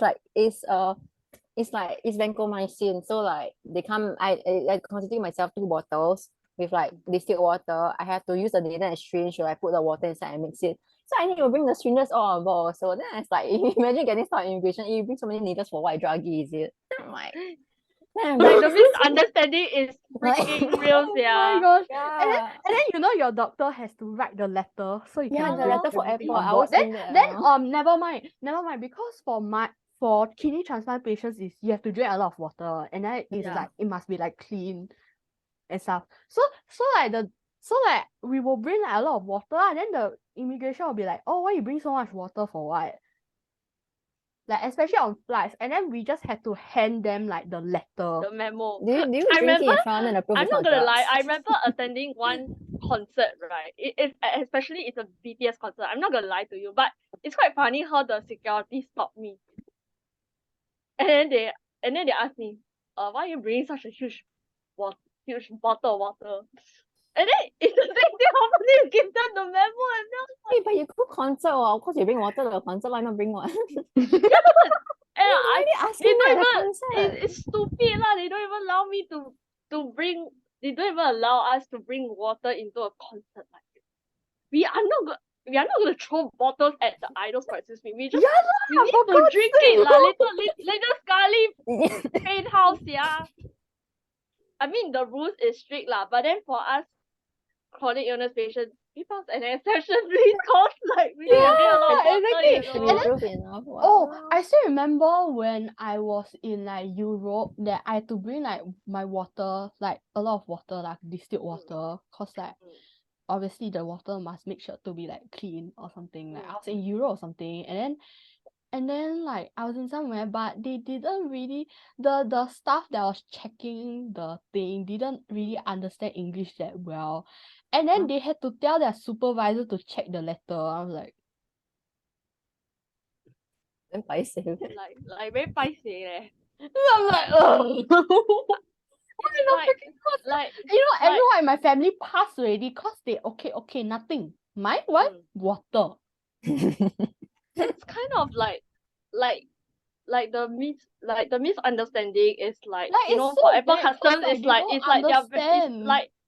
[SPEAKER 2] vancomycin. So like they come, I constitute myself 2 bottles with like distilled water. I have to use the needle and syringe. So I put the water inside and mix it. So I need to bring the syringes all on board. So then it's like, imagine getting stuck in immigration. You bring so many needles for white druggy, is it? I'm like,
[SPEAKER 3] like the misunderstanding is
[SPEAKER 2] Like-
[SPEAKER 3] freaking real,
[SPEAKER 1] Oh my
[SPEAKER 3] yeah.
[SPEAKER 1] gosh.
[SPEAKER 2] yeah.
[SPEAKER 1] And then your doctor has to write the letter, so you
[SPEAKER 2] Yeah,
[SPEAKER 1] cannot
[SPEAKER 2] the
[SPEAKER 1] bring
[SPEAKER 2] letter for
[SPEAKER 1] everything
[SPEAKER 2] airport.
[SPEAKER 1] on
[SPEAKER 2] I
[SPEAKER 1] board.
[SPEAKER 2] always think that.
[SPEAKER 1] Then never mind because for kidney transplant patients is you have to drink a lot of water, and then it's
[SPEAKER 3] Yeah.
[SPEAKER 1] like it must be like clean and stuff. So like we will bring like a lot of water, and then the immigration will be like, oh, why you bring so much water for what? Like especially on flights, and then we just had to hand them like the letter.
[SPEAKER 3] The memo.
[SPEAKER 2] Do you
[SPEAKER 3] I
[SPEAKER 2] drink it in
[SPEAKER 3] remember,
[SPEAKER 2] front and approve
[SPEAKER 3] I'm
[SPEAKER 2] it's
[SPEAKER 3] not
[SPEAKER 2] not
[SPEAKER 3] gonna lie,
[SPEAKER 2] drugs?
[SPEAKER 3] I remember attending one concert, right? Especially it's a BTS concert. I'm not gonna lie to you, but it's quite funny how the security stopped me. And then they asked me, why are you bringing such a huge bottle of water? And then it's the same thing happening, give them the memo and then
[SPEAKER 2] Hey, but you go concert, of course you bring water to the concert, why not bring one?
[SPEAKER 3] and
[SPEAKER 2] Why they asking
[SPEAKER 3] they don't
[SPEAKER 2] at the
[SPEAKER 3] even
[SPEAKER 2] concert?
[SPEAKER 3] it's stupid lah. They don't even allow me to bring. They don't even allow us to bring water into a concert. Like we are not gonna throw bottles at the idols, for excuse me. We need
[SPEAKER 1] for
[SPEAKER 3] to
[SPEAKER 1] God's
[SPEAKER 3] drink
[SPEAKER 1] sake.
[SPEAKER 3] it lah. Later Scarly paint house, yeah. I mean the rules is strict lah, but then for us chronic illness patients, give us an exception, please, cause like we need to drink a lot of water,
[SPEAKER 1] exactly.
[SPEAKER 3] you
[SPEAKER 2] Should
[SPEAKER 3] know.
[SPEAKER 2] be proof enough.
[SPEAKER 1] Oh, I still remember when I was in like Europe that I had to bring like my water, like a lot of water, like distilled water, cause like obviously the water must make sure to be like clean or something. Like I was in Europe or something, and then like I was in somewhere, but they didn't really the staff that was checking the thing didn't really understand English that well, and then they had to tell their supervisor to check the letter. I was like,
[SPEAKER 2] Then paiseh.
[SPEAKER 3] like very paiseh leh.
[SPEAKER 1] I'm like, oh.
[SPEAKER 3] Like
[SPEAKER 1] Everyone in my family passed already cause they okay, nothing. Mine what? Water.
[SPEAKER 3] it's kind of like the misunderstanding is like
[SPEAKER 1] Like, it's
[SPEAKER 3] for
[SPEAKER 1] so
[SPEAKER 3] Apple
[SPEAKER 1] bad 'cause,
[SPEAKER 3] Customs
[SPEAKER 1] like,
[SPEAKER 3] it's
[SPEAKER 1] they
[SPEAKER 3] like
[SPEAKER 1] don't
[SPEAKER 3] it's like they're
[SPEAKER 1] understand.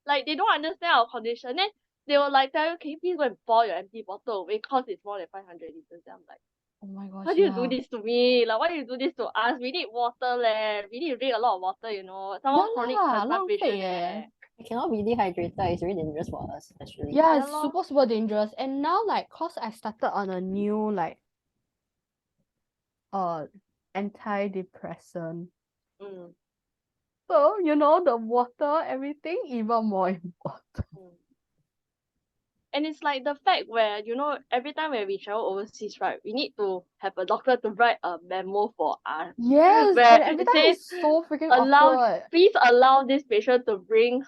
[SPEAKER 3] like they don't understand our condition. Then they will like tell you, can you please go and pour your empty bottle away cause it's more than 500 liters. Then I'm like,
[SPEAKER 1] Oh my gosh,
[SPEAKER 3] why do you do this to me? Like why do you do this to us? We need water leh. We need to drink a lot of water, you know. Some more chronic
[SPEAKER 1] lah,
[SPEAKER 3] transplant
[SPEAKER 1] 浪费
[SPEAKER 3] patient
[SPEAKER 1] eh.
[SPEAKER 2] I cannot be dehydrated. It's really dangerous for us, actually.
[SPEAKER 1] Yeah,
[SPEAKER 3] Yeah
[SPEAKER 1] it's
[SPEAKER 3] lor.
[SPEAKER 1] super dangerous. And now like cause I started on a new like antidepressant. So the water, everything even more important.
[SPEAKER 3] And it's like the fact where, every time when we travel overseas, right, we need to have a doctor to write a memo for us.
[SPEAKER 1] Yes,
[SPEAKER 3] Where
[SPEAKER 1] and every
[SPEAKER 3] it
[SPEAKER 1] time
[SPEAKER 3] says,
[SPEAKER 1] it's so freaking awkward.
[SPEAKER 3] please allow this patient to bring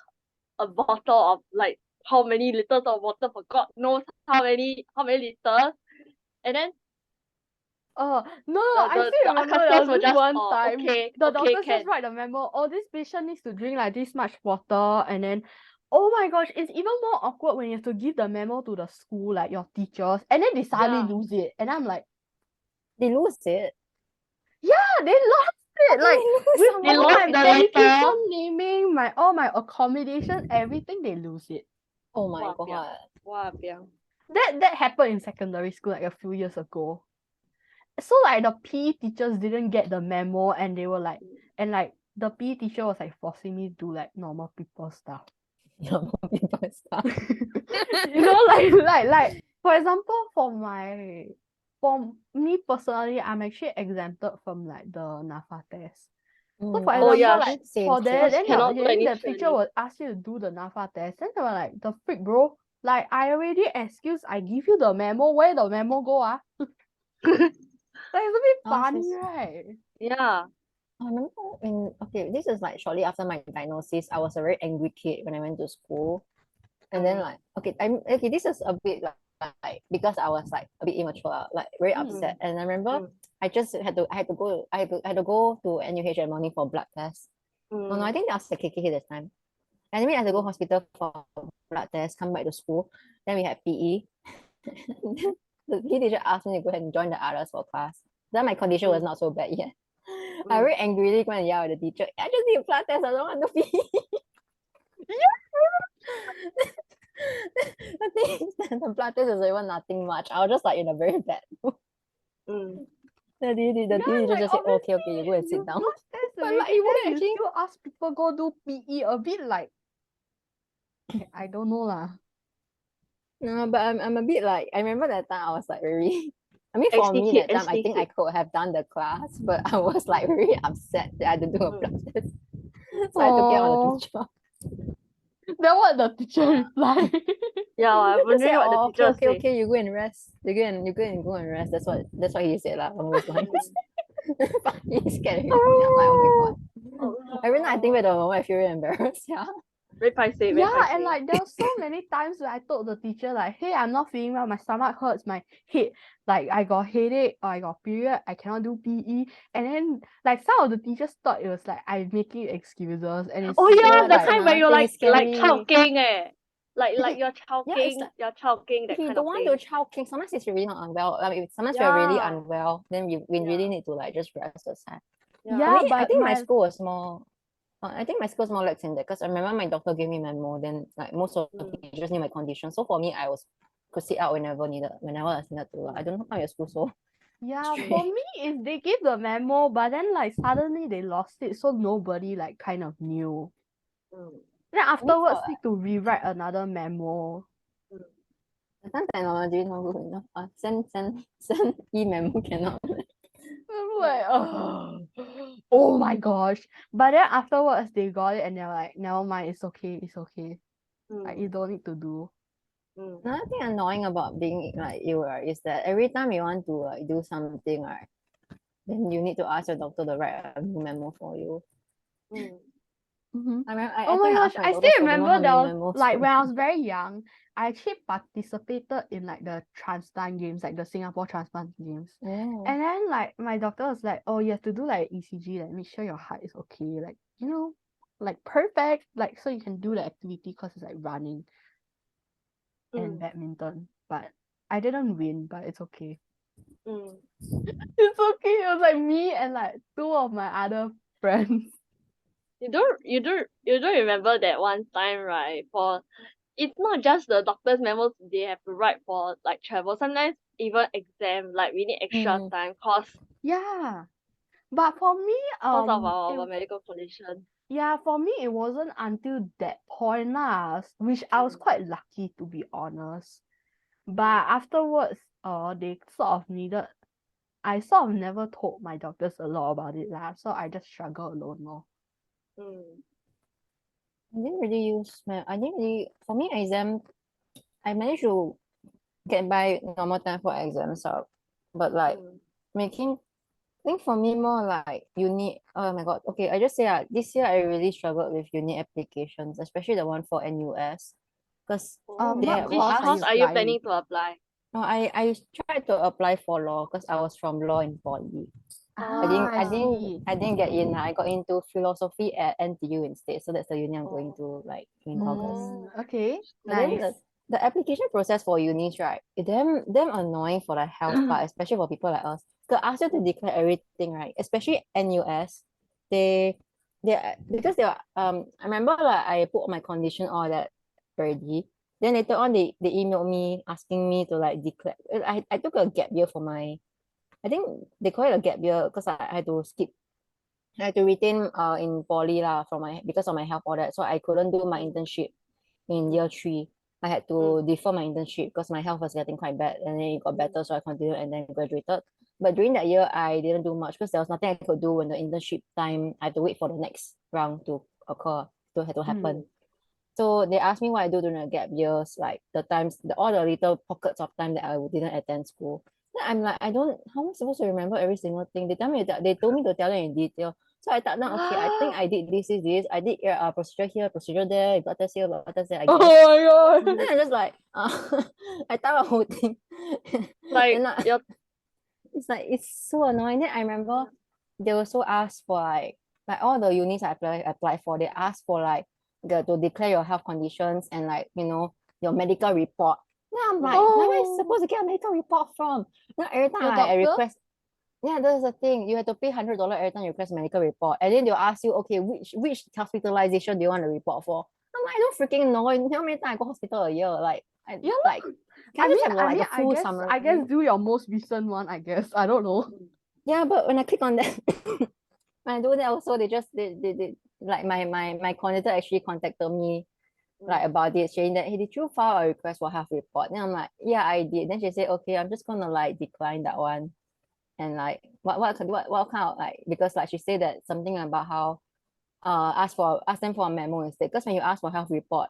[SPEAKER 3] a bottle of like how many liters of water for God knows how many liters. And then
[SPEAKER 1] No, I
[SPEAKER 3] the
[SPEAKER 1] still remember there
[SPEAKER 3] customs
[SPEAKER 1] was
[SPEAKER 3] will
[SPEAKER 1] this
[SPEAKER 3] just,
[SPEAKER 1] one
[SPEAKER 3] oh,
[SPEAKER 1] time
[SPEAKER 3] okay,
[SPEAKER 1] the
[SPEAKER 3] okay,
[SPEAKER 1] doctor
[SPEAKER 3] can.
[SPEAKER 1] just write a memo. Oh, this patient needs to drink like this much water, and then oh my gosh, it's even more awkward when you have to give the memo to the school, like your teachers, and then they suddenly
[SPEAKER 3] Yeah.
[SPEAKER 1] lose it, and I'm like,
[SPEAKER 2] They lose it.
[SPEAKER 1] yeah, they lost it. Like with
[SPEAKER 3] They
[SPEAKER 1] all
[SPEAKER 3] lost
[SPEAKER 1] my
[SPEAKER 3] the letter.
[SPEAKER 1] medication naming, all my accommodation, everything, they lose it.
[SPEAKER 2] Oh my
[SPEAKER 3] Wah,
[SPEAKER 2] god.
[SPEAKER 3] piang. Wah, piang.
[SPEAKER 1] That happened in secondary school like a few years ago. so like the PE teachers didn't get the memo, and they were like, and like the PE teacher was like forcing me to do like normal people stuff.
[SPEAKER 2] Normal people stuff.
[SPEAKER 1] You know, like for example, for me personally, I'm actually exempted from like the NAFA test. So for
[SPEAKER 3] Oh,
[SPEAKER 1] example,
[SPEAKER 3] yeah,
[SPEAKER 1] like
[SPEAKER 2] same,
[SPEAKER 1] for that,
[SPEAKER 3] because
[SPEAKER 1] then
[SPEAKER 3] cannot do any
[SPEAKER 1] the teacher
[SPEAKER 3] training.
[SPEAKER 1] will ask you to do the NAFA test. Then they were like, the freak, bro. Like I already excuse, I give you the memo. Where the memo go? Like it's a bit funny,
[SPEAKER 2] Ours is-
[SPEAKER 1] right?
[SPEAKER 3] Yeah.
[SPEAKER 2] I remember this is like shortly after my diagnosis. I was a very angry kid when I went to school. And then like, this is a bit like because I was like a bit immature, like very upset. And I remember I just had to go to NUH that morning for blood test. Oh no, I think that was the KKH this time. And then I had to go hospital for blood test, come back to school. Then we had PE. The PE teacher asked me to go ahead and join the others for class. Then my condition was not so bad yet. I very angrily went and yelled at the teacher, I just need a blood test, I don't want to PE. The thing is that the blood test is even nothing much. I was just like in a very bad mood. The teacher
[SPEAKER 1] like
[SPEAKER 2] just said, okay,
[SPEAKER 1] obviously
[SPEAKER 2] you go and sit
[SPEAKER 1] you
[SPEAKER 2] down.
[SPEAKER 1] blood test
[SPEAKER 2] But
[SPEAKER 1] already,
[SPEAKER 2] like it wouldn't
[SPEAKER 1] then you
[SPEAKER 2] actually.
[SPEAKER 1] still ask people go do PE, a bit like I don't know lah.
[SPEAKER 2] No, but I'm a bit like, I remember that time I was like very, I mean, for
[SPEAKER 3] Angsty
[SPEAKER 2] me
[SPEAKER 3] kid,
[SPEAKER 2] that time, I
[SPEAKER 3] angsty
[SPEAKER 2] think I
[SPEAKER 3] kid.
[SPEAKER 2] could have done the class, but I was like very upset that I had to do a blood test. So I took it on the
[SPEAKER 1] Oh,
[SPEAKER 2] teacher.
[SPEAKER 1] then what the teacher reply?
[SPEAKER 3] Yeah, I'm
[SPEAKER 2] Just say,
[SPEAKER 3] wondering what the
[SPEAKER 2] oh,
[SPEAKER 3] teacher say.
[SPEAKER 2] okay, you go and rest. You go and rest. That's what he said lah, along those lines. But he's scared of me. I'm like, oh my god. Every time I think about the moment, I feel really embarrassed. Yeah.
[SPEAKER 3] Very paiseh, very
[SPEAKER 1] Yeah, and
[SPEAKER 3] paiseh.
[SPEAKER 1] like there were so many times where I told the teacher like, hey, I'm not feeling well, my stomach hurts, my head, like I got headache or I got period, I cannot do PE. And then like some of the teachers thought it was like I'm making excuses, and it's
[SPEAKER 3] Oh yeah,
[SPEAKER 2] No,
[SPEAKER 3] the
[SPEAKER 2] that's
[SPEAKER 3] kind where
[SPEAKER 2] another
[SPEAKER 3] you're
[SPEAKER 2] thing, it's
[SPEAKER 3] like
[SPEAKER 2] scary.
[SPEAKER 3] chowking like you're
[SPEAKER 2] Yeah, it's
[SPEAKER 3] chowking,
[SPEAKER 2] like
[SPEAKER 3] you're chowking, that
[SPEAKER 2] if you
[SPEAKER 3] kind
[SPEAKER 2] don't
[SPEAKER 3] of
[SPEAKER 2] want
[SPEAKER 3] thing.
[SPEAKER 2] to chowking, sometimes it's really not unwell. I mean, sometimes you're really
[SPEAKER 3] Yeah,
[SPEAKER 2] unwell, then we really
[SPEAKER 3] yeah,
[SPEAKER 2] need to like just rest aside.
[SPEAKER 3] yeah.
[SPEAKER 2] I
[SPEAKER 1] yeah,
[SPEAKER 2] mean, I
[SPEAKER 1] but
[SPEAKER 2] think my
[SPEAKER 1] my
[SPEAKER 2] school was more. I think my school was more lax in that because I remember my doctor gave me memo. Then like most of the teachers knew my condition, so for me, could sit out whenever I was needed to. I don't know how your school so.
[SPEAKER 1] yeah,
[SPEAKER 2] Straight.
[SPEAKER 1] for me is they gave the memo, but then like suddenly they lost it, so nobody like kind of knew. Then afterwards need to rewrite another memo.
[SPEAKER 2] Sometimes technology not good enough. Send e-memo cannot.
[SPEAKER 1] I'm like, oh my gosh. But then afterwards they got it and they're like, never mind, it's okay, it's okay. Like you don't need to do.
[SPEAKER 2] Another thing annoying about being like ill, right, is that every time you want to like do something, right, then you need to ask your doctor to write a new memo for you.
[SPEAKER 1] Mm-hmm.
[SPEAKER 2] I
[SPEAKER 1] Oh my
[SPEAKER 2] think I
[SPEAKER 1] gosh,
[SPEAKER 2] asked my
[SPEAKER 1] I
[SPEAKER 2] doctor
[SPEAKER 1] still
[SPEAKER 2] for don't know
[SPEAKER 1] remember
[SPEAKER 2] how
[SPEAKER 1] there
[SPEAKER 2] many
[SPEAKER 1] was
[SPEAKER 2] memos.
[SPEAKER 1] like when I was very young, I actually participated in like the transplant games, like the Singapore transplant games.
[SPEAKER 2] Oh.
[SPEAKER 1] And then like my doctor was like, oh, you have to do like ECG, like make sure your heart is okay, like like perfect, like so you can do the activity because it's like running and badminton. But I didn't win, but it's okay. It's okay. It was like me and like two of my other friends.
[SPEAKER 3] You don't remember that one time, right? For it's not just the doctor's memos they have to write for like travel. Sometimes even exam, like we need extra time cause
[SPEAKER 1] Yeah. But for me,
[SPEAKER 3] of our medical condition.
[SPEAKER 1] yeah, for me it wasn't until that point lah, which I was quite lucky to be honest. But afterwards, they sort of needed. I sort of never told my doctors a lot about it lah, so I just struggle alone lor.
[SPEAKER 2] I didn't really, for me, exam, I managed to get by normal time for exams, but like making, I think for me more like uni, oh my god, okay, I just say this year I really struggled with uni applications, especially the one for NUS, because
[SPEAKER 1] What
[SPEAKER 3] Which
[SPEAKER 1] course
[SPEAKER 3] course are you planning to apply?
[SPEAKER 2] no, I tried to apply for law because I was from law in poly.
[SPEAKER 1] I see.
[SPEAKER 2] I didn't get in. I got into philosophy at NTU instead. So that's the uni I'm going to like in August.
[SPEAKER 1] Okay,
[SPEAKER 2] But then
[SPEAKER 1] nice.
[SPEAKER 2] the application process for unis, right? It damn annoying for the health part, especially for people like us. They ask you to declare everything, right? Especially NUS. They because they are I remember like I put my condition all that already. Then later on they emailed me asking me to like declare. I took a gap year for my I think they call it a gap year because I had to skip. I had to retain in poly lah because of my health all that. So I couldn't do my internship in year 3. I had to defer my internship because my health was getting quite bad, and then it got better, so I continued and then graduated. But during that year, I didn't do much because there was nothing I could do when the internship time. I had to wait for the next round to occur, to happen. So they asked me what I do during the gap years, like all the little pockets of time that I didn't attend school. Then I'm like, how am I supposed to remember every single thing? They told me to tell them in detail. So I thought, okay, I think I did this. I did procedure here, procedure there, blood test here, blood test there, I
[SPEAKER 1] Oh
[SPEAKER 2] guess.
[SPEAKER 1] my god.
[SPEAKER 2] Then I'm just like, I thought the whole thing.
[SPEAKER 3] Like your
[SPEAKER 2] It's so annoying. Then I remember they also asked for like all the unis I applied for, they asked for like to declare your health conditions and like your medical report. Then I'm like, where am I supposed to get a medical report from? Then every time
[SPEAKER 1] Your
[SPEAKER 2] I
[SPEAKER 1] doctor?
[SPEAKER 2] request, yeah, that's the thing. You have to pay $100 every time you request a medical report, and then they'll ask you, okay, which hospitalization do you want a report for? I'm like, I don't freaking know. You know how many times I go hospital a year? Like,
[SPEAKER 1] Yeah,
[SPEAKER 2] like, can I just have like the
[SPEAKER 1] I
[SPEAKER 2] full
[SPEAKER 1] guess
[SPEAKER 2] summary?
[SPEAKER 1] I guess do your most recent one, I guess. I don't know.
[SPEAKER 2] Yeah, but when I click on that, when I do that also, they like my coordinator actually contacted me like about it, saying that, hey, did you file a request for health report? Then I'm like, yeah, I did. Then she said, okay, I'm just gonna like decline that one. And like what kind of like, because like she said that something about how ask them for a memo instead. Because when you ask for health report,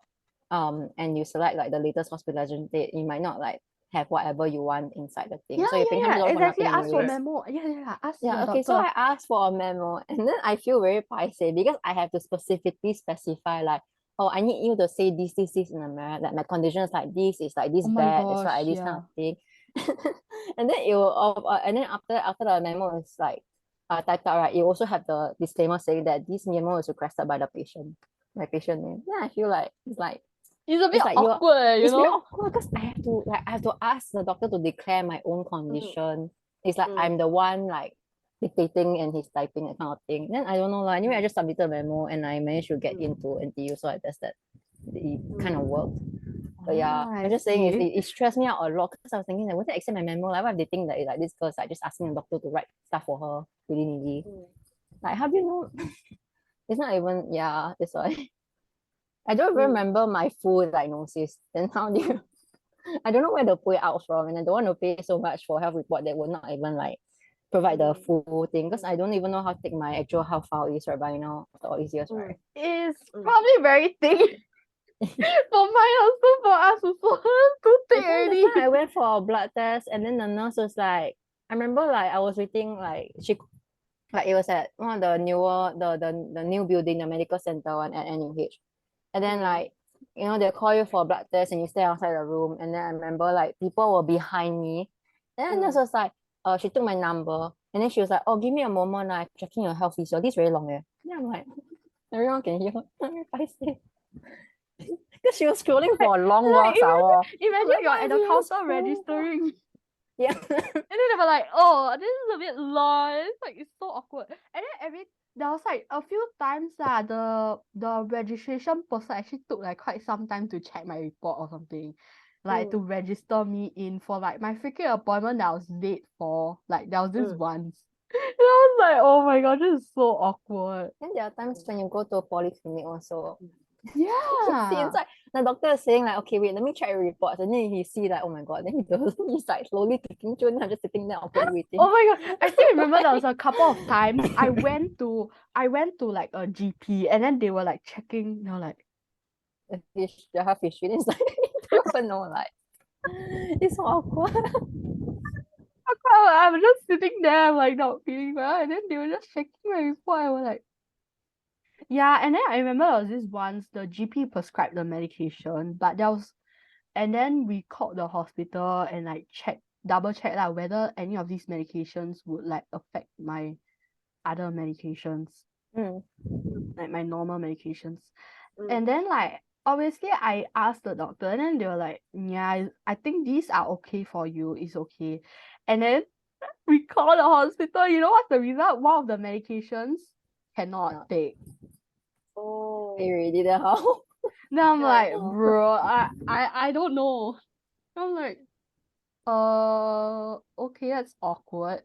[SPEAKER 2] and you select like the latest hospitalization date, you might not like have whatever you want inside the thing. So you're paying $100 for
[SPEAKER 1] Exactly.
[SPEAKER 2] nothing
[SPEAKER 1] Ask for
[SPEAKER 2] anyways.
[SPEAKER 1] memo. Yeah. Ask
[SPEAKER 2] Yeah,
[SPEAKER 1] your
[SPEAKER 2] okay, so
[SPEAKER 1] doctor.
[SPEAKER 2] I asked for a memo, and then I feel very paiseh because I have to specifically specify like, oh, I need you to say this in a memo, like my condition is like this, it's like this
[SPEAKER 1] Oh my
[SPEAKER 2] bad, it's
[SPEAKER 1] gosh,
[SPEAKER 2] like this kind
[SPEAKER 1] yeah.
[SPEAKER 2] of thing. And then it will and then after the memo is like typed out, right, you also have the disclaimer saying that this memo is requested by the patient, my patient name. Then I feel like
[SPEAKER 1] It's a bit
[SPEAKER 2] it's like
[SPEAKER 1] awkward, you
[SPEAKER 2] it's very
[SPEAKER 1] know?
[SPEAKER 2] awkward because I have to ask the doctor to declare my own condition. It's like I'm the one like dictating and he's typing, that kind of thing. Then I don't know lah. Anyway, I just submitted a memo and I managed to get into NTU, so I guess that it kind of worked. But yeah,
[SPEAKER 1] I
[SPEAKER 2] I'm just saying
[SPEAKER 1] see.
[SPEAKER 2] it stressed me out a lot because I was thinking that would they accept my memo? Like what if they think that like this girl's like just asking the doctor to write stuff for her really needy? Like how do you know? It's not even, yeah, that's why. I don't even remember my full diagnosis. Then how do you I don't know where to pull it out from, and I don't want to pay so much for health report that would not even like provide the full thing because I don't even know how thick my actual health file is right by now after all these years, right?
[SPEAKER 1] It's probably very thick. For mine also, for us also. Too thick already.
[SPEAKER 2] I went for a blood test, and then the nurse was like, I remember like I was waiting, like it was at one of the newer the new building, the medical center one at NUH. And then like, they call you for a blood test and you stay outside the room. And then I remember like people were behind me. And then this was like, she took my number and then she was like, oh, give me a moment, I'm checking your health history. This is very long, eh? And I'm like, everyone can hear. I say. Because she was scrolling for a long
[SPEAKER 1] Like,
[SPEAKER 2] hour.
[SPEAKER 1] imagine you're at the counter registering.
[SPEAKER 2] Yeah.
[SPEAKER 1] And then they were like, oh, this is a bit long. It's like, it's so awkward. And then there was like a few times the registration person actually took like quite some time to check my report or something. Like to register me in for like my freaking appointment that I was late for. Like there was this once. And I was like, oh my god, this is so awkward.
[SPEAKER 2] Then there are times when you go to a polyclinic also. You see
[SPEAKER 1] Yeah.
[SPEAKER 2] inside, the doctor is saying like, okay, wait, let me check your reports. And then he see like, oh my god, then he does, he's like slowly clicking through, and I'm just sitting there awkwardly waiting.
[SPEAKER 1] Oh my god, I still remember there was a couple of times I went to like a GP and then they were like checking, like
[SPEAKER 2] The half history, then it's like, you don't even know, like, it's so awkward.
[SPEAKER 1] I was just sitting there, I'm like not feeling well, and then they were just checking my report. I was like, yeah, and then I remember there was this once the GP prescribed the medication, but and then we called the hospital and like double check like whether any of these medications would like affect my other medications, like my normal medications. And then like obviously I asked the doctor and then they were like, yeah, I think these are okay for you, it's okay. And then we call the hospital, you know what's the result? One of the medications cannot take.
[SPEAKER 3] Oh.
[SPEAKER 2] Are you ready then how?
[SPEAKER 1] Then I'm
[SPEAKER 3] Yeah,
[SPEAKER 1] like,
[SPEAKER 3] no.
[SPEAKER 1] bro, I don't know. I'm like, Okay, that's awkward.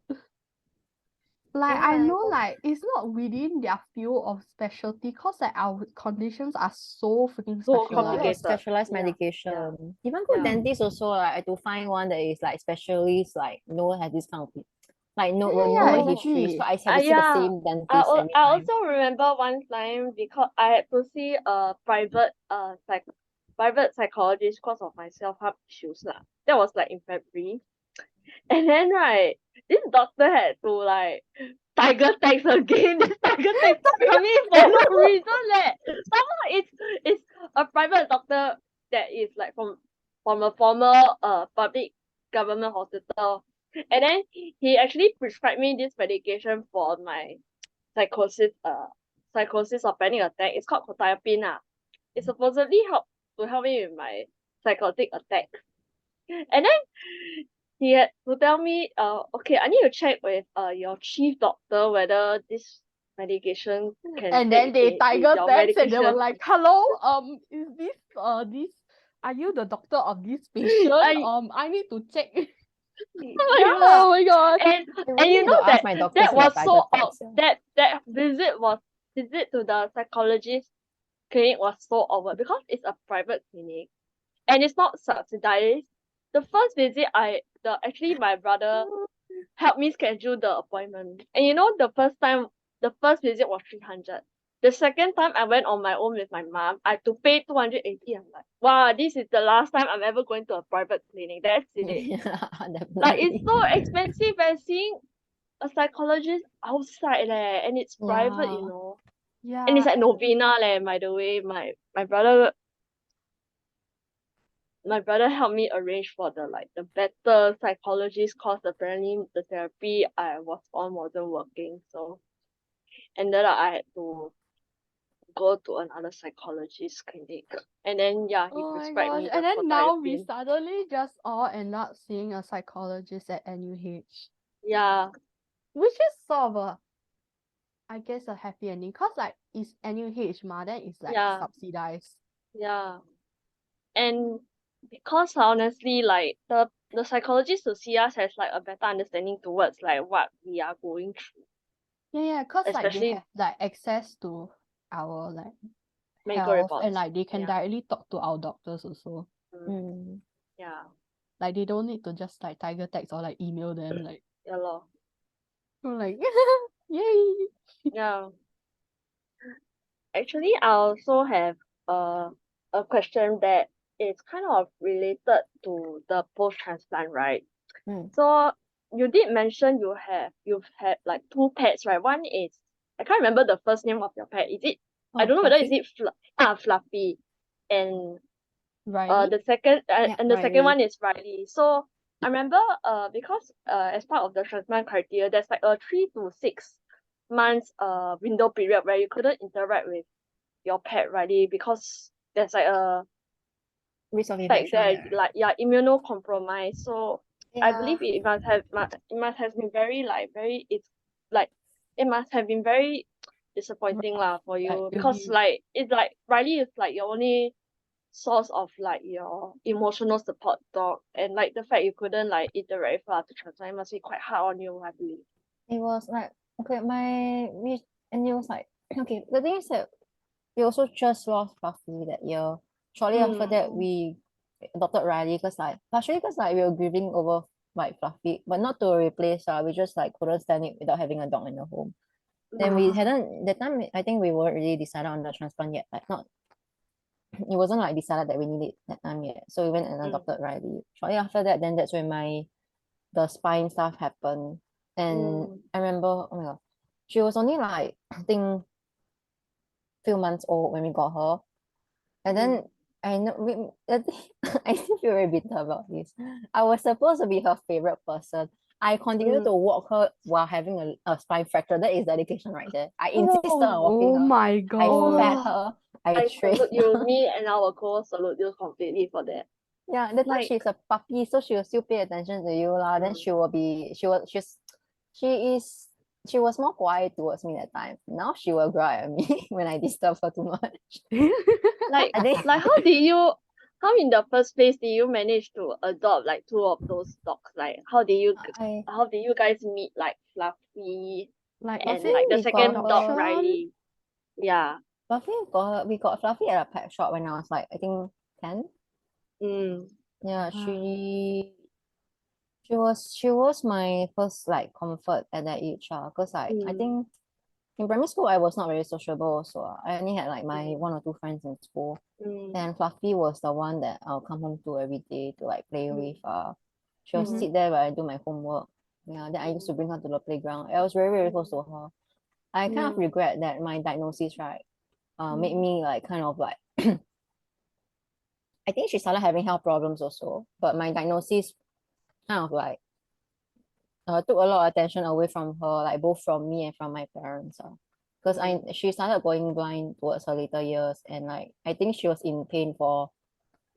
[SPEAKER 1] Like I
[SPEAKER 2] Yeah,
[SPEAKER 1] know like it's not within their field of specialty cause like our conditions are so freaking
[SPEAKER 3] So
[SPEAKER 2] a lot of
[SPEAKER 1] specialized.
[SPEAKER 3] complicated.
[SPEAKER 2] specialized
[SPEAKER 3] Yeah.
[SPEAKER 2] medication. Even go
[SPEAKER 3] Yeah.
[SPEAKER 2] dentist also, like, I had to find one that is like specialist, like no has this kind of like no
[SPEAKER 1] Yeah,
[SPEAKER 2] will
[SPEAKER 1] yeah,
[SPEAKER 2] know
[SPEAKER 1] yeah,
[SPEAKER 2] the history. So
[SPEAKER 1] exactly.
[SPEAKER 2] I have to see the
[SPEAKER 3] Yeah.
[SPEAKER 2] same dentist every
[SPEAKER 3] I
[SPEAKER 2] time.
[SPEAKER 3] also remember one time because I had to see a private psychologist because of my self-harm issues lah. That was like in February. And then right, this doctor had to like tiger text again. This tiger text coming for no reason leh. Somehow it's a private doctor that is like from a former public government hospital. And then he actually prescribed me this medication for my psychosis or panic attack. It's called quetiapine ah. It supposedly help me with my psychotic attack. And then he had to tell me, okay, I need to check with your chief doctor whether this medication can
[SPEAKER 1] And then
[SPEAKER 3] take
[SPEAKER 1] they
[SPEAKER 3] with
[SPEAKER 1] tiger
[SPEAKER 3] your
[SPEAKER 1] text and they were
[SPEAKER 3] medication.
[SPEAKER 1] like, "Hello, is this are you the doctor of this patient?
[SPEAKER 3] I
[SPEAKER 1] I need to check."
[SPEAKER 3] yeah.
[SPEAKER 1] Oh my god.
[SPEAKER 3] And
[SPEAKER 2] I
[SPEAKER 3] and
[SPEAKER 2] really
[SPEAKER 3] you
[SPEAKER 2] need
[SPEAKER 3] know
[SPEAKER 2] to ask my doctors
[SPEAKER 3] that was
[SPEAKER 2] about tiger
[SPEAKER 3] so
[SPEAKER 2] text.
[SPEAKER 3] that visit to the psychologist clinic was so awkward because it's a private clinic and it's not subsidized. The first visit actually my brother helped me schedule the appointment. And you know the first visit was 300. The second time I went on my own with my mom, I had to pay 280. I'm like, wow, this is the last time I'm ever going to a private clinic. That's it.
[SPEAKER 2] Yeah,
[SPEAKER 3] Like it's
[SPEAKER 2] definitely.
[SPEAKER 3] so expensive and seeing a psychologist outside leh, and it's private,
[SPEAKER 2] Yeah.
[SPEAKER 3] And it's
[SPEAKER 1] Yeah.
[SPEAKER 3] at Novena leh, by the way. My brother helped me arrange for the better psychologist cause apparently the therapy I was on wasn't working. So ended up I had to go to another psychologist clinic. And then yeah, he
[SPEAKER 1] Oh my
[SPEAKER 3] prescribed
[SPEAKER 1] gosh.
[SPEAKER 3] me
[SPEAKER 1] And
[SPEAKER 3] the
[SPEAKER 1] then now we
[SPEAKER 3] quetiapine.
[SPEAKER 1] suddenly just all end up seeing a psychologist at NUH.
[SPEAKER 3] Yeah,
[SPEAKER 1] Which is sort of a I guess a happy ending. Cause like it's NUH ma, then it's like
[SPEAKER 3] yeah,
[SPEAKER 1] subsidized.
[SPEAKER 3] yeah. And because honestly, like the psychologist to see us has like a better understanding towards like what we are going through,
[SPEAKER 1] Yeah, cause like they
[SPEAKER 3] especially
[SPEAKER 1] have like access to our like
[SPEAKER 3] medical
[SPEAKER 1] health and
[SPEAKER 3] reports.
[SPEAKER 1] like they can
[SPEAKER 3] Yeah.
[SPEAKER 1] directly talk to our doctors also.
[SPEAKER 2] Mm.
[SPEAKER 3] Yeah.
[SPEAKER 1] Like they don't need to just like tiger text or like email them like
[SPEAKER 3] Yeah lor.
[SPEAKER 1] we're like yay.
[SPEAKER 3] Yeah. Actually, I also have uh, a question that is kind of related to the post transplant, right?
[SPEAKER 2] Mm.
[SPEAKER 3] So you did mention you've had like two pets, right? One is I can't remember the first name of your pet. Is it I
[SPEAKER 2] Oh,
[SPEAKER 3] don't know whether is
[SPEAKER 2] Fluffy?
[SPEAKER 3] it Fluffy, and
[SPEAKER 1] Riley?
[SPEAKER 3] the second
[SPEAKER 2] Yeah,
[SPEAKER 3] and the second
[SPEAKER 2] Riley.
[SPEAKER 3] one is Riley. So I remember because as part of the transplant criteria, there's like a 3 to 6 months window period where you couldn't interact with your pet, Riley, because there's like a
[SPEAKER 2] Risk of
[SPEAKER 3] fact
[SPEAKER 2] infection.
[SPEAKER 3] that like you're immunocompromised. So I
[SPEAKER 2] Yeah.
[SPEAKER 3] believe it must have been very like it must have been very disappointing lah for
[SPEAKER 1] Like
[SPEAKER 3] you
[SPEAKER 1] it'll
[SPEAKER 3] because
[SPEAKER 1] be
[SPEAKER 3] like it's like Riley is like your only source of like your emotional support dog, and like the fact you couldn't like interact with her after transplant must be quite hard on you, I believe.
[SPEAKER 2] It was like, okay, and it was like, okay, the thing is that we also just lost Fluffy that year. Shortly after that,
[SPEAKER 1] oh,
[SPEAKER 2] we adopted Riley partially because like we were grieving over like Fluffy, but not to replace her. We just like couldn't stand it without having a dog in the home. Then we
[SPEAKER 1] yeah.
[SPEAKER 2] hadn't that time. I think we weren't really decided on the transplant yet. Like not, it wasn't like decided that we need it that time yet. So we went and
[SPEAKER 3] Mm.
[SPEAKER 2] adopted Riley. Shortly after that, then that's when the spine stuff happened. And
[SPEAKER 3] Mm.
[SPEAKER 2] I remember, oh my god, she was only like I think few months old when we got her. And then
[SPEAKER 3] Mm.
[SPEAKER 2] I know I think I feel very bitter about this. I was supposed to be her favorite person. I continued
[SPEAKER 3] Mm.
[SPEAKER 2] to walk her while having a spine fracture. That is dedication right there. I insisted on walking
[SPEAKER 1] Oh
[SPEAKER 2] her.
[SPEAKER 1] my
[SPEAKER 2] I fed
[SPEAKER 1] god.
[SPEAKER 3] Oh,
[SPEAKER 2] her. I
[SPEAKER 3] I
[SPEAKER 2] trained
[SPEAKER 3] salute you.
[SPEAKER 2] her.
[SPEAKER 3] Me and our co salute you completely for that.
[SPEAKER 2] Yeah, that time
[SPEAKER 3] Like,
[SPEAKER 2] she's a puppy, so she will still pay attention to you lah. Then
[SPEAKER 3] mm,
[SPEAKER 2] she will be, she is, she was more quiet towards me that time. Now she will growl at me when I disturb her too much.
[SPEAKER 3] like,
[SPEAKER 2] I think
[SPEAKER 3] like, how how in the first place did you manage to adopt like two of those dogs? Like
[SPEAKER 2] I
[SPEAKER 3] how did you guys meet like Fluffy
[SPEAKER 1] Like, was
[SPEAKER 3] and
[SPEAKER 1] it
[SPEAKER 3] like the
[SPEAKER 2] we got
[SPEAKER 3] second dog
[SPEAKER 2] her
[SPEAKER 1] adoption?
[SPEAKER 3] Riley? Yeah.
[SPEAKER 2] we got Fluffy at a pet shop when I was like I think 10.
[SPEAKER 3] Mm.
[SPEAKER 2] Yeah,
[SPEAKER 1] Ah.
[SPEAKER 2] she was my first like comfort at that age, because like I
[SPEAKER 3] Mm.
[SPEAKER 2] think in primary school I was not very sociable also. I only had like my
[SPEAKER 3] Mm.
[SPEAKER 2] one or two friends in school.
[SPEAKER 3] Mm.
[SPEAKER 2] And Fluffy was the one that I'll come home to every day to like play
[SPEAKER 3] Mm.
[SPEAKER 2] with. She'll
[SPEAKER 1] Mhm.
[SPEAKER 2] sit there while I do my homework. Yeah, then I used to bring her to the playground. I was very, very close to her. I kind of
[SPEAKER 3] Mm.
[SPEAKER 2] regret that my diagnosis, right, made
[SPEAKER 3] Mm.
[SPEAKER 2] me like kind of like I think she started having health problems also, but my diagnosis kind of like took a lot of attention away from her, like both from me and from my parents. Because she started going blind towards her later years, and like I think she was in pain for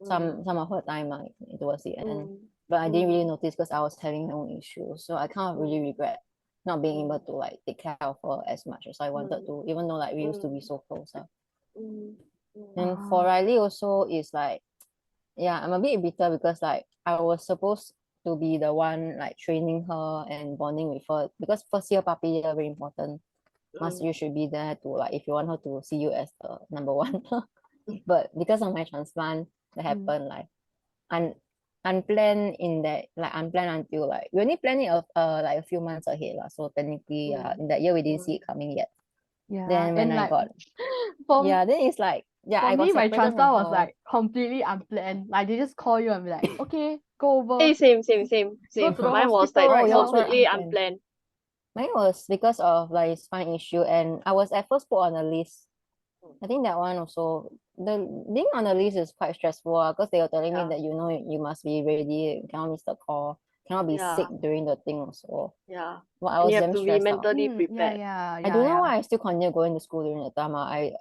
[SPEAKER 2] some of her time like towards the end.
[SPEAKER 3] Mm.
[SPEAKER 2] But I didn't really
[SPEAKER 3] Mm.
[SPEAKER 2] notice because I was having my own issues. So I kind of really regret not being able to like take care of her as much as I wanted to, even though like we used to be so close.
[SPEAKER 3] Mm. Mm.
[SPEAKER 2] And for
[SPEAKER 1] Ah.
[SPEAKER 2] Riley also is like, yeah, I'm a bit bitter because like I was supposed to be the one like training her and bonding with her because first year puppy year very important. Must you should be there to like if you want her to see you as the number one. But because of my transplant that
[SPEAKER 1] Mm.
[SPEAKER 2] happened, like un unplanned in that like unplanned until like we only planned it like a few months ahead lah. So technically, in that year we didn't see it coming yet.
[SPEAKER 1] Yeah,
[SPEAKER 2] Then when
[SPEAKER 1] and
[SPEAKER 2] I
[SPEAKER 1] like
[SPEAKER 2] got
[SPEAKER 1] for
[SPEAKER 2] then it's like
[SPEAKER 1] for
[SPEAKER 2] I got
[SPEAKER 1] me, my
[SPEAKER 2] separated from
[SPEAKER 1] transplant was
[SPEAKER 2] her.
[SPEAKER 1] like completely unplanned. Like, they just call you and be like, okay, go over,
[SPEAKER 3] Same.
[SPEAKER 1] go to the
[SPEAKER 3] Mine was
[SPEAKER 1] hospital
[SPEAKER 3] like
[SPEAKER 2] Oh,
[SPEAKER 1] right
[SPEAKER 2] yours
[SPEAKER 1] now.
[SPEAKER 2] were
[SPEAKER 3] completely
[SPEAKER 2] unplanned.
[SPEAKER 3] unplanned.
[SPEAKER 2] Mine was because of like spine issue, and I was at first put on a list. I think that one also the being on the list is quite stressful because they were telling me
[SPEAKER 3] Yeah.
[SPEAKER 2] that you must be ready, cannot miss the call, cannot be
[SPEAKER 3] Yeah.
[SPEAKER 2] sick during the thing also.
[SPEAKER 3] Yeah.
[SPEAKER 2] Well, I
[SPEAKER 3] And
[SPEAKER 2] was
[SPEAKER 3] you have
[SPEAKER 2] damn
[SPEAKER 3] to be
[SPEAKER 2] stressed out.
[SPEAKER 3] mentally
[SPEAKER 1] Yeah,
[SPEAKER 3] prepared.
[SPEAKER 1] yeah,
[SPEAKER 2] I don't know
[SPEAKER 1] yeah.
[SPEAKER 2] why I still continue going to school during the time. I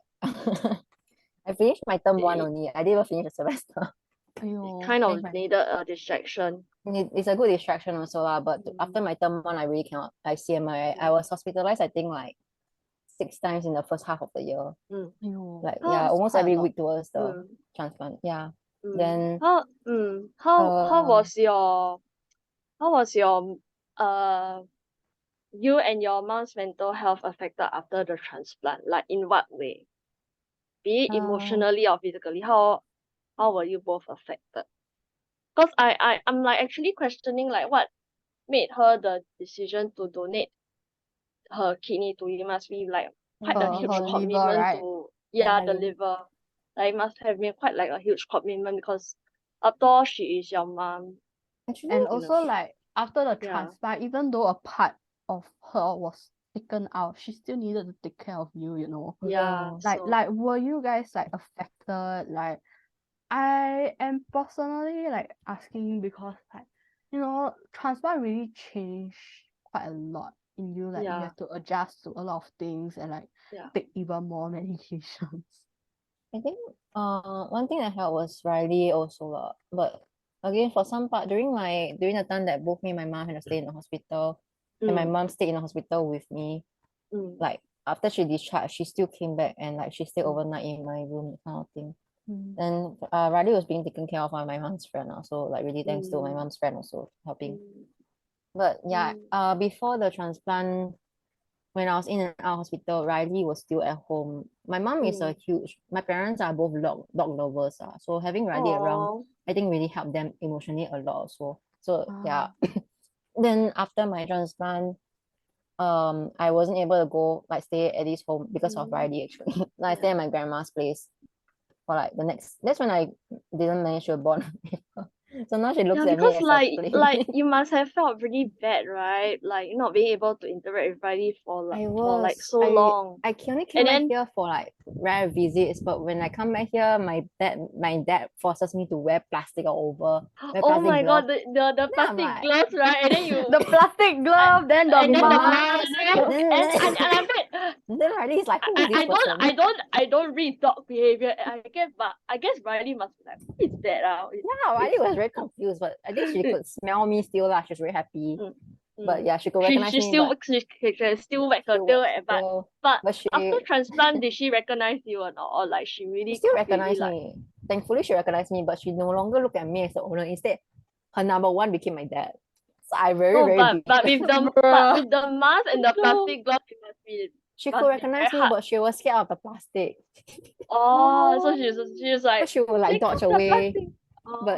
[SPEAKER 2] I finished my term one
[SPEAKER 3] It
[SPEAKER 2] only. I didn't even finish the semester.
[SPEAKER 1] Aiyo.
[SPEAKER 3] kind of
[SPEAKER 2] Finish my
[SPEAKER 3] needed a distraction.
[SPEAKER 2] it's a good distraction also lah. But after my term one, I really cannot. Like CMI, I was hospitalized. I think like 6 times in the first half of the year.
[SPEAKER 1] Aiyo.
[SPEAKER 2] Like
[SPEAKER 3] How-
[SPEAKER 2] yeah,
[SPEAKER 1] That's
[SPEAKER 2] almost
[SPEAKER 1] quite a
[SPEAKER 2] every
[SPEAKER 1] lot.
[SPEAKER 2] week towards the
[SPEAKER 3] Mm.
[SPEAKER 2] transplant. Yeah.
[SPEAKER 3] Mm.
[SPEAKER 2] Then
[SPEAKER 3] How was your you and your mom's mental health affected after the transplant? Like in what way? Be it
[SPEAKER 2] uh,
[SPEAKER 3] emotionally or physically, how were you both affected? Because I'm like actually questioning like what made her the decision to donate her kidney to you. Must be like quite a huge
[SPEAKER 1] Her liver,
[SPEAKER 3] commitment
[SPEAKER 1] right?
[SPEAKER 3] to
[SPEAKER 2] yeah,
[SPEAKER 3] the liver. Like must have been quite like a huge commitment because after all she is your mom.
[SPEAKER 2] actually
[SPEAKER 1] And
[SPEAKER 3] You know.
[SPEAKER 1] also, like, after the
[SPEAKER 3] Yeah.
[SPEAKER 1] transplant, even though a part of her was taken out, she still needed to take care of you, you know.
[SPEAKER 3] Yeah.
[SPEAKER 1] Like,
[SPEAKER 3] So
[SPEAKER 1] like, were you guys like affected? Like, I am personally like asking because, like, you know, transplant really changed quite a lot in you. Like, you
[SPEAKER 3] yeah.
[SPEAKER 1] have to adjust to a lot of things and like
[SPEAKER 3] Yeah.
[SPEAKER 1] take even more medications.
[SPEAKER 2] I think one thing that helped was Riley also but again for some part during the time that both me and my mom had to stay in the hospital and my mom stayed in the hospital with me, like after she discharged she still came back and like she stayed overnight in my room kind of thing. And Riley was being taken care of by my mom's friend also, like really thanks to my mom's friend also helping. But yeah, before the transplant, when I was in and out of hospital, Riley was still at home. My mom is my parents are both dog lovers. So having Riley around,
[SPEAKER 3] Oh.
[SPEAKER 2] I think really helped them emotionally a lot also. So yeah.
[SPEAKER 1] Ah.
[SPEAKER 2] Then after my transplant, I wasn't able to go like stay at this home because of Riley actually. Like I stay at my grandma's place for like that's when I didn't manage to bond with her. So now she looks
[SPEAKER 3] Yeah,
[SPEAKER 2] at me
[SPEAKER 3] because
[SPEAKER 2] as a
[SPEAKER 3] like
[SPEAKER 2] playmate.
[SPEAKER 3] you must have felt really bad, right? Like not being able to interact with Riley for like so long.
[SPEAKER 2] I can only
[SPEAKER 3] And
[SPEAKER 2] come back
[SPEAKER 3] then
[SPEAKER 2] here for like rare visits, but when I come back here, my dad forces me to wear plastic all over, wear
[SPEAKER 3] oh
[SPEAKER 2] plastic
[SPEAKER 3] my god,
[SPEAKER 2] gloves.
[SPEAKER 3] the
[SPEAKER 2] Then I'm
[SPEAKER 3] plastic
[SPEAKER 2] like,
[SPEAKER 3] gloves, right? And then you
[SPEAKER 1] The plastic glove, then the
[SPEAKER 3] and then the
[SPEAKER 1] mask.
[SPEAKER 3] mask.
[SPEAKER 2] then
[SPEAKER 3] And I bet
[SPEAKER 2] then Riley is like, who is this person?
[SPEAKER 3] I don't read dog behavior. I guess Riley must be like, what is that?
[SPEAKER 2] Yeah, Riley was very confused, but I think she could smell me still lah. She's very happy. But yeah, she could recognize
[SPEAKER 3] she
[SPEAKER 2] me,
[SPEAKER 3] still
[SPEAKER 2] but
[SPEAKER 3] she can still wag her
[SPEAKER 2] still,
[SPEAKER 3] tail, but
[SPEAKER 2] but
[SPEAKER 3] after
[SPEAKER 2] she
[SPEAKER 3] transplant, did she recognize you or not? Or like she really
[SPEAKER 2] still
[SPEAKER 3] completely
[SPEAKER 2] recognized
[SPEAKER 3] like
[SPEAKER 2] me. thankfully she recognized me, but she no longer looked at me as the owner. Instead, her number one became my dad. So I very,
[SPEAKER 3] No,
[SPEAKER 2] very
[SPEAKER 3] but
[SPEAKER 2] big.
[SPEAKER 3] but with the mask and the
[SPEAKER 1] No.
[SPEAKER 3] plastic glove, it
[SPEAKER 2] She
[SPEAKER 3] must
[SPEAKER 2] could
[SPEAKER 3] be
[SPEAKER 2] recognize
[SPEAKER 3] very
[SPEAKER 2] me,
[SPEAKER 3] hard.
[SPEAKER 2] but she was scared of the plastic.
[SPEAKER 3] Oh, so she was
[SPEAKER 2] So
[SPEAKER 3] like,
[SPEAKER 2] she would like
[SPEAKER 3] take
[SPEAKER 2] dodge
[SPEAKER 3] off the
[SPEAKER 2] away.
[SPEAKER 3] plastic.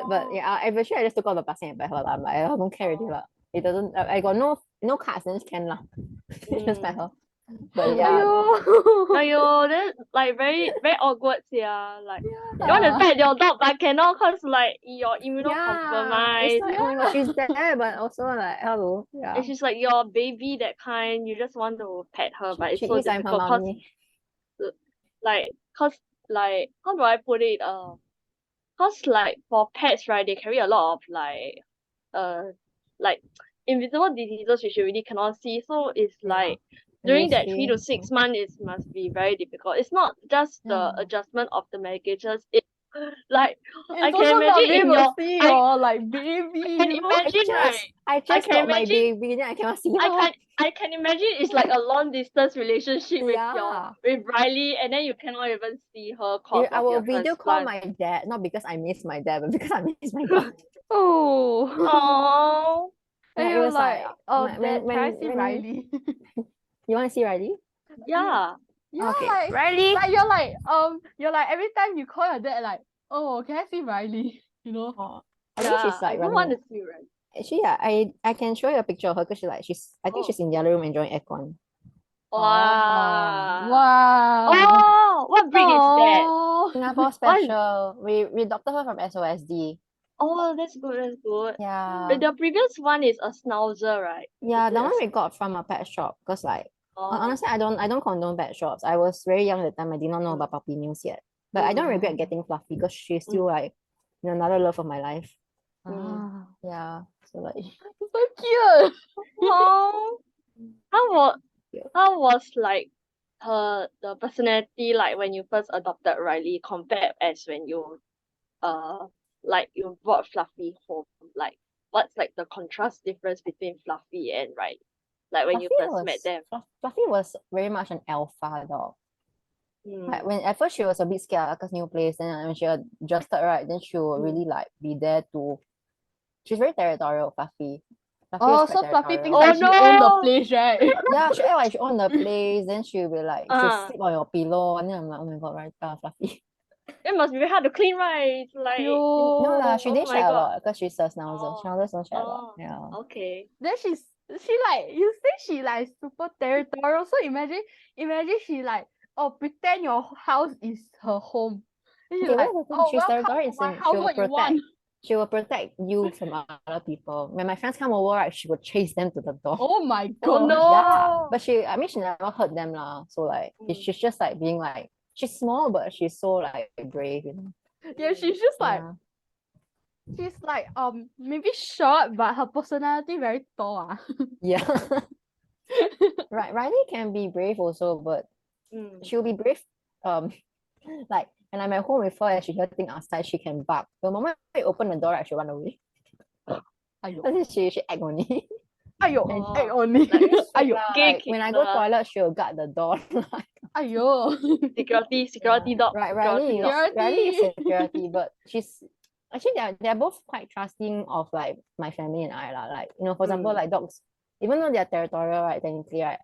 [SPEAKER 2] But yeah, eventually I just took off the plastic and bet her. I'm like, I don't care already lah. It doesn't. I got no cards, then can lah. Just bet her. But yeah,
[SPEAKER 3] Aiyo, then like very very awkward, yeah. Like you want to
[SPEAKER 2] yeah.
[SPEAKER 3] pet your dog but cannot cause like you're
[SPEAKER 2] Yeah, it's
[SPEAKER 3] immunocompromised.
[SPEAKER 2] like, oh my god, she's there, but also like, hello, yeah.
[SPEAKER 3] And she's like your baby, that kind. You just want to pet her, but it's
[SPEAKER 2] She
[SPEAKER 3] so
[SPEAKER 2] is, I'm her
[SPEAKER 3] difficult cause
[SPEAKER 2] mommy.
[SPEAKER 3] cause like how do I put it? Cause like for pets, right, they carry a lot of uh like invisible diseases which you really cannot see. So it's
[SPEAKER 2] Yeah.
[SPEAKER 3] like
[SPEAKER 2] And they
[SPEAKER 3] during that
[SPEAKER 2] say,
[SPEAKER 3] 3 to 6 months it must be very difficult. It's not just the
[SPEAKER 1] Yeah.
[SPEAKER 3] adjustment of the medications, it like I
[SPEAKER 1] It's
[SPEAKER 3] can
[SPEAKER 1] also not
[SPEAKER 3] imagine
[SPEAKER 1] being
[SPEAKER 3] in
[SPEAKER 1] able to
[SPEAKER 3] your
[SPEAKER 1] see
[SPEAKER 3] I
[SPEAKER 1] your like baby,
[SPEAKER 3] can
[SPEAKER 1] you know?
[SPEAKER 3] imagine, right?
[SPEAKER 2] I just
[SPEAKER 3] can
[SPEAKER 2] got my
[SPEAKER 3] imagine
[SPEAKER 2] baby, then I cannot see her.
[SPEAKER 3] I can imagine it's like a long distance relationship
[SPEAKER 2] Yeah.
[SPEAKER 3] with Riley, and then you cannot even see her cause
[SPEAKER 2] I
[SPEAKER 3] of
[SPEAKER 2] will
[SPEAKER 3] your
[SPEAKER 2] video call
[SPEAKER 3] transplant.
[SPEAKER 2] my dad, not because I miss my dad, but because I miss my dog.
[SPEAKER 1] Oh.
[SPEAKER 3] Oh,
[SPEAKER 1] And
[SPEAKER 2] Yeah, it
[SPEAKER 1] you're
[SPEAKER 2] was
[SPEAKER 1] like,
[SPEAKER 2] like,
[SPEAKER 1] oh,
[SPEAKER 2] when
[SPEAKER 1] Dad, can I see
[SPEAKER 2] when
[SPEAKER 1] Riley?
[SPEAKER 2] you want to see Riley?
[SPEAKER 3] yeah.
[SPEAKER 1] Yeah,
[SPEAKER 2] Okay,
[SPEAKER 1] like
[SPEAKER 2] Riley.
[SPEAKER 1] you're like every time you call your dad, like, oh, can I see Riley? You know?
[SPEAKER 2] Oh, I think she's
[SPEAKER 3] I
[SPEAKER 2] like
[SPEAKER 3] do want
[SPEAKER 2] running.
[SPEAKER 3] to see Riley.
[SPEAKER 2] Actually, yeah, I can show you a picture of her because I think she's in the other room enjoying aircon.
[SPEAKER 3] Wow.
[SPEAKER 1] Wow.
[SPEAKER 3] Oh, what breed is that?
[SPEAKER 1] Oh.
[SPEAKER 2] Singapore
[SPEAKER 3] What is-
[SPEAKER 2] special. We adopted her from SOSD.
[SPEAKER 3] Oh, that's good, that's good.
[SPEAKER 2] Yeah.
[SPEAKER 3] But the previous one is a schnauzer, right?
[SPEAKER 2] Yeah,
[SPEAKER 3] Is
[SPEAKER 2] the
[SPEAKER 3] it
[SPEAKER 2] one
[SPEAKER 3] a
[SPEAKER 2] we got from a pet shop because like
[SPEAKER 3] Oh.
[SPEAKER 2] honestly I don't condone pet shops. I was very young at the time. I did not know about puppy mills yet. But I don't regret getting Fluffy because she's still like another love of my life.
[SPEAKER 1] Ah,
[SPEAKER 2] Yeah. So like
[SPEAKER 1] so cute.
[SPEAKER 3] Oh, how was
[SPEAKER 2] Yeah.
[SPEAKER 3] how was like the personality like when you first adopted Riley compared as when you like you brought Fluffy home? Like what's like the contrast difference between Fluffy and Riley? Like when you first met them.
[SPEAKER 2] Fluffy was very much an alpha dog. Like
[SPEAKER 3] Mm.
[SPEAKER 2] when at first she was a bit scared because new place, then when she adjusted right, then she will really like be there to. She's very territorial, Fluffy. Fluffy
[SPEAKER 1] Oh,
[SPEAKER 2] is quite
[SPEAKER 1] so Fluffy thinks
[SPEAKER 2] territorial.
[SPEAKER 1] like she own the
[SPEAKER 3] no!
[SPEAKER 1] place, right?
[SPEAKER 2] Yeah, she act like she own the place. Then she'll be like, she'll
[SPEAKER 3] Ah,
[SPEAKER 2] sleep on your pillow, and then I'm like, oh my god, right, Fluffy.
[SPEAKER 3] it must be very hard to clean, right? It's like
[SPEAKER 2] No lah, she
[SPEAKER 3] oh
[SPEAKER 2] didn't
[SPEAKER 3] my
[SPEAKER 2] share a
[SPEAKER 3] god.
[SPEAKER 2] lot because she's a schnauzer.
[SPEAKER 3] Oh,
[SPEAKER 2] Schnauzers don't share a lot.
[SPEAKER 3] oh,
[SPEAKER 2] Yeah.
[SPEAKER 3] okay.
[SPEAKER 1] Then she like you say she like super territorial. So imagine she like oh pretend your house is her home. Then
[SPEAKER 2] Okay,
[SPEAKER 1] you're like
[SPEAKER 2] where's the thing?
[SPEAKER 1] oh
[SPEAKER 2] She's
[SPEAKER 1] welcome
[SPEAKER 2] territorial
[SPEAKER 1] to my
[SPEAKER 2] instinct.
[SPEAKER 1] house. What you want?
[SPEAKER 2] She will protect you from other people. When my friends come over, right, she will chase them to the door.
[SPEAKER 1] Oh my
[SPEAKER 3] Oh
[SPEAKER 1] god.
[SPEAKER 2] Yeah,
[SPEAKER 3] no.
[SPEAKER 2] but I mean, she never hurt them lah. So like,
[SPEAKER 3] Mm.
[SPEAKER 2] she's just like being like, she's small, but she's so like brave,
[SPEAKER 1] Yeah, she's just like
[SPEAKER 2] Yeah.
[SPEAKER 1] she's like maybe short but her personality very tall.
[SPEAKER 2] Yeah. Right, Riley can be brave also, but
[SPEAKER 3] Mm.
[SPEAKER 2] she'll be brave. Like when I'm at home with her and she hear things outside, she can bark. The moment I open the door, right, she'll run away.
[SPEAKER 1] Ayo.
[SPEAKER 2] Because she act only.
[SPEAKER 1] Ayo.
[SPEAKER 3] Oh,
[SPEAKER 1] Ayo only.
[SPEAKER 3] like
[SPEAKER 1] Ayo.
[SPEAKER 2] Like, when I go
[SPEAKER 3] gatekeeper.
[SPEAKER 2] toilet, she'll guard the door.
[SPEAKER 1] Ayo.
[SPEAKER 3] Security dog.
[SPEAKER 2] Right,
[SPEAKER 3] Security dog.
[SPEAKER 2] Riley is security, but she's actually they're both quite trusting of like my family and I lah. Like, for example, like dogs, even though they're territorial, right, technically, right,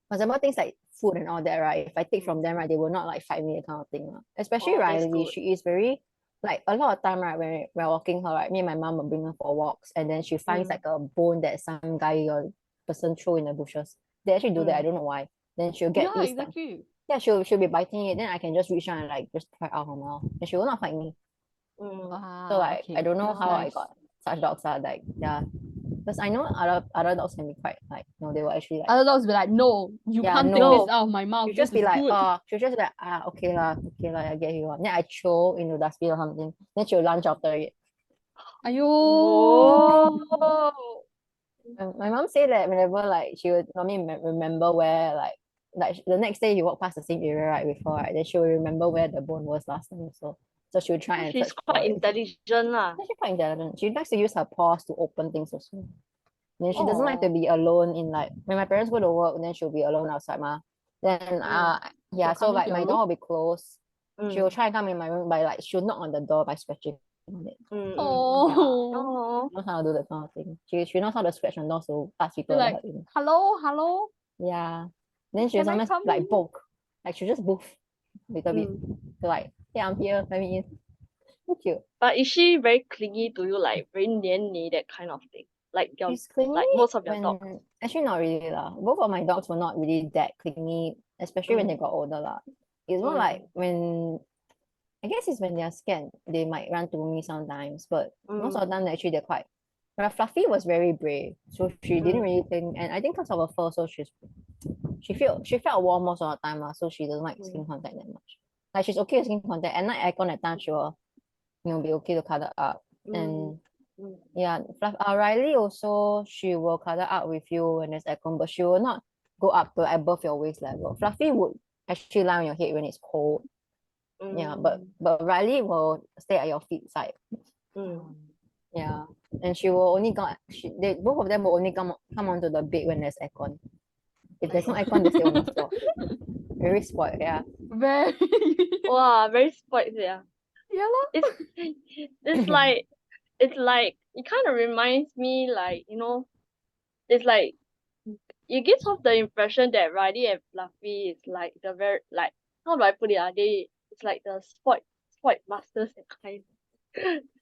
[SPEAKER 2] for example, things like food and all that, right, if I take from them, right, they will not like fight me, that kind of thing. Especially
[SPEAKER 3] Oh, that's
[SPEAKER 2] Riley,
[SPEAKER 3] good.
[SPEAKER 2] she is very like a lot of time, right, when we're walking her, right, me and my mom will bring her for walks, and then she finds like a bone that some guy or person throw in the bushes. They actually do that, I don't know why. Then she'll get
[SPEAKER 1] Yeah,
[SPEAKER 2] pissed.
[SPEAKER 1] exactly.
[SPEAKER 2] Yeah, she'll be biting it. Then I can just reach out and like just pry out her mouth, and she will not fight me. So like I don't know
[SPEAKER 1] that's
[SPEAKER 2] how I
[SPEAKER 1] nice.
[SPEAKER 2] got such dogs are like because I know other dogs can be quite like they will actually like
[SPEAKER 1] Other dogs be like, no, you
[SPEAKER 2] Yeah,
[SPEAKER 1] can't
[SPEAKER 2] no.
[SPEAKER 1] take this out of my mouth.
[SPEAKER 2] she'll just
[SPEAKER 1] This
[SPEAKER 2] be
[SPEAKER 1] is
[SPEAKER 2] like
[SPEAKER 1] good.
[SPEAKER 2] she'll just be like okay lah, I get you. Then I throw into the dustbin or something. Then she'll lunge after it.
[SPEAKER 1] Ayo.
[SPEAKER 3] Oh.
[SPEAKER 2] My mom say that whenever like she would normally remember where like the next day you walk past the same area right before right, then she will remember where the bone was last time. So she will try and
[SPEAKER 3] She's
[SPEAKER 2] search for
[SPEAKER 3] quite
[SPEAKER 2] it.
[SPEAKER 3] intelligent lah.
[SPEAKER 2] She's quite intelligent. She likes to use her paws to open things also. Then she doesn't like to be alone in like when my parents go to work, then she'll be alone outside ma. Then
[SPEAKER 1] She'll
[SPEAKER 2] so
[SPEAKER 1] come
[SPEAKER 2] like
[SPEAKER 1] into
[SPEAKER 2] my
[SPEAKER 1] your
[SPEAKER 2] door
[SPEAKER 1] room?
[SPEAKER 2] will be closed. She will try and come in my room by like she'll knock on the door by scratching on it.
[SPEAKER 1] Oh,
[SPEAKER 2] She knows how to do that kind of thing. She knows how to scratch on doors to ask people
[SPEAKER 1] you're
[SPEAKER 2] to
[SPEAKER 1] like,
[SPEAKER 2] let her in.
[SPEAKER 1] hello, hello,
[SPEAKER 2] Yeah. Then she'll
[SPEAKER 1] can I
[SPEAKER 2] sometimes
[SPEAKER 1] come
[SPEAKER 2] like
[SPEAKER 1] in?
[SPEAKER 2] poke. Like she'll just boof a little bit. So like, yeah, I'm here, let me in. So cute.
[SPEAKER 3] But is she very clingy to you, like very 黏你 that kind of thing? Like your
[SPEAKER 2] She's clingy
[SPEAKER 3] like most of your dogs.
[SPEAKER 2] when actually not really lah. Both of my dogs were not really that clingy, especially when they got older lah. It's more like when I guess it's when they're scared, they might run to me sometimes. But most of the time actually they're quite but Fluffy was very brave. So she didn't really think and I think because of her fur, so she felt warm most of the time lah, so she doesn't like skin contact that much. Like she's okay with skin contact. At night aircon at time she will, be okay to cuddle up. And yeah, Riley also she will cuddle up with you when there's aircon, but she will not go up to above your waist level. Fluffy would actually lie on your head when it's cold. Yeah, but Riley will stay at your feet side. Yeah, and she will only go. They both of them will only come onto the bed when there's aircon. If there's no aircon, they stay on the floor. Very spoiled. Yeah.
[SPEAKER 1] Very.
[SPEAKER 3] Wow, very spoiled, yeah.
[SPEAKER 1] Yeah, lah.
[SPEAKER 3] It's like it kind of reminds me like, it's like it gives off the impression that Riley and Fluffy is like the very like how do I put it? It's like the spoiled masters and kind.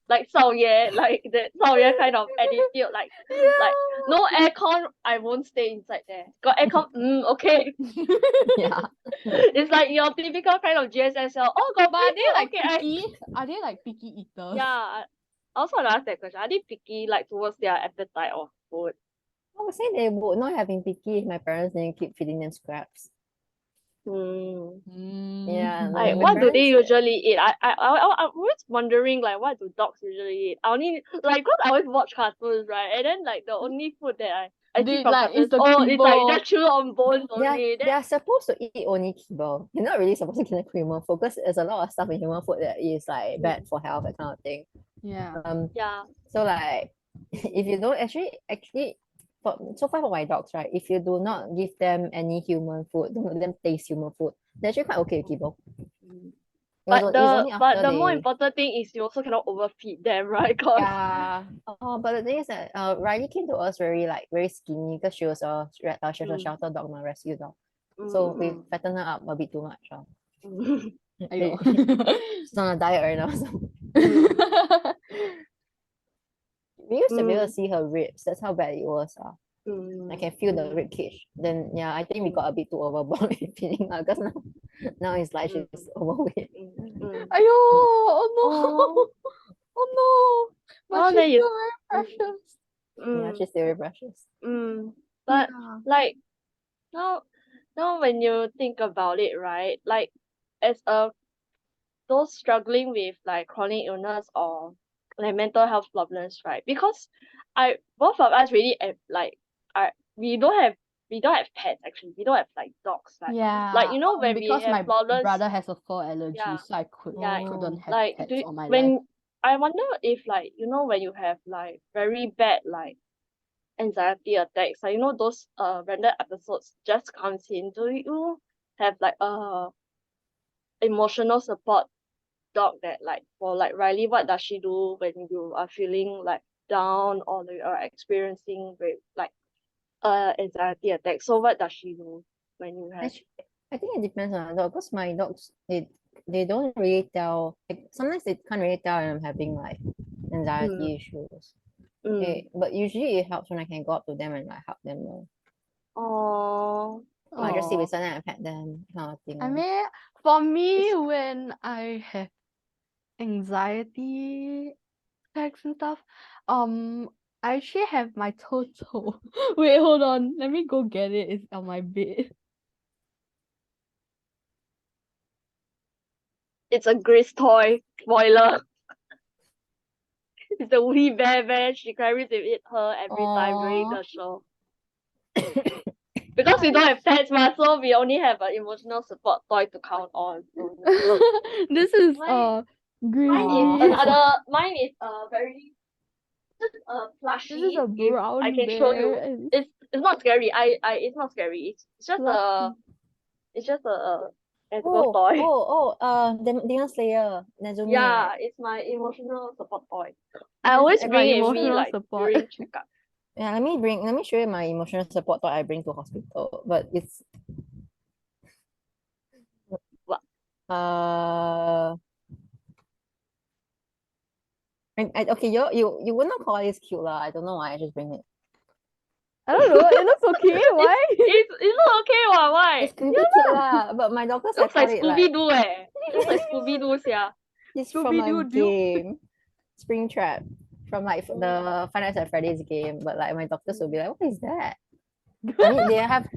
[SPEAKER 3] Like 少爷, like that 少爷 kind of attitude, like no aircon, I won't stay inside there. Got aircon, okay.
[SPEAKER 2] Yeah.
[SPEAKER 3] It's like your typical kind of GSSL. Oh, got
[SPEAKER 1] But are they like
[SPEAKER 3] okay.
[SPEAKER 1] picky? Are they like picky eaters?
[SPEAKER 3] Yeah, I also want to ask that question. Are they picky like towards their appetite or food?
[SPEAKER 2] I would say they would not have been picky if my parents didn't keep feeding them scraps. Yeah,
[SPEAKER 3] Like
[SPEAKER 2] my
[SPEAKER 3] what do they
[SPEAKER 2] parents-
[SPEAKER 3] usually eat? I'm always wondering like what do dogs usually eat? I only like because I always watch cartoons, right? And then like the only food that I see
[SPEAKER 1] They
[SPEAKER 3] from
[SPEAKER 1] like,
[SPEAKER 3] cartoons,
[SPEAKER 1] it's the
[SPEAKER 3] it's like
[SPEAKER 1] kibble.
[SPEAKER 3] just chew on bones only.
[SPEAKER 2] they are supposed to eat only kibble. You're not really supposed to eat human food because there's a lot of stuff in human food that is like bad for health, that kind of thing.
[SPEAKER 1] Yeah.
[SPEAKER 3] Yeah.
[SPEAKER 2] So like if you don't actually so far for my dogs, right? If you do not give them any human food, don't let them taste human food, they're actually quite okay with kibble.
[SPEAKER 3] But the more important thing is you also cannot overfeed them, right?
[SPEAKER 2] Yeah. But the thing is that Riley came to us very skinny because she was a shelter dog, my rescue dog. So we fattened her up a bit too much. She's on a diet right now. So. We used to be able to see her ribs. That's how bad it was. I can feel the rib cage. Then yeah, I think we got a bit too overboard with feeding her because now it's like she's overweight.
[SPEAKER 1] Ayo, oh no. Oh no. But she's
[SPEAKER 3] then
[SPEAKER 1] still very precious.
[SPEAKER 2] Yeah, she's very precious.
[SPEAKER 3] But
[SPEAKER 1] Yeah.
[SPEAKER 3] like now when you think about it, right? Like as those struggling with like chronic illness or like mental health problems, right? Because both of us really have like we don't have pets actually. We don't have like dogs.
[SPEAKER 1] Yeah.
[SPEAKER 3] Like when we
[SPEAKER 1] because
[SPEAKER 3] have
[SPEAKER 1] my
[SPEAKER 3] problems,
[SPEAKER 1] brother has a fur allergy,
[SPEAKER 3] Yeah.
[SPEAKER 1] so I couldn't have
[SPEAKER 3] like
[SPEAKER 1] pets on my life.
[SPEAKER 3] when I wonder if like when you have like very bad like anxiety attacks, like those random episodes just comes in. Do you have like emotional support dog that like for like Riley? What does she do when you are feeling like down or you are experiencing with like anxiety attacks? So what does she do when you have?
[SPEAKER 2] Actually, I think it depends on the dog because my dogs they don't really tell. Like, sometimes they can't really tell when I'm having like anxiety issues. But usually it helps when I can go up to them and like help them know.
[SPEAKER 3] Oh.
[SPEAKER 2] I just sit beside them and pet them, kind of thing.
[SPEAKER 1] I mean, for me, when I have anxiety attacks and stuff, I actually have my Toto. Wait, hold on. Let me go get it. It's on my bed.
[SPEAKER 3] It's a Grace toy. Spoiler. It's the wee bear. She carries with her every time during the show. Because we don't have pets, so we only have an emotional support toy to count on.
[SPEAKER 1] This is Grizzly.
[SPEAKER 3] Mine is very just a plushie.
[SPEAKER 1] This is a brown
[SPEAKER 3] I can
[SPEAKER 1] bear.
[SPEAKER 3] show you. It's not scary. It's not scary. It's just a Medical toy.
[SPEAKER 2] Demon Slayer, Nezumi.
[SPEAKER 3] Yeah, it's my emotional support toy. I
[SPEAKER 1] This
[SPEAKER 3] always
[SPEAKER 1] is
[SPEAKER 3] bring it with me
[SPEAKER 1] emotional
[SPEAKER 3] like
[SPEAKER 1] support.
[SPEAKER 3] during checkup.
[SPEAKER 2] Yeah, let me show you my emotional support toy I bring to hospital. But it's
[SPEAKER 3] What?
[SPEAKER 2] Okay, you would not call this cute lah. I don't know why I just bring it.
[SPEAKER 1] I don't know. It looks okay. Why?
[SPEAKER 3] It's not okay, what? Why?
[SPEAKER 2] It's creepy cute lah. But my doctor
[SPEAKER 3] Looks like
[SPEAKER 2] said it
[SPEAKER 3] Scooby Doo eh. Looks like Scooby Doo, yeah.
[SPEAKER 2] it's from a
[SPEAKER 1] Scooby-Doo.
[SPEAKER 2] game, Springtrap, from like the Five Nights at Freddy's game. But like my doctors will be like, what is that? I mean, they have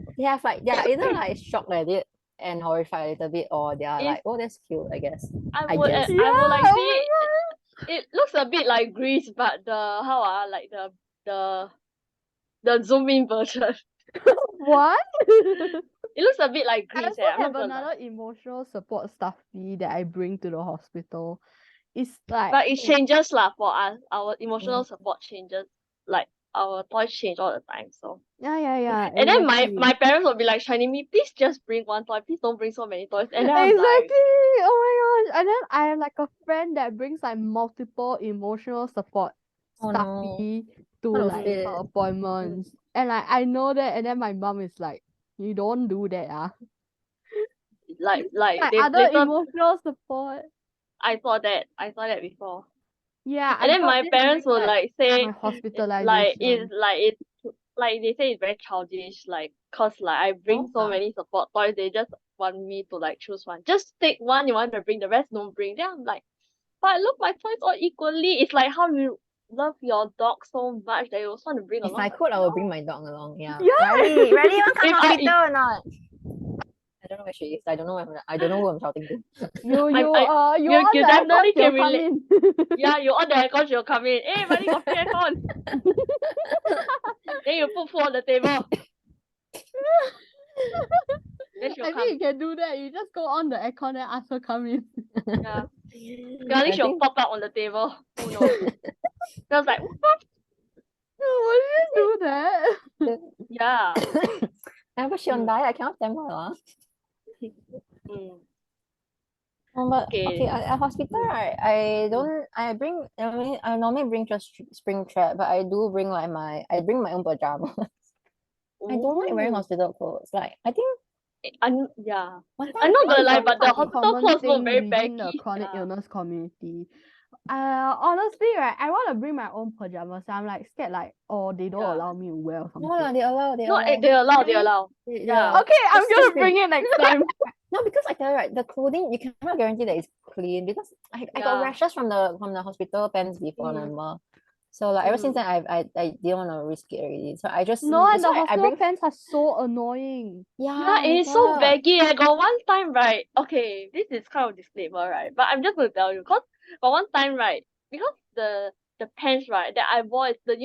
[SPEAKER 2] like they are either like shocked at it and horrified a little bit, or they are like, oh, that's cute, I guess.
[SPEAKER 3] I
[SPEAKER 2] I
[SPEAKER 3] would
[SPEAKER 2] guess.
[SPEAKER 3] I would like
[SPEAKER 1] Yeah,
[SPEAKER 3] see it looks a bit like Grease, but like the zoom in version.
[SPEAKER 1] What?
[SPEAKER 3] It looks a bit like
[SPEAKER 1] I
[SPEAKER 3] Grease,
[SPEAKER 1] also
[SPEAKER 3] I'm
[SPEAKER 1] have
[SPEAKER 3] not gonna lie.
[SPEAKER 1] another emotional support stuffy that I bring to the hospital. It's like
[SPEAKER 3] But it changes lah for us. Our emotional support changes. Like our toys change all the time. So
[SPEAKER 1] yeah.
[SPEAKER 3] and then my
[SPEAKER 1] Exactly.
[SPEAKER 3] parents will be like shining me, please just bring one toy, please don't bring so many toys. And then I'm
[SPEAKER 1] Exactly.
[SPEAKER 3] like,
[SPEAKER 1] Oh my gosh. And then I have like a friend that brings like multiple emotional support
[SPEAKER 2] Oh no.
[SPEAKER 1] stuffy to
[SPEAKER 2] How to
[SPEAKER 1] like
[SPEAKER 2] fit?
[SPEAKER 1] her appointments. And like I know that, and then my mom is like, you don't do that,
[SPEAKER 3] like
[SPEAKER 1] Like
[SPEAKER 3] they
[SPEAKER 1] other
[SPEAKER 3] later
[SPEAKER 1] emotional support.
[SPEAKER 3] I saw that before.
[SPEAKER 1] Yeah,
[SPEAKER 3] And
[SPEAKER 1] I
[SPEAKER 3] then
[SPEAKER 1] got
[SPEAKER 3] my
[SPEAKER 1] this
[SPEAKER 3] parents
[SPEAKER 1] during,
[SPEAKER 3] will
[SPEAKER 1] like,
[SPEAKER 3] like say
[SPEAKER 1] my
[SPEAKER 3] like
[SPEAKER 1] hospitalization.
[SPEAKER 3] they say it's very childish, like cause like I bring so
[SPEAKER 2] Ah.
[SPEAKER 3] many support toys, they just want me to like choose one. Just take one you want to bring, the rest don't bring. Then I'm like, but I love my toys all equally. It's like how you love your dog so much that you also want to bring
[SPEAKER 2] If
[SPEAKER 3] along.
[SPEAKER 2] I could, I would bring my dog along. Yeah.
[SPEAKER 1] Yeah.
[SPEAKER 2] Riley, you want to come
[SPEAKER 3] If
[SPEAKER 2] to
[SPEAKER 3] I-
[SPEAKER 2] hospital or not? I don't know where she is. I don't know who I'm shouting to.
[SPEAKER 1] You on
[SPEAKER 3] you
[SPEAKER 1] the
[SPEAKER 3] definitely
[SPEAKER 1] aircon, you'll
[SPEAKER 3] can
[SPEAKER 1] come
[SPEAKER 3] relate.
[SPEAKER 1] in.
[SPEAKER 3] Yeah, you on the aircon, she'll come in. Hey, buddy, got free aircon. Then you put food on the table. Then she'll
[SPEAKER 1] I
[SPEAKER 3] come.
[SPEAKER 1] think you can do that. You just go on the aircon and ask her come in.
[SPEAKER 3] Yeah. Scarly, she'll pop up on the table. Who knows? I was like, what?
[SPEAKER 1] Why did you do that?
[SPEAKER 3] Yeah.
[SPEAKER 2] But she on diet. I cannot tell her.
[SPEAKER 3] Mm.
[SPEAKER 2] But
[SPEAKER 3] Okay.
[SPEAKER 2] at hospital, right, I normally bring just Springtrap, but I do bring like I bring my own pajamas. I don't like wearing
[SPEAKER 3] Ooh.
[SPEAKER 2] hospital clothes. Like I think
[SPEAKER 3] Yeah.
[SPEAKER 2] one time
[SPEAKER 3] I'm not gonna
[SPEAKER 1] It's
[SPEAKER 3] lie,
[SPEAKER 1] a
[SPEAKER 3] but the
[SPEAKER 1] quite
[SPEAKER 3] hospital
[SPEAKER 1] common
[SPEAKER 3] clothes look
[SPEAKER 1] thing
[SPEAKER 3] very
[SPEAKER 1] within the
[SPEAKER 3] baggy.
[SPEAKER 1] chronic
[SPEAKER 3] Yeah.
[SPEAKER 1] illness community. Honestly, right, I want to bring my own pajamas. I'm like scared, like, oh, they don't
[SPEAKER 3] Yeah.
[SPEAKER 1] allow me to wear or something.
[SPEAKER 2] no, they allow.
[SPEAKER 3] No, they allow. Yeah.
[SPEAKER 1] Okay, I'm
[SPEAKER 2] Just
[SPEAKER 1] gonna
[SPEAKER 2] bring.
[SPEAKER 1] bring it next time.
[SPEAKER 2] No, because I tell you, right, the clothing you cannot guarantee that it's clean because I got
[SPEAKER 3] Yeah.
[SPEAKER 2] rashes from the hospital pants before, remember? So like ever since then I didn't want to risk it already. So I just
[SPEAKER 1] No, and
[SPEAKER 2] that's
[SPEAKER 1] the
[SPEAKER 2] why I
[SPEAKER 1] hospital
[SPEAKER 2] bring
[SPEAKER 1] pants are so annoying.
[SPEAKER 3] Yeah,
[SPEAKER 2] my
[SPEAKER 3] it's so
[SPEAKER 2] God.
[SPEAKER 3] baggy. I got one time, right? Okay, this is kind of disclaimer, right? But I'm just gonna tell you, cause got one time, right? Because the pants, right, that I wore is the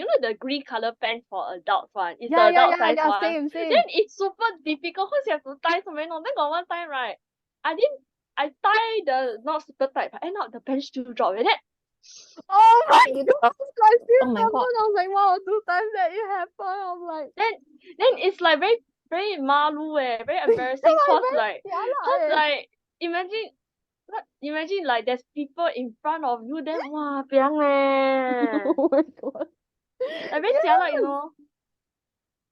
[SPEAKER 3] green color pants for adults one. It's the adult size one.
[SPEAKER 1] Same.
[SPEAKER 3] Then it's super difficult because you have to tie so many knots. Then got one time, right? I tie the not super tight, but end up the pants still drop. And then
[SPEAKER 1] Oh my
[SPEAKER 2] You don't-
[SPEAKER 1] god! I still
[SPEAKER 2] Oh my
[SPEAKER 1] remember.
[SPEAKER 2] God.
[SPEAKER 1] I was like, wow, 2 times that it happened. I'm like,
[SPEAKER 3] then it's like very very malu very embarrassing cause like imagine like there's people in front of you then wow piang
[SPEAKER 1] oh my god.
[SPEAKER 3] like very jialat, you know.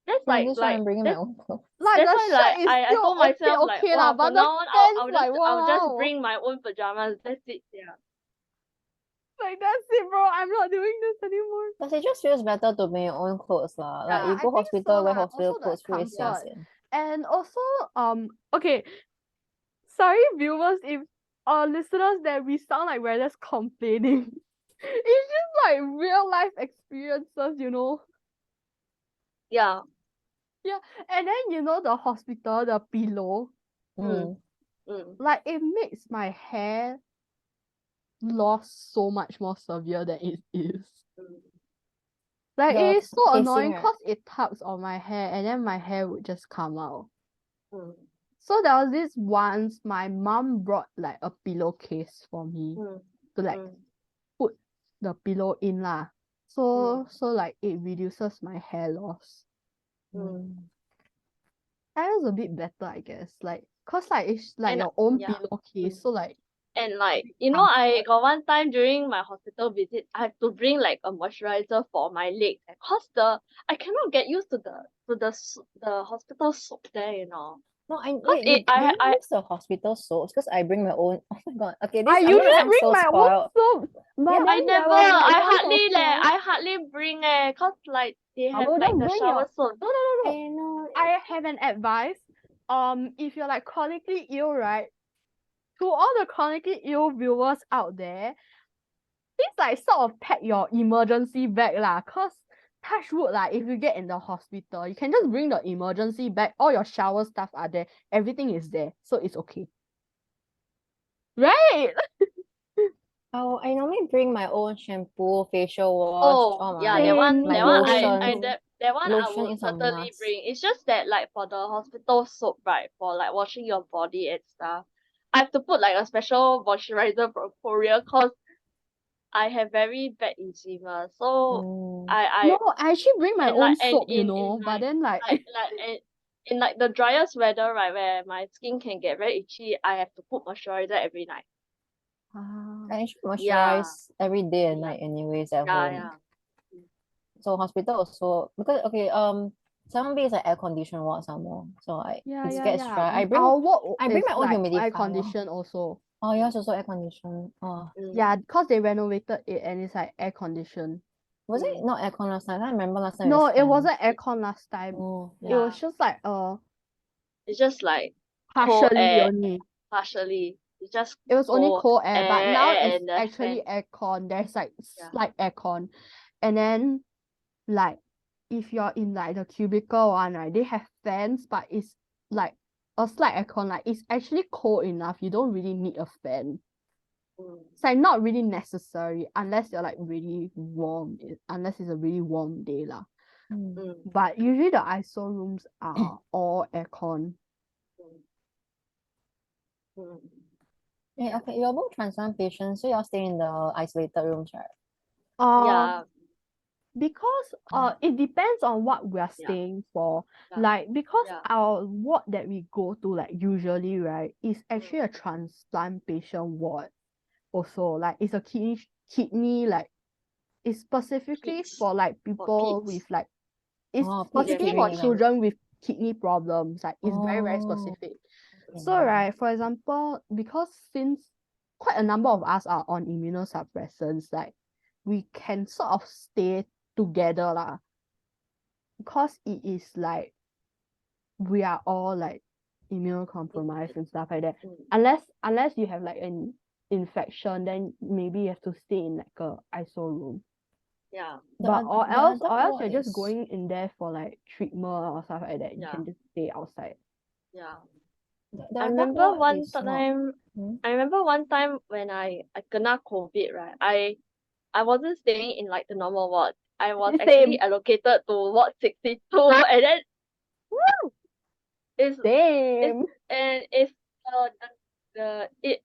[SPEAKER 3] That's
[SPEAKER 2] Yeah, this why I'm bringing my
[SPEAKER 3] that's,
[SPEAKER 2] own clothes.
[SPEAKER 1] Like
[SPEAKER 3] that's
[SPEAKER 1] the
[SPEAKER 3] why
[SPEAKER 1] shirt
[SPEAKER 3] like
[SPEAKER 1] is
[SPEAKER 3] I
[SPEAKER 1] still
[SPEAKER 3] told myself like
[SPEAKER 1] okay
[SPEAKER 3] wow,
[SPEAKER 1] lah, but
[SPEAKER 3] from
[SPEAKER 1] the
[SPEAKER 3] now on
[SPEAKER 1] pants,
[SPEAKER 3] I'll just
[SPEAKER 1] wow.
[SPEAKER 3] bring my own pajamas. That's it. Yeah.
[SPEAKER 1] Like that's it, bro. I'm not doing this anymore.
[SPEAKER 2] But it just feels better to bring your own clothes lah. Like
[SPEAKER 1] Yeah,
[SPEAKER 2] you go
[SPEAKER 1] I think
[SPEAKER 2] hospital,
[SPEAKER 1] so
[SPEAKER 2] wear
[SPEAKER 1] lah.
[SPEAKER 2] hospital
[SPEAKER 1] Also the
[SPEAKER 2] clothes, feel
[SPEAKER 1] comfort.
[SPEAKER 2] sian.
[SPEAKER 1] And also, okay, sorry viewers if listeners that we sound like we're just complaining. It's just like real life experiences, you know.
[SPEAKER 3] Yeah.
[SPEAKER 1] And then the hospital, the pillow,
[SPEAKER 3] Mm.
[SPEAKER 1] like it makes my hair loss so much more severe than it is. Like
[SPEAKER 2] The
[SPEAKER 1] it is so
[SPEAKER 2] casing,
[SPEAKER 1] annoying
[SPEAKER 2] right?
[SPEAKER 1] because it tugs on my hair and then my hair would just come out.
[SPEAKER 3] Mm.
[SPEAKER 1] So there was this once my mom brought like a pillowcase for me to like put the pillow in lah. So like it reduces my hair loss. And it was a bit better, I guess. Like, cause like it's like
[SPEAKER 3] And
[SPEAKER 1] your own
[SPEAKER 3] yeah.
[SPEAKER 1] pillowcase, so like
[SPEAKER 3] And like,
[SPEAKER 1] bit
[SPEAKER 3] you know, I
[SPEAKER 1] comfort.
[SPEAKER 3] got one time during my hospital visit, I have to bring like a moisturizer for my legs. Cause I cannot get used to the hospital soap there, you know.
[SPEAKER 2] No,
[SPEAKER 3] Cause
[SPEAKER 2] wait, you
[SPEAKER 3] I
[SPEAKER 2] use the hospital soaps? Because I bring my own. Oh my god. Okay,
[SPEAKER 1] I
[SPEAKER 2] I'm gonna
[SPEAKER 1] usually
[SPEAKER 2] sound
[SPEAKER 1] bring
[SPEAKER 2] so
[SPEAKER 1] my own
[SPEAKER 2] spoiled.
[SPEAKER 1] soap, but
[SPEAKER 2] Yeah,
[SPEAKER 1] then
[SPEAKER 3] I
[SPEAKER 1] there
[SPEAKER 3] never,
[SPEAKER 1] was like
[SPEAKER 3] I
[SPEAKER 1] once
[SPEAKER 3] hardly
[SPEAKER 1] or twice.
[SPEAKER 3] I hardly bring cause like they have
[SPEAKER 1] Oh,
[SPEAKER 3] like
[SPEAKER 1] don't
[SPEAKER 3] the
[SPEAKER 1] bring
[SPEAKER 3] shower
[SPEAKER 1] your
[SPEAKER 3] soap.
[SPEAKER 1] no.
[SPEAKER 2] I know.
[SPEAKER 1] I have an advice. If you're like chronically ill, right? To all the chronically ill viewers out there, please like sort of pack your emergency bag lah. Cause touch wood like if you get in the hospital, you can just bring the emergency bag. All your shower stuff are there. Everything is there, so it's okay. Right?
[SPEAKER 2] Oh, I normally bring my own shampoo, facial wash,
[SPEAKER 3] Oh,
[SPEAKER 2] all
[SPEAKER 3] yeah,
[SPEAKER 2] my
[SPEAKER 3] that one,
[SPEAKER 1] Same,
[SPEAKER 2] my
[SPEAKER 3] that one
[SPEAKER 2] lotion.
[SPEAKER 3] that one I
[SPEAKER 2] Lotion
[SPEAKER 3] would
[SPEAKER 2] is a
[SPEAKER 3] certainly
[SPEAKER 2] must.
[SPEAKER 3] bring. It's just that like for the hospital soap, right, for like washing your body and stuff, I have to put like a special moisturizer from Korea cause I have very bad eczema. So
[SPEAKER 2] Mm.
[SPEAKER 3] I
[SPEAKER 1] No, I actually bring my
[SPEAKER 3] and
[SPEAKER 1] own
[SPEAKER 3] like and
[SPEAKER 1] soap, you know, but then like
[SPEAKER 3] and in like the driest weather, right, where my skin can get very itchy, I have to put moisturizer every night.
[SPEAKER 2] I should
[SPEAKER 3] Yeah,
[SPEAKER 2] moisturize every day and
[SPEAKER 3] yeah,
[SPEAKER 2] night anyways at
[SPEAKER 3] yeah,
[SPEAKER 2] home.
[SPEAKER 3] yeah.
[SPEAKER 2] So hospital also because okay, 7B is an air conditioned ward some more. So like
[SPEAKER 1] yeah,
[SPEAKER 2] it
[SPEAKER 1] yeah,
[SPEAKER 2] gets
[SPEAKER 1] yeah.
[SPEAKER 2] dry.
[SPEAKER 1] Our ward
[SPEAKER 2] I bring
[SPEAKER 1] is
[SPEAKER 2] my own
[SPEAKER 1] like air
[SPEAKER 2] humidifier.
[SPEAKER 1] condition also.
[SPEAKER 2] Oh, yours also air conditioned. Oh.
[SPEAKER 1] Yeah, because they renovated it and it's like air conditioned.
[SPEAKER 2] Was it not aircon last time? I remember last time
[SPEAKER 1] No,
[SPEAKER 2] was
[SPEAKER 1] it
[SPEAKER 2] fan.
[SPEAKER 1] wasn't aircon last time.
[SPEAKER 2] Oh,
[SPEAKER 1] It was
[SPEAKER 3] Yeah.
[SPEAKER 1] just like
[SPEAKER 3] It's just like cold
[SPEAKER 1] partially
[SPEAKER 3] air,
[SPEAKER 1] only.
[SPEAKER 3] partially. It's just
[SPEAKER 1] It was only cold air, but now
[SPEAKER 3] air
[SPEAKER 1] it's
[SPEAKER 3] and the
[SPEAKER 1] actually
[SPEAKER 3] fan.
[SPEAKER 1] aircon. There's like
[SPEAKER 3] Yeah.
[SPEAKER 1] slight aircon. And then like if you're in like the cubicle one, right, they have fans, but it's like a slight aircon. Like it's actually cold enough. You don't really need a fan. It's like not really necessary unless you're like really warm. Unless it's a really warm day lah.
[SPEAKER 3] Mm.
[SPEAKER 1] But usually the ISO rooms are all aircon.
[SPEAKER 3] Mm.
[SPEAKER 2] Yeah, okay, you're both transplant patients, so you're staying in the isolated rooms, right?
[SPEAKER 3] Yeah.
[SPEAKER 1] Because it depends on what we are
[SPEAKER 3] Yeah.
[SPEAKER 1] staying for.
[SPEAKER 3] Yeah.
[SPEAKER 1] Like because
[SPEAKER 3] Yeah.
[SPEAKER 1] our ward that we go to like usually, right, is actually a transplant patient ward. Also, like it's a kidney like it's specifically
[SPEAKER 3] Peds.
[SPEAKER 1] for like people
[SPEAKER 3] peds.
[SPEAKER 1] with like it's
[SPEAKER 2] Oh, peds
[SPEAKER 1] specifically for
[SPEAKER 3] kidney.
[SPEAKER 1] children with kidney problems. Like it's very
[SPEAKER 2] Oh,
[SPEAKER 1] specific. So right, for example, because since quite a number of us are on immunosuppressants, like we can sort of stay together lah. Because it is like we are all like immunocompromised and stuff like that. Unless you have like an infection, then maybe you have to stay in like a ISO room.
[SPEAKER 3] Yeah.
[SPEAKER 1] But
[SPEAKER 2] The
[SPEAKER 1] or
[SPEAKER 2] adult
[SPEAKER 1] else you're
[SPEAKER 2] ward
[SPEAKER 1] just
[SPEAKER 2] is-
[SPEAKER 1] going in there for like treatment or stuff like that. You
[SPEAKER 3] Yeah.
[SPEAKER 1] can just stay outside.
[SPEAKER 3] Yeah.
[SPEAKER 2] the
[SPEAKER 3] I
[SPEAKER 2] adult
[SPEAKER 3] remember
[SPEAKER 2] ward
[SPEAKER 3] one
[SPEAKER 2] is not-
[SPEAKER 3] time.
[SPEAKER 2] Hmm?
[SPEAKER 3] I remember one time when I kena COVID, right? I wasn't staying in like the normal ward. I was
[SPEAKER 1] Same.
[SPEAKER 3] actually allocated to ward 62, and then it's
[SPEAKER 1] Same.
[SPEAKER 3] and it's the it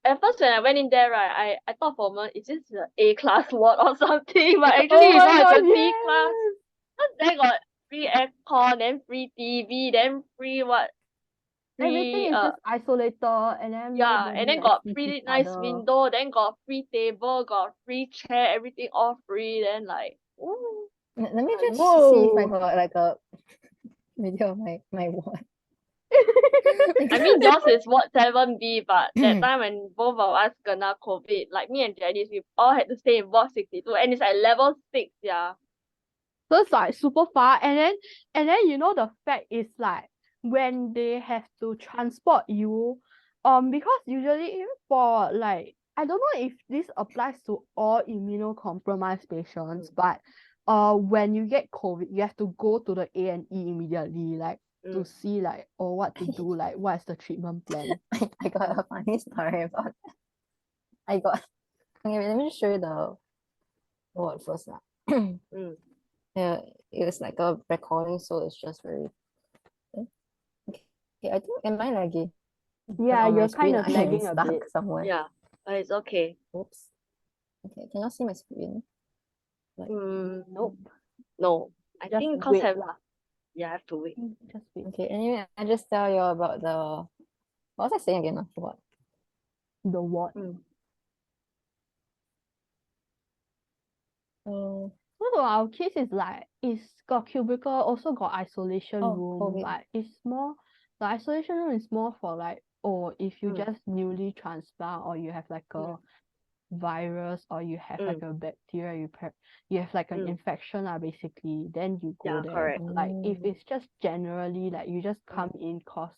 [SPEAKER 3] at first when I went in there, right, I thought for a moment it's just the A class ward or something, but actually
[SPEAKER 1] Oh
[SPEAKER 3] you
[SPEAKER 1] my
[SPEAKER 3] know it's
[SPEAKER 1] god,
[SPEAKER 3] a C class.
[SPEAKER 1] yes.
[SPEAKER 3] Cause there got free aircon, then free TV, then free what?
[SPEAKER 1] Everything
[SPEAKER 3] Free
[SPEAKER 1] is just isolated and then
[SPEAKER 3] yeah, and
[SPEAKER 1] nobody
[SPEAKER 3] then
[SPEAKER 1] like
[SPEAKER 3] got
[SPEAKER 1] sees
[SPEAKER 3] free
[SPEAKER 1] each
[SPEAKER 3] nice
[SPEAKER 1] other.
[SPEAKER 3] window, then got free table, got free chair, everything all free. Then like, ooh.
[SPEAKER 2] Let me just see if I
[SPEAKER 1] Whoa.
[SPEAKER 2] got like a video of my ward.
[SPEAKER 3] I mean yours is what 7B, but that time when both of us kena COVID, like me and Janice, we all had to stay in ward 62, and it's at level 6, yeah.
[SPEAKER 1] So it's like super far, and then you know the fact is like when they have to transport you, because usually even for like I don't know if this applies to all immunocompromised patients, but when you get COVID, you have to go to the A&E immediately, like to see like what to do, like what is the treatment plan.
[SPEAKER 2] I got a funny story about that. I got okay, let me just show you the word first lah. Yeah, it was like a recording, so it's just very okay. I think am I lagging?
[SPEAKER 1] Yeah,
[SPEAKER 2] On my
[SPEAKER 1] you're
[SPEAKER 2] screen,
[SPEAKER 1] kind of
[SPEAKER 2] I am
[SPEAKER 1] lagging a
[SPEAKER 2] stuck
[SPEAKER 1] bit.
[SPEAKER 2] somewhere.
[SPEAKER 3] Yeah, but it's okay.
[SPEAKER 2] Oops. Okay, can you see my screen?
[SPEAKER 1] Nope.
[SPEAKER 3] No, I
[SPEAKER 1] Just
[SPEAKER 3] think cause
[SPEAKER 1] wait
[SPEAKER 3] have
[SPEAKER 1] lah.
[SPEAKER 3] yeah, I have to wait.
[SPEAKER 1] Just wait.
[SPEAKER 2] Okay, anyway, I just tell you about the What was I saying again? I forgot.
[SPEAKER 1] The ward.
[SPEAKER 2] Oh,
[SPEAKER 1] So our case is like it's got cubicle, also got isolation
[SPEAKER 2] Oh,
[SPEAKER 1] room.
[SPEAKER 2] COVID.
[SPEAKER 1] Like it's more the isolation room is more for like, oh, if you just newly transplant or you have like a virus or you have like a bacteria, you have like an infection basically, then you go
[SPEAKER 3] Yeah,
[SPEAKER 1] there.
[SPEAKER 3] correct.
[SPEAKER 1] But like if it's just generally like you just come in cause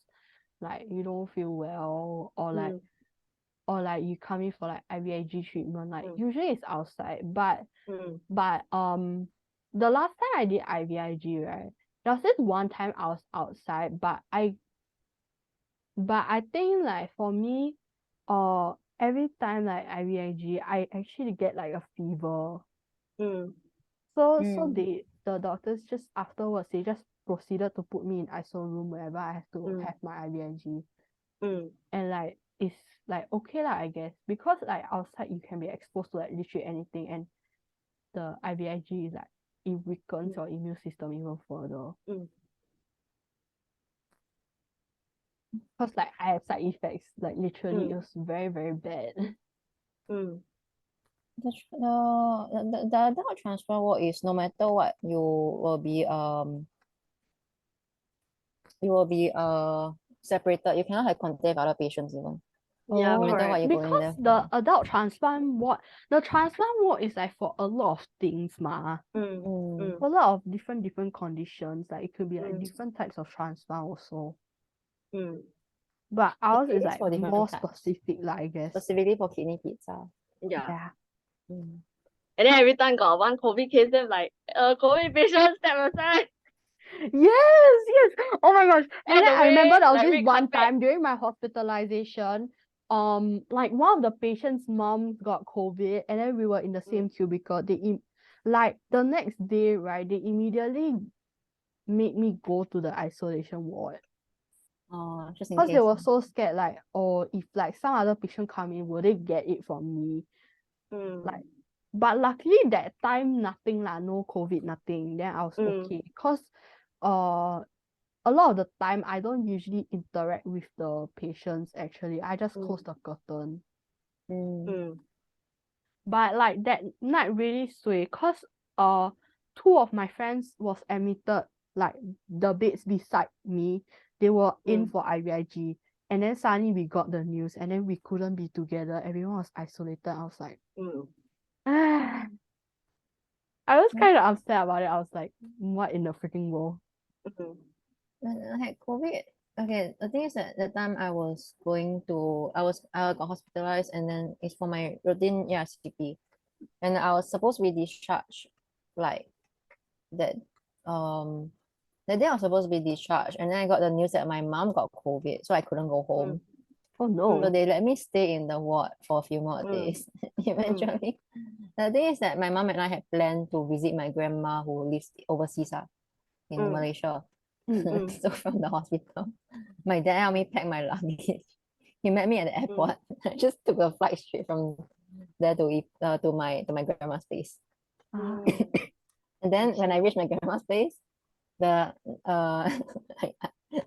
[SPEAKER 1] like you don't feel well or like you come in for like IVIG treatment, like usually it's outside. But the last time I did IVIG, right, there was this one time I was outside, but I think like for me, every time like IVIG, I actually get like a fever. So the doctors just afterwards they just proceeded to put me in ISO room wherever I have to have my IVIG. And like it's like okay lah, I guess, because like outside you can be exposed to like literally anything, and the IVIG is like it weakens your immune system even further. Because like I have side effects, like literally it was very, very bad.
[SPEAKER 2] The adult transplant ward is no matter what, you will be separated. You cannot have contact with other patients even.
[SPEAKER 3] Yeah,
[SPEAKER 2] No matter
[SPEAKER 3] correct.
[SPEAKER 2] what you go in
[SPEAKER 1] Because
[SPEAKER 2] there
[SPEAKER 1] the
[SPEAKER 2] for.
[SPEAKER 1] adult transplant ward, the transplant ward is like for a lot of things, ma.
[SPEAKER 2] Mm.
[SPEAKER 1] For a lot of different conditions. Like it could be like different types of transplant also. But ours
[SPEAKER 2] It
[SPEAKER 1] is
[SPEAKER 2] is
[SPEAKER 1] like
[SPEAKER 2] for different
[SPEAKER 1] more
[SPEAKER 2] types.
[SPEAKER 1] specific, like I guess.
[SPEAKER 2] Specifically for kidney pizza.
[SPEAKER 3] Yeah.
[SPEAKER 1] Yeah.
[SPEAKER 3] And then every time got one COVID case, then like COVID patient step aside.
[SPEAKER 1] Yes. Oh my gosh. And
[SPEAKER 3] Clear
[SPEAKER 1] then
[SPEAKER 3] the
[SPEAKER 1] I remember
[SPEAKER 3] way,
[SPEAKER 1] there was
[SPEAKER 3] like
[SPEAKER 1] this
[SPEAKER 3] red
[SPEAKER 1] one
[SPEAKER 3] carpet.
[SPEAKER 1] time during my hospitalization, like one of the patient's mom got COVID, and then we were in the same cubicle. Like the next day, right, they immediately made me go to the isolation ward.
[SPEAKER 2] Oh, just in
[SPEAKER 1] Because
[SPEAKER 2] case.
[SPEAKER 1] they were so scared, like, oh, if like some other patient come in, will they get it from me? Like, but luckily that time nothing lah, no COVID, nothing. Then I was okay. Cause a lot of the time I don't usually interact with the patients actually. I just close the curtain. But like that night really suay, cause two of my friends was admitted, like the beds beside me, they were in for IVIG, and then suddenly we got the news and then we couldn't be together. Everyone was isolated. I was like, I was kind of upset about it. I was like, what in the freaking world?
[SPEAKER 2] When I had COVID, okay, the thing is that the time I got hospitalized, and then it's for my routine CP, and I was supposed to be discharged like that that day I was supposed to be discharged, and then I got the news that my mom got COVID, so I couldn't go home.
[SPEAKER 1] Oh
[SPEAKER 2] So
[SPEAKER 1] no.
[SPEAKER 2] they let me stay in the ward for a few more days. Eventually, the thing is that my mom and I had planned to visit my grandma who lives overseas in Malaysia. So from the hospital, my dad helped me pack my luggage. He met me at the airport. I just took a flight straight from there to my grandma's place. And then when I reached my grandma's place, the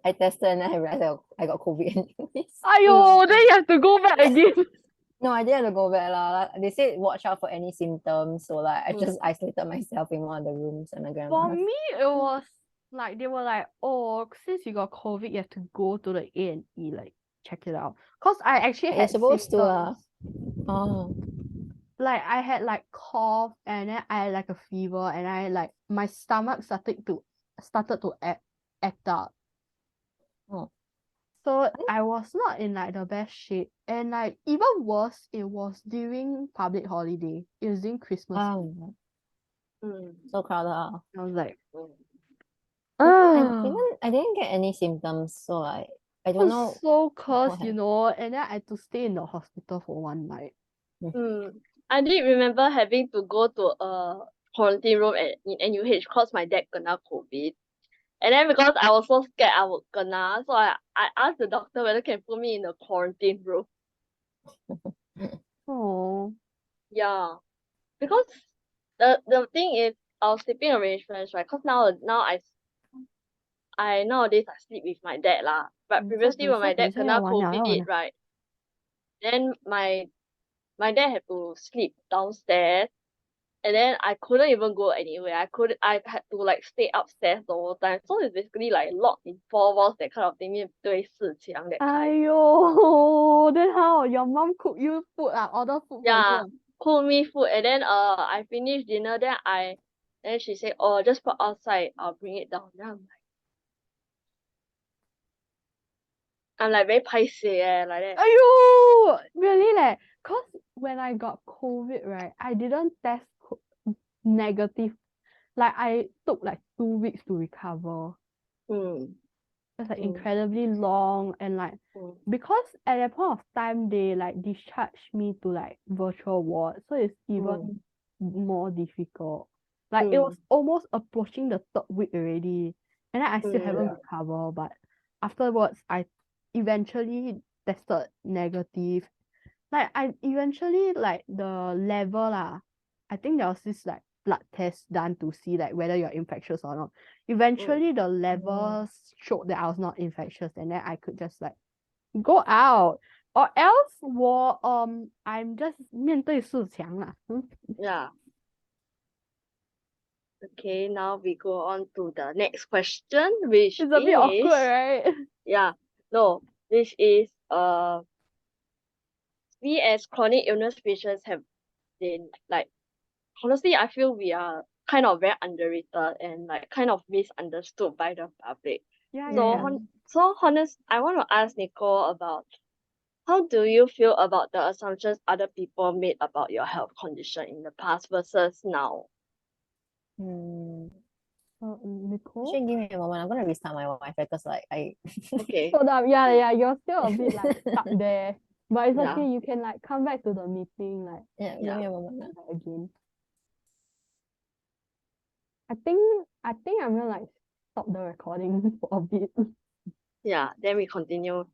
[SPEAKER 2] I tested and then I realized I got COVID anyways.
[SPEAKER 1] Ayo, then you have to go back again.
[SPEAKER 2] No, I didn't have to go back lah. They said watch out for any symptoms, so like I just isolated myself in one of the rooms at my
[SPEAKER 1] For
[SPEAKER 2] grandma's.
[SPEAKER 1] me, it was like they were like, oh, since you got COVID, you have to go to the A&E, like check it out. Cause I actually
[SPEAKER 2] You're
[SPEAKER 1] had
[SPEAKER 2] supposed to
[SPEAKER 1] symptoms.
[SPEAKER 2] Oh.
[SPEAKER 1] Like I had like cough, and then I had like a fever, and I like my stomach started to act up.
[SPEAKER 2] Oh.
[SPEAKER 1] So I was not in like the best shape, and like even worse, it was during public holiday. It was during Christmas.
[SPEAKER 2] So crowded.
[SPEAKER 1] I was like,
[SPEAKER 2] I didn't get any symptoms, so like I don't know.
[SPEAKER 1] So cursed, you know, and then I had to stay in the hospital for one night.
[SPEAKER 3] I did remember having to go to a quarantine room in NUH because my dad kena COVID. And then because I was so scared I would kena, so I asked the doctor whether can put me in the quarantine room.
[SPEAKER 1] Oh.
[SPEAKER 3] Yeah. Because the thing is our sleeping arrangements, right? Because now nowadays I sleep with my dad lah. But previously when my dad kena COVID, right, then my dad had to sleep downstairs, and then I couldn't even go anywhere. I had to like stay upstairs the whole time. So it's basically like locked in four walls that kind of thing, 面对四墙 that kind.
[SPEAKER 1] !aiyo! Then how? Your mom cook you food order food for
[SPEAKER 3] Yeah,
[SPEAKER 1] you?
[SPEAKER 3] cook me food, and then I finished dinner, then she said, oh, just put outside, I'll bring it down. Then I'm like very paiseh like that.
[SPEAKER 1] !aiyo! Really leh. Cause when I got COVID, right, I didn't test negative. Like I took like 2 weeks to recover. It's like incredibly long, and like because at that point of time they like discharged me to like virtual ward, so it's even more difficult. Like it was almost approaching the 3rd week already, and then I still haven't recovered. But afterwards, I eventually tested negative. Like I eventually like the level lah. I think there was this like blood test done to see like whether you're infectious or not. Eventually the levels showed that I was not infectious, and then I could just like go out. Or else I'm just 面对四墙 lah.
[SPEAKER 3] Yeah. Okay, now we go on to the next question, which
[SPEAKER 1] It's a bit awkward, right?
[SPEAKER 3] Yeah, no, which is we as chronic illness patients have been like, honestly, I feel we are kind of very underrated and like kind of misunderstood by the public.
[SPEAKER 1] Yeah,
[SPEAKER 3] So honest, I want to ask Nicole about how do you feel about the assumptions other people made about your health condition in the past versus now?
[SPEAKER 1] Nicole?
[SPEAKER 2] Actually, give me a moment. I'm gonna restart my Wi-Fi because like
[SPEAKER 3] Okay.
[SPEAKER 1] Hold up, yeah, you're still a bit like stuck there. But it's
[SPEAKER 3] Yeah.
[SPEAKER 1] okay, you can like come back to the meeting like
[SPEAKER 2] yeah, give me a moment.
[SPEAKER 1] again. I think I'm gonna like stop the recording for a bit.
[SPEAKER 3] Yeah, then we continue